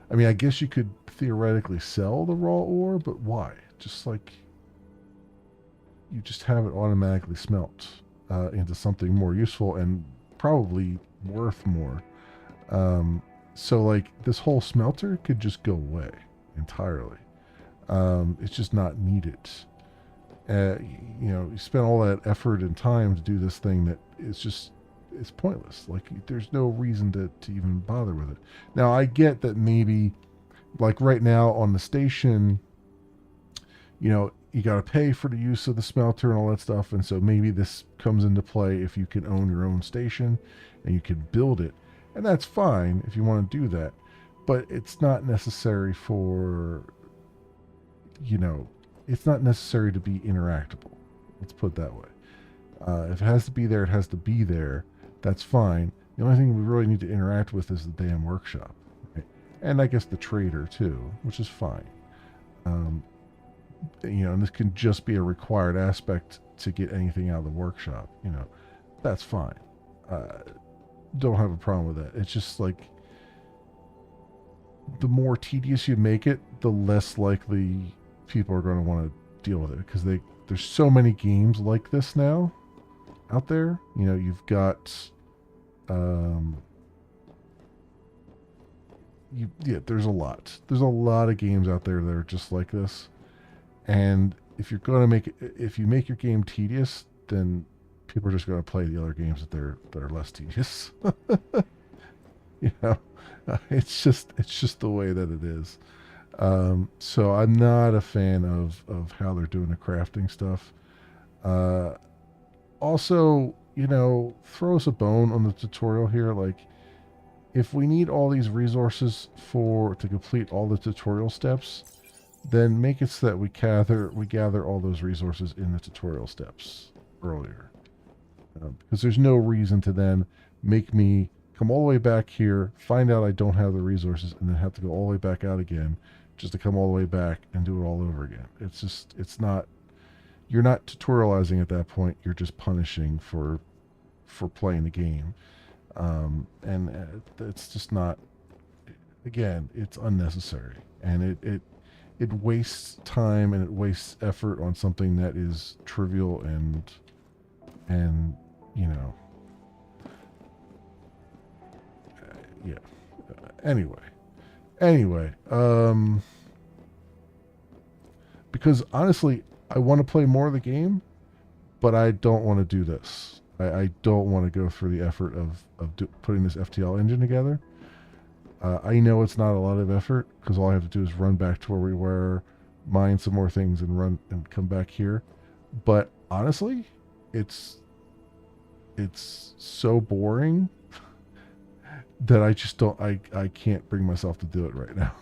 I mean, I guess you could theoretically sell the raw ore, but why? Just like, you just have it automatically smelt into something more useful and probably worth more. So like this whole smelter could just go away entirely. It's just not needed. You spend all that effort and time to do this thing that is just it's pointless. Like there's no reason to even bother with it. Now I get that maybe like right now on the station, you got to pay for the use of the smelter and all that stuff, and so maybe this comes into play if you can own your own station and you can build it, and that's fine if you want to do that, but it's not necessary for you know, it's not necessary to be interactable. Let's put it that way. If it has to be there, it has to be there. That's fine. The only thing we really need to interact with is the damn workshop, right? And I guess the trader too, which is fine. Um, and this can just be a required aspect to get anything out of the workshop. That's fine. Uh, don't have a problem with that. It's just like the more tedious you make it, the less likely people are going to want to deal with it because there's so many games like this now out there. You've got there's a lot of games out there that are just like this, and if you make your game tedious, then people are just going to play the other games that are less tedious. you know it's just the way that it is. So I'm not a fan of how they're doing the crafting stuff. Also, throw us a bone on the tutorial here. Like, if we need all these resources to complete all the tutorial steps, then make it so that we gather all those resources in the tutorial steps earlier. Because there's no reason to then make me come all the way back here, find out I don't have the resources, and then have to go all the way back out again just to come all the way back and do it all over again. You're not tutorializing at that point. You're just punishing for playing the game. And it's just not, again, it's unnecessary. And it wastes time and it wastes effort on something that is trivial and yeah. Anyway, because honestly, I want to play more of the game, but I don't want to do this. I don't want to go through the effort of putting this FTL engine together. I know it's not a lot of effort because all I have to do is run back to where we were, mine some more things, and run and come back here. But honestly, it's so boring that I just don't. I can't bring myself to do it right now.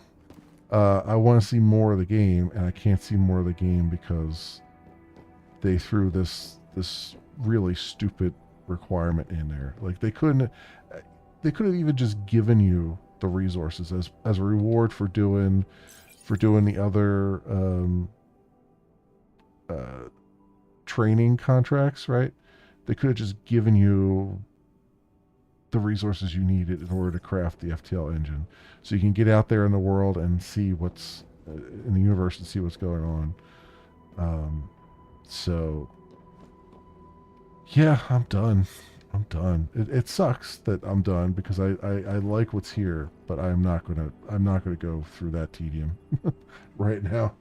I want to see more of the game, and I can't see more of the game because they threw this really stupid requirement in there. Like they could have even just given you the resources as a reward for doing the other training contracts, right? They could have just given you the resources you needed in order to craft the FTL engine, so you can get out there in the world and see what's in the universe and see what's going on. So yeah, I'm done. It sucks that I'm done because I like what's here, but I'm not gonna go through that tedium right now.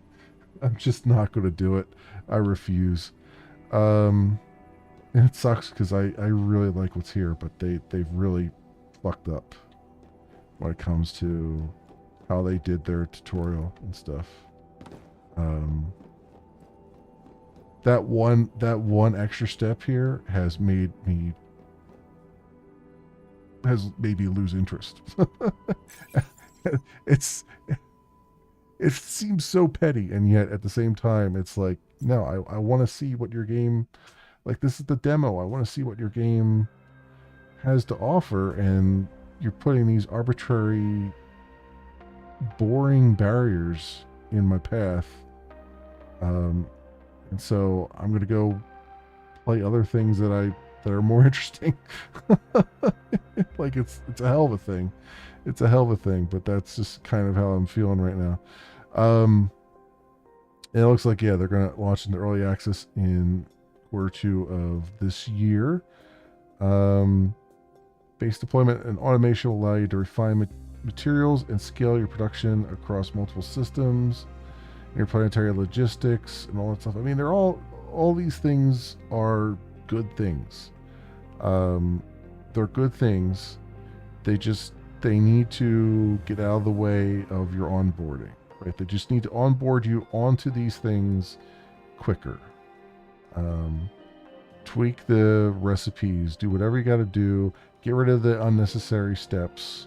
I'm just not gonna do it. I refuse. And it sucks because I really like what's here, but they've really fucked up when it comes to how they did their tutorial and stuff. That one extra step here has made me lose interest. It seems so petty, and yet at the same time, it's like, no, I want to see what your game, like, this is the demo. I want to see what your game has to offer, and you're putting these arbitrary, boring barriers in my path. And so I'm gonna go play other things that are more interesting. Like it's a hell of a thing. It's a hell of a thing, but that's just kind of how I'm feeling right now. And it looks like, yeah, they're gonna launch into early access in Q2 of this year. Base deployment and automation will allow you to refine materials and scale your production across multiple systems, interplanetary logistics, and all that stuff. I mean, they're all these things are good things. They're good things. They need to get out of the way of your onboarding, right? They just need to onboard you onto these things quicker. Tweak the recipes, do whatever you got to do, get rid of the unnecessary steps,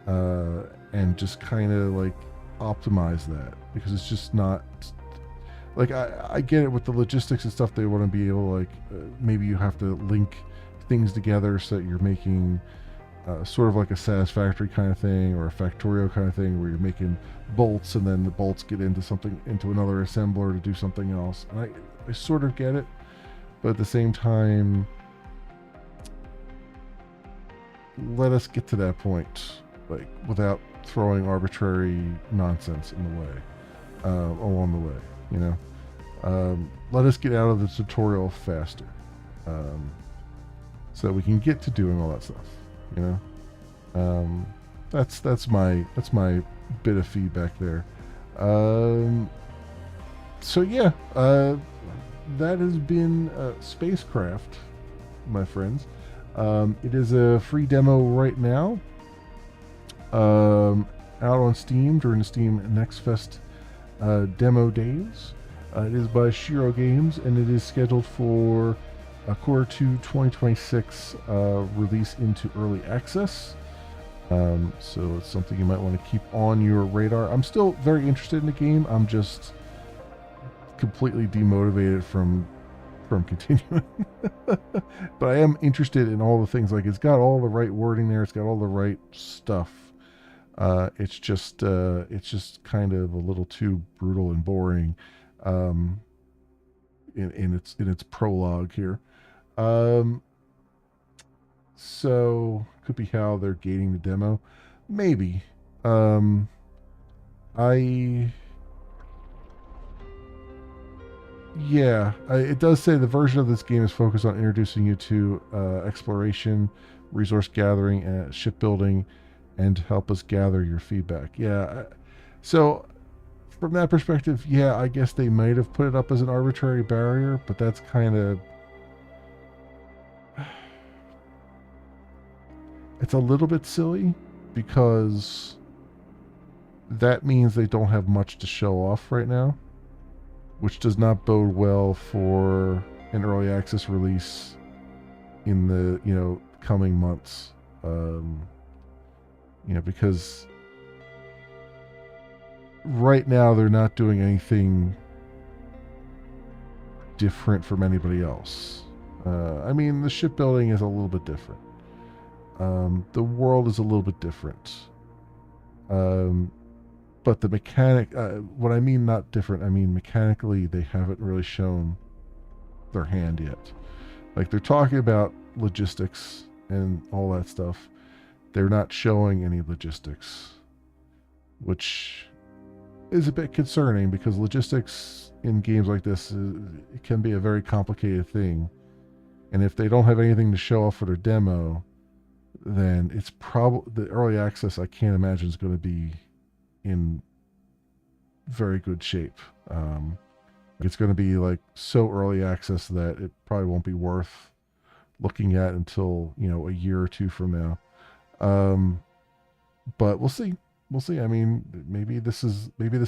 and just kind of like optimize that, because it's just not like I get it with the logistics and stuff. They want to be able to, like, maybe you have to link things together so that you're making sort of like a satisfactory kind of thing, or a factorio kind of thing, where you're making bolts and then the bolts get into another assembler to do something else. And I sort of get it, but at the same time, let us get to that point, like, without throwing arbitrary nonsense in the way, along the way, you know. Let us get out of the tutorial faster, so that we can get to doing all that stuff, you know. That's my bit of feedback there. So yeah, that has been SpaceCraft, my friends. It is a free demo right now, out on Steam during the Steam Next Fest demo days. It is by Shiro Games, and it is scheduled for quarter 2 2026 release into early access. So it's something you might want to keep on your radar. I'm still very interested in the game. I'm just completely demotivated from continuing. But I am interested in all the things. Like, it's got all the right wording there. It's got all the right stuff. It's just kind of a little too brutal and boring in its prologue here. So could be how they're gating the demo, maybe. It does say the version of this game is focused on introducing you to exploration, resource gathering, and shipbuilding, and to help us gather your feedback. So from that perspective, I guess they might have put it up as an arbitrary barrier, but that's kind of... It's a little bit silly, because that means they don't have much to show off right now, which does not bode well for an early access release in the coming months. Because right now they're not doing anything different from anybody else. I mean, the shipbuilding is a little bit different. The world is a little bit different. But the mechanic, what I mean not different, I mean mechanically they haven't really shown their hand yet. Like, they're talking about logistics and all that stuff. They're not showing any logistics, which is a bit concerning, because logistics in games like this it can be a very complicated thing. And if they don't have anything to show off for their demo, then it's probably the early access, I can't imagine, is going to be in very good shape. It's going to be like so early access that it probably won't be worth looking at until a year or two from now. But we'll see. I mean, maybe this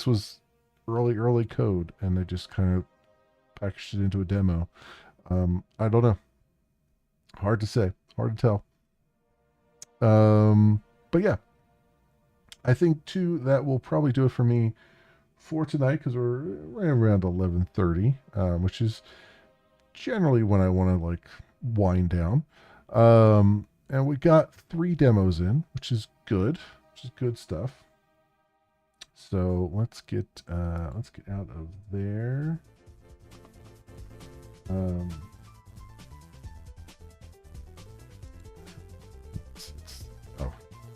was early code and they just kind of packaged it into a demo. I don't know. Hard to say. Hard to tell. But yeah, I think too that will probably do it for me for tonight, because we're right around 11:30, which is generally when I want to like wind down. And we got 3 demos in, which is good stuff. So let's get out of there.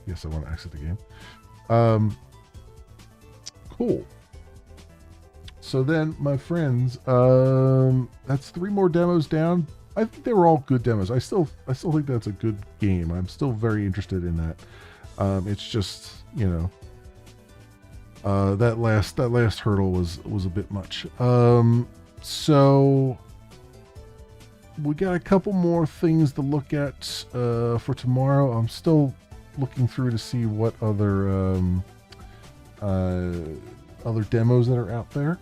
Yes, I want to exit the game. Cool. So then, my friends, that's 3 more demos down. I think they were all good demos. I still think that's a good game. I'm still very interested in that. It's just, that last hurdle was a bit much. So we got a couple more things to look at for tomorrow. I'm still looking through to see what other demos that are out there.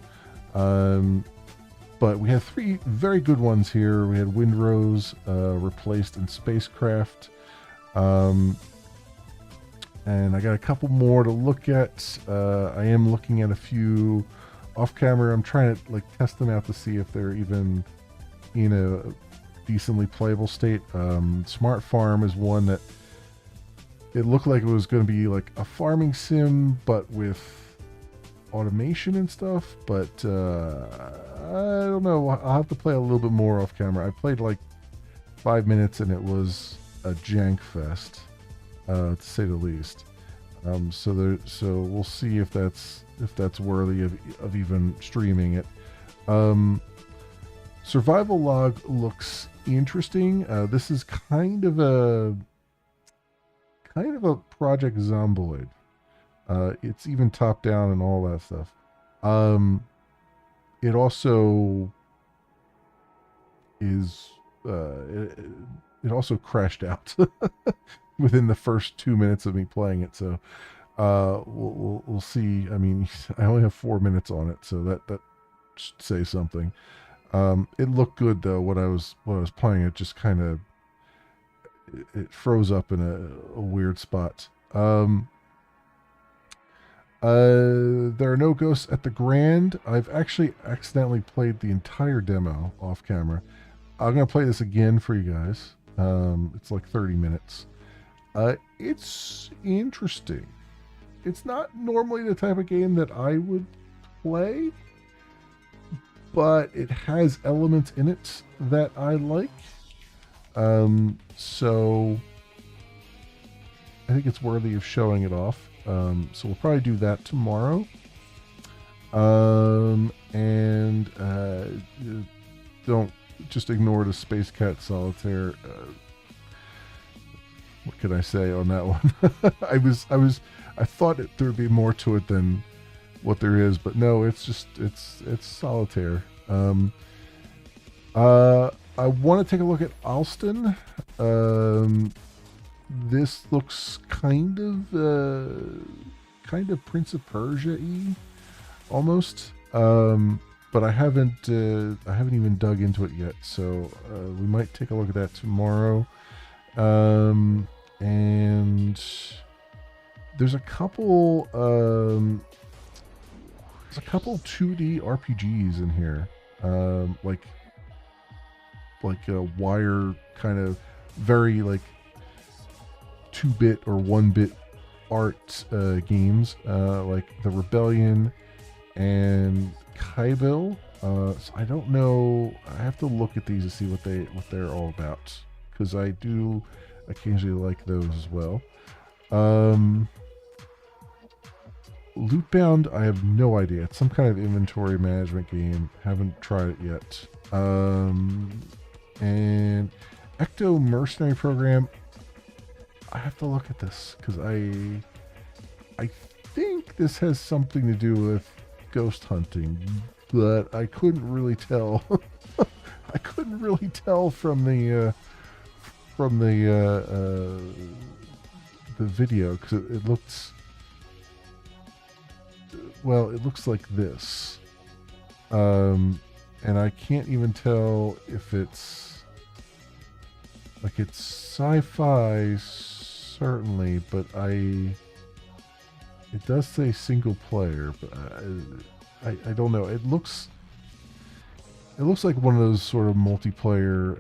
But we had 3 very good ones here. We had Windrose replaced in SpaceCraft. And I got a couple more to look at. I am looking at a few off camera. I'm trying to test them out to see if they're even in a decently playable state. Smart Farm is one that it looked like it was going to be like a farming sim, but with automation and stuff. But I don't know. I'll have to play a little bit more off camera. I played like 5 minutes and it was a jank fest, to say the least. So we'll see if that's worthy of even streaming it. Survival Log looks interesting. This is kind of a Project Zomboid. It's even top down and all that stuff. It also is it also crashed out within the first 2 minutes of me playing it. So we'll see. I mean, I only have 4 minutes on it, so that should say something. It looked good though. When I was playing it, just kind of it froze up in a weird spot. There are no ghosts at the Grand. I've actually accidentally played the entire demo off camera. I'm gonna play this again for you guys. It's like 30 minutes. It's interesting. It's not normally the type of game that I would play, but it has elements in it that I like. So I think it's worthy of showing it off. So we'll probably do that tomorrow. And don't just ignore the Space Cat Solitaire. What can I say on that one? I thought there'd be more to it than what there is, but no, it's Solitaire. I want to take a look at Alston. This looks kind of Prince of Persia-y, almost. But I haven't even dug into it yet, so we might take a look at that tomorrow. And there's a couple 2D RPGs in here, like a wire kind of very like 2-bit or 1-bit art games, like The Rebellion and Kaibil. So I don't know. I have to look at these to see what they're all about, because I do occasionally like those as well. Lootbound, I have no idea. It's some kind of inventory management game. Haven't tried it yet. And Ecto Mercenary Program, I have to look at this because I think this has something to do with ghost hunting, but I couldn't really tell. I couldn't really tell from the video, because it looks, well, it looks like this, and I can't even tell if it's like, it's sci-fi certainly, but it does say single player, but I don't know. It looks like one of those sort of multiplayer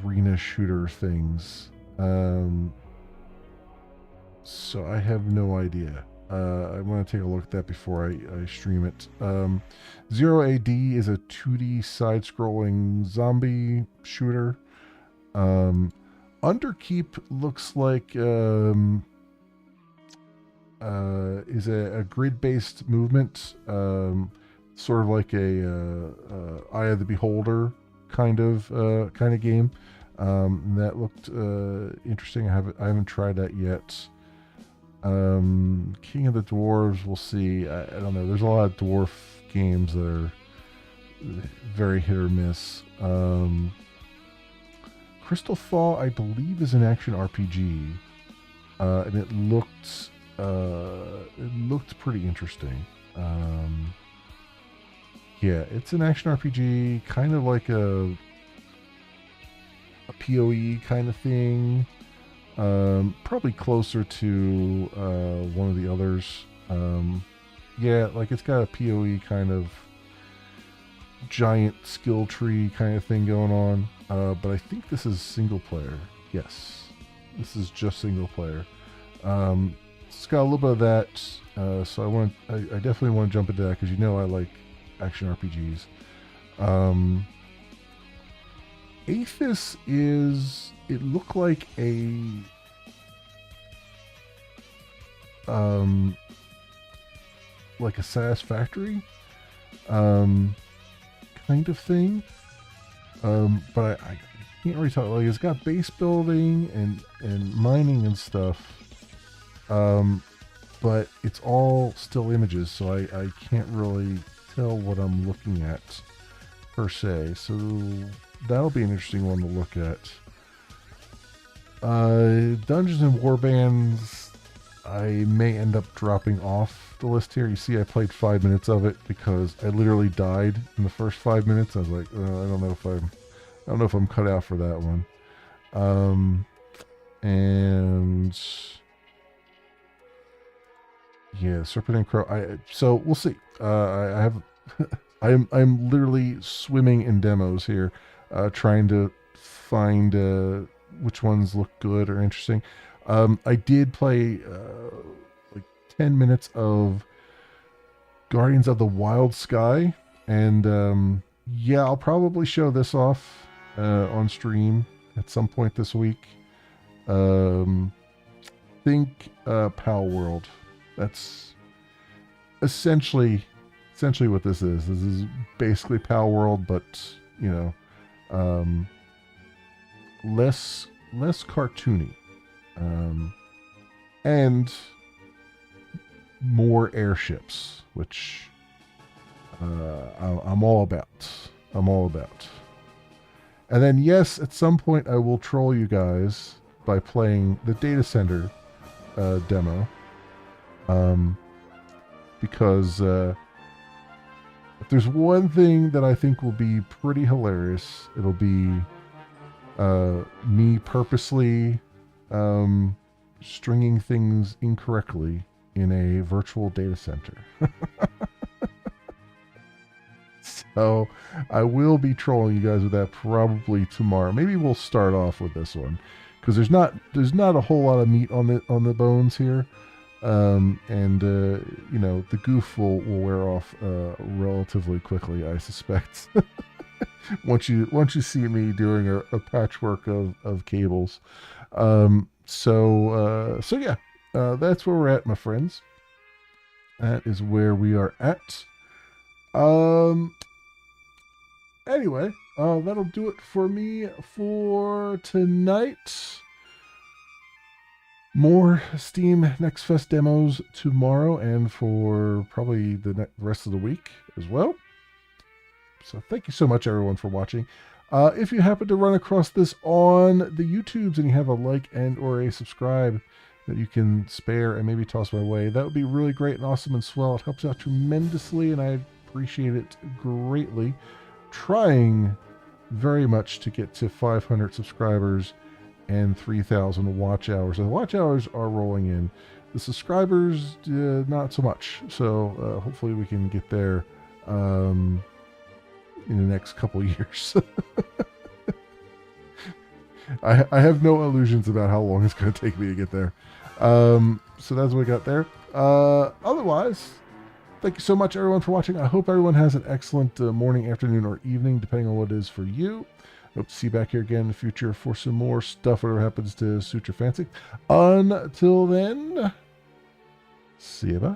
arena shooter things. So I have no idea. I want to take a look at that before I stream it. Zero AD is a 2D side-scrolling zombie shooter. Underkeep looks like is a grid-based movement, sort of like a Eye of the Beholder kind of game. That looked interesting. I haven't tried that yet. King of the Dwarves, we'll see. I don't know. There's a lot of dwarf games that are very hit or miss. Crystal Fall, I believe, is an action RPG, and it looked pretty interesting. Yeah, it's an action RPG, kind of like a PoE kind of thing. Probably closer to one of the others. Yeah, like it's got a PoE kind of giant skill tree kind of thing going on. But I think this is single player. Yes, this is just single player. It's got a little bit of that. So I definitely want to jump into that because I like action RPGs. Aethys it looked like a Satisfactory kind of thing. But I can't really talk. Like, it's got base building and mining and stuff. But it's all still images, so I can't really tell what I'm looking at per se. So that'll be an interesting one to look at. Dungeons and Warbands, I may end up dropping off the list here. You see, I played 5 minutes of it because I literally died in the first 5 minutes. I was like, I don't know if I'm cut out for that one. And yeah, Serpent and Crow. So we'll see. I have, I'm literally swimming in demos here, trying to find which ones look good or interesting. I did play like 10 minutes of Guardians of the Wild Sky, and yeah, I'll probably show this off on stream at some point this week. Think Pal World. That's essentially what this is. This is basically Pal World, but less cartoony, and more airships, which I'm all about. And then, yes, at some point I will troll you guys by playing the data center demo, because if there's one thing that I think will be pretty hilarious, it'll be me purposely stringing things incorrectly in a virtual data center. So I will be trolling you guys with that probably tomorrow. Maybe we'll start off with this one because there's not a whole lot of meat on the bones here, and the goof will wear off relatively quickly, I suspect. once you see me doing a patchwork of cables. So yeah, that's where we're at, my friends. That is where we are at. Anyway, that'll do it for me for tonight. More Steam Next Fest demos tomorrow and for probably the rest of the week as well. So thank you so much, everyone, for watching. If you happen to run across this on the YouTubes and you have a like and or a subscribe that you can spare and maybe toss my way, that would be really great and awesome and swell. It helps out tremendously, and I appreciate it greatly. Trying very much to get to 500 subscribers and 3,000 watch hours. The watch hours are rolling in. The subscribers, not so much. So hopefully we can get there in the next couple years. I have no illusions about how long it's going to take me to get there. So that's what we got there. Otherwise, thank you so much, everyone, for watching. I hope everyone has an excellent morning, afternoon, or evening, depending on what it is for you. Hope to see you back here again in the future for some more stuff, whatever happens to suit your fancy. Until then, see you, bye.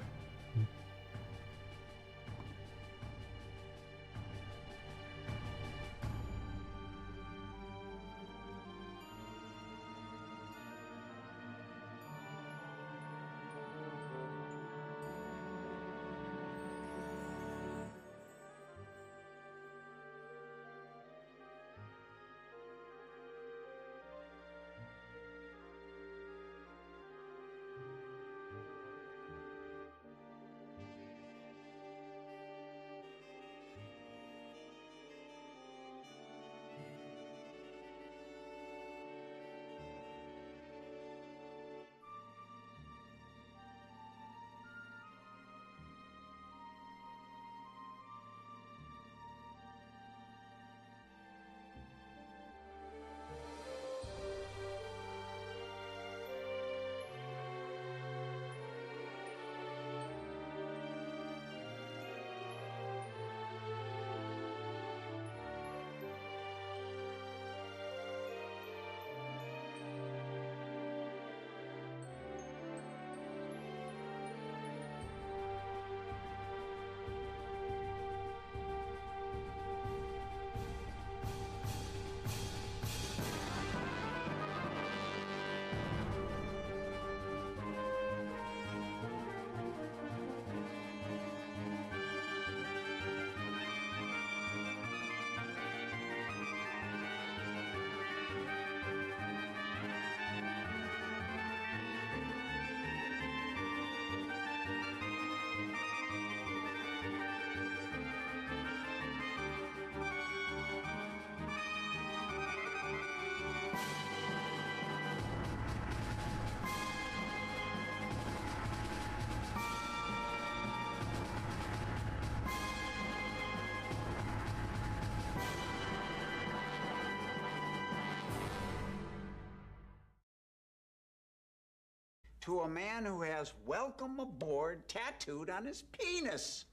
to a man who has welcome aboard tattooed on his penis.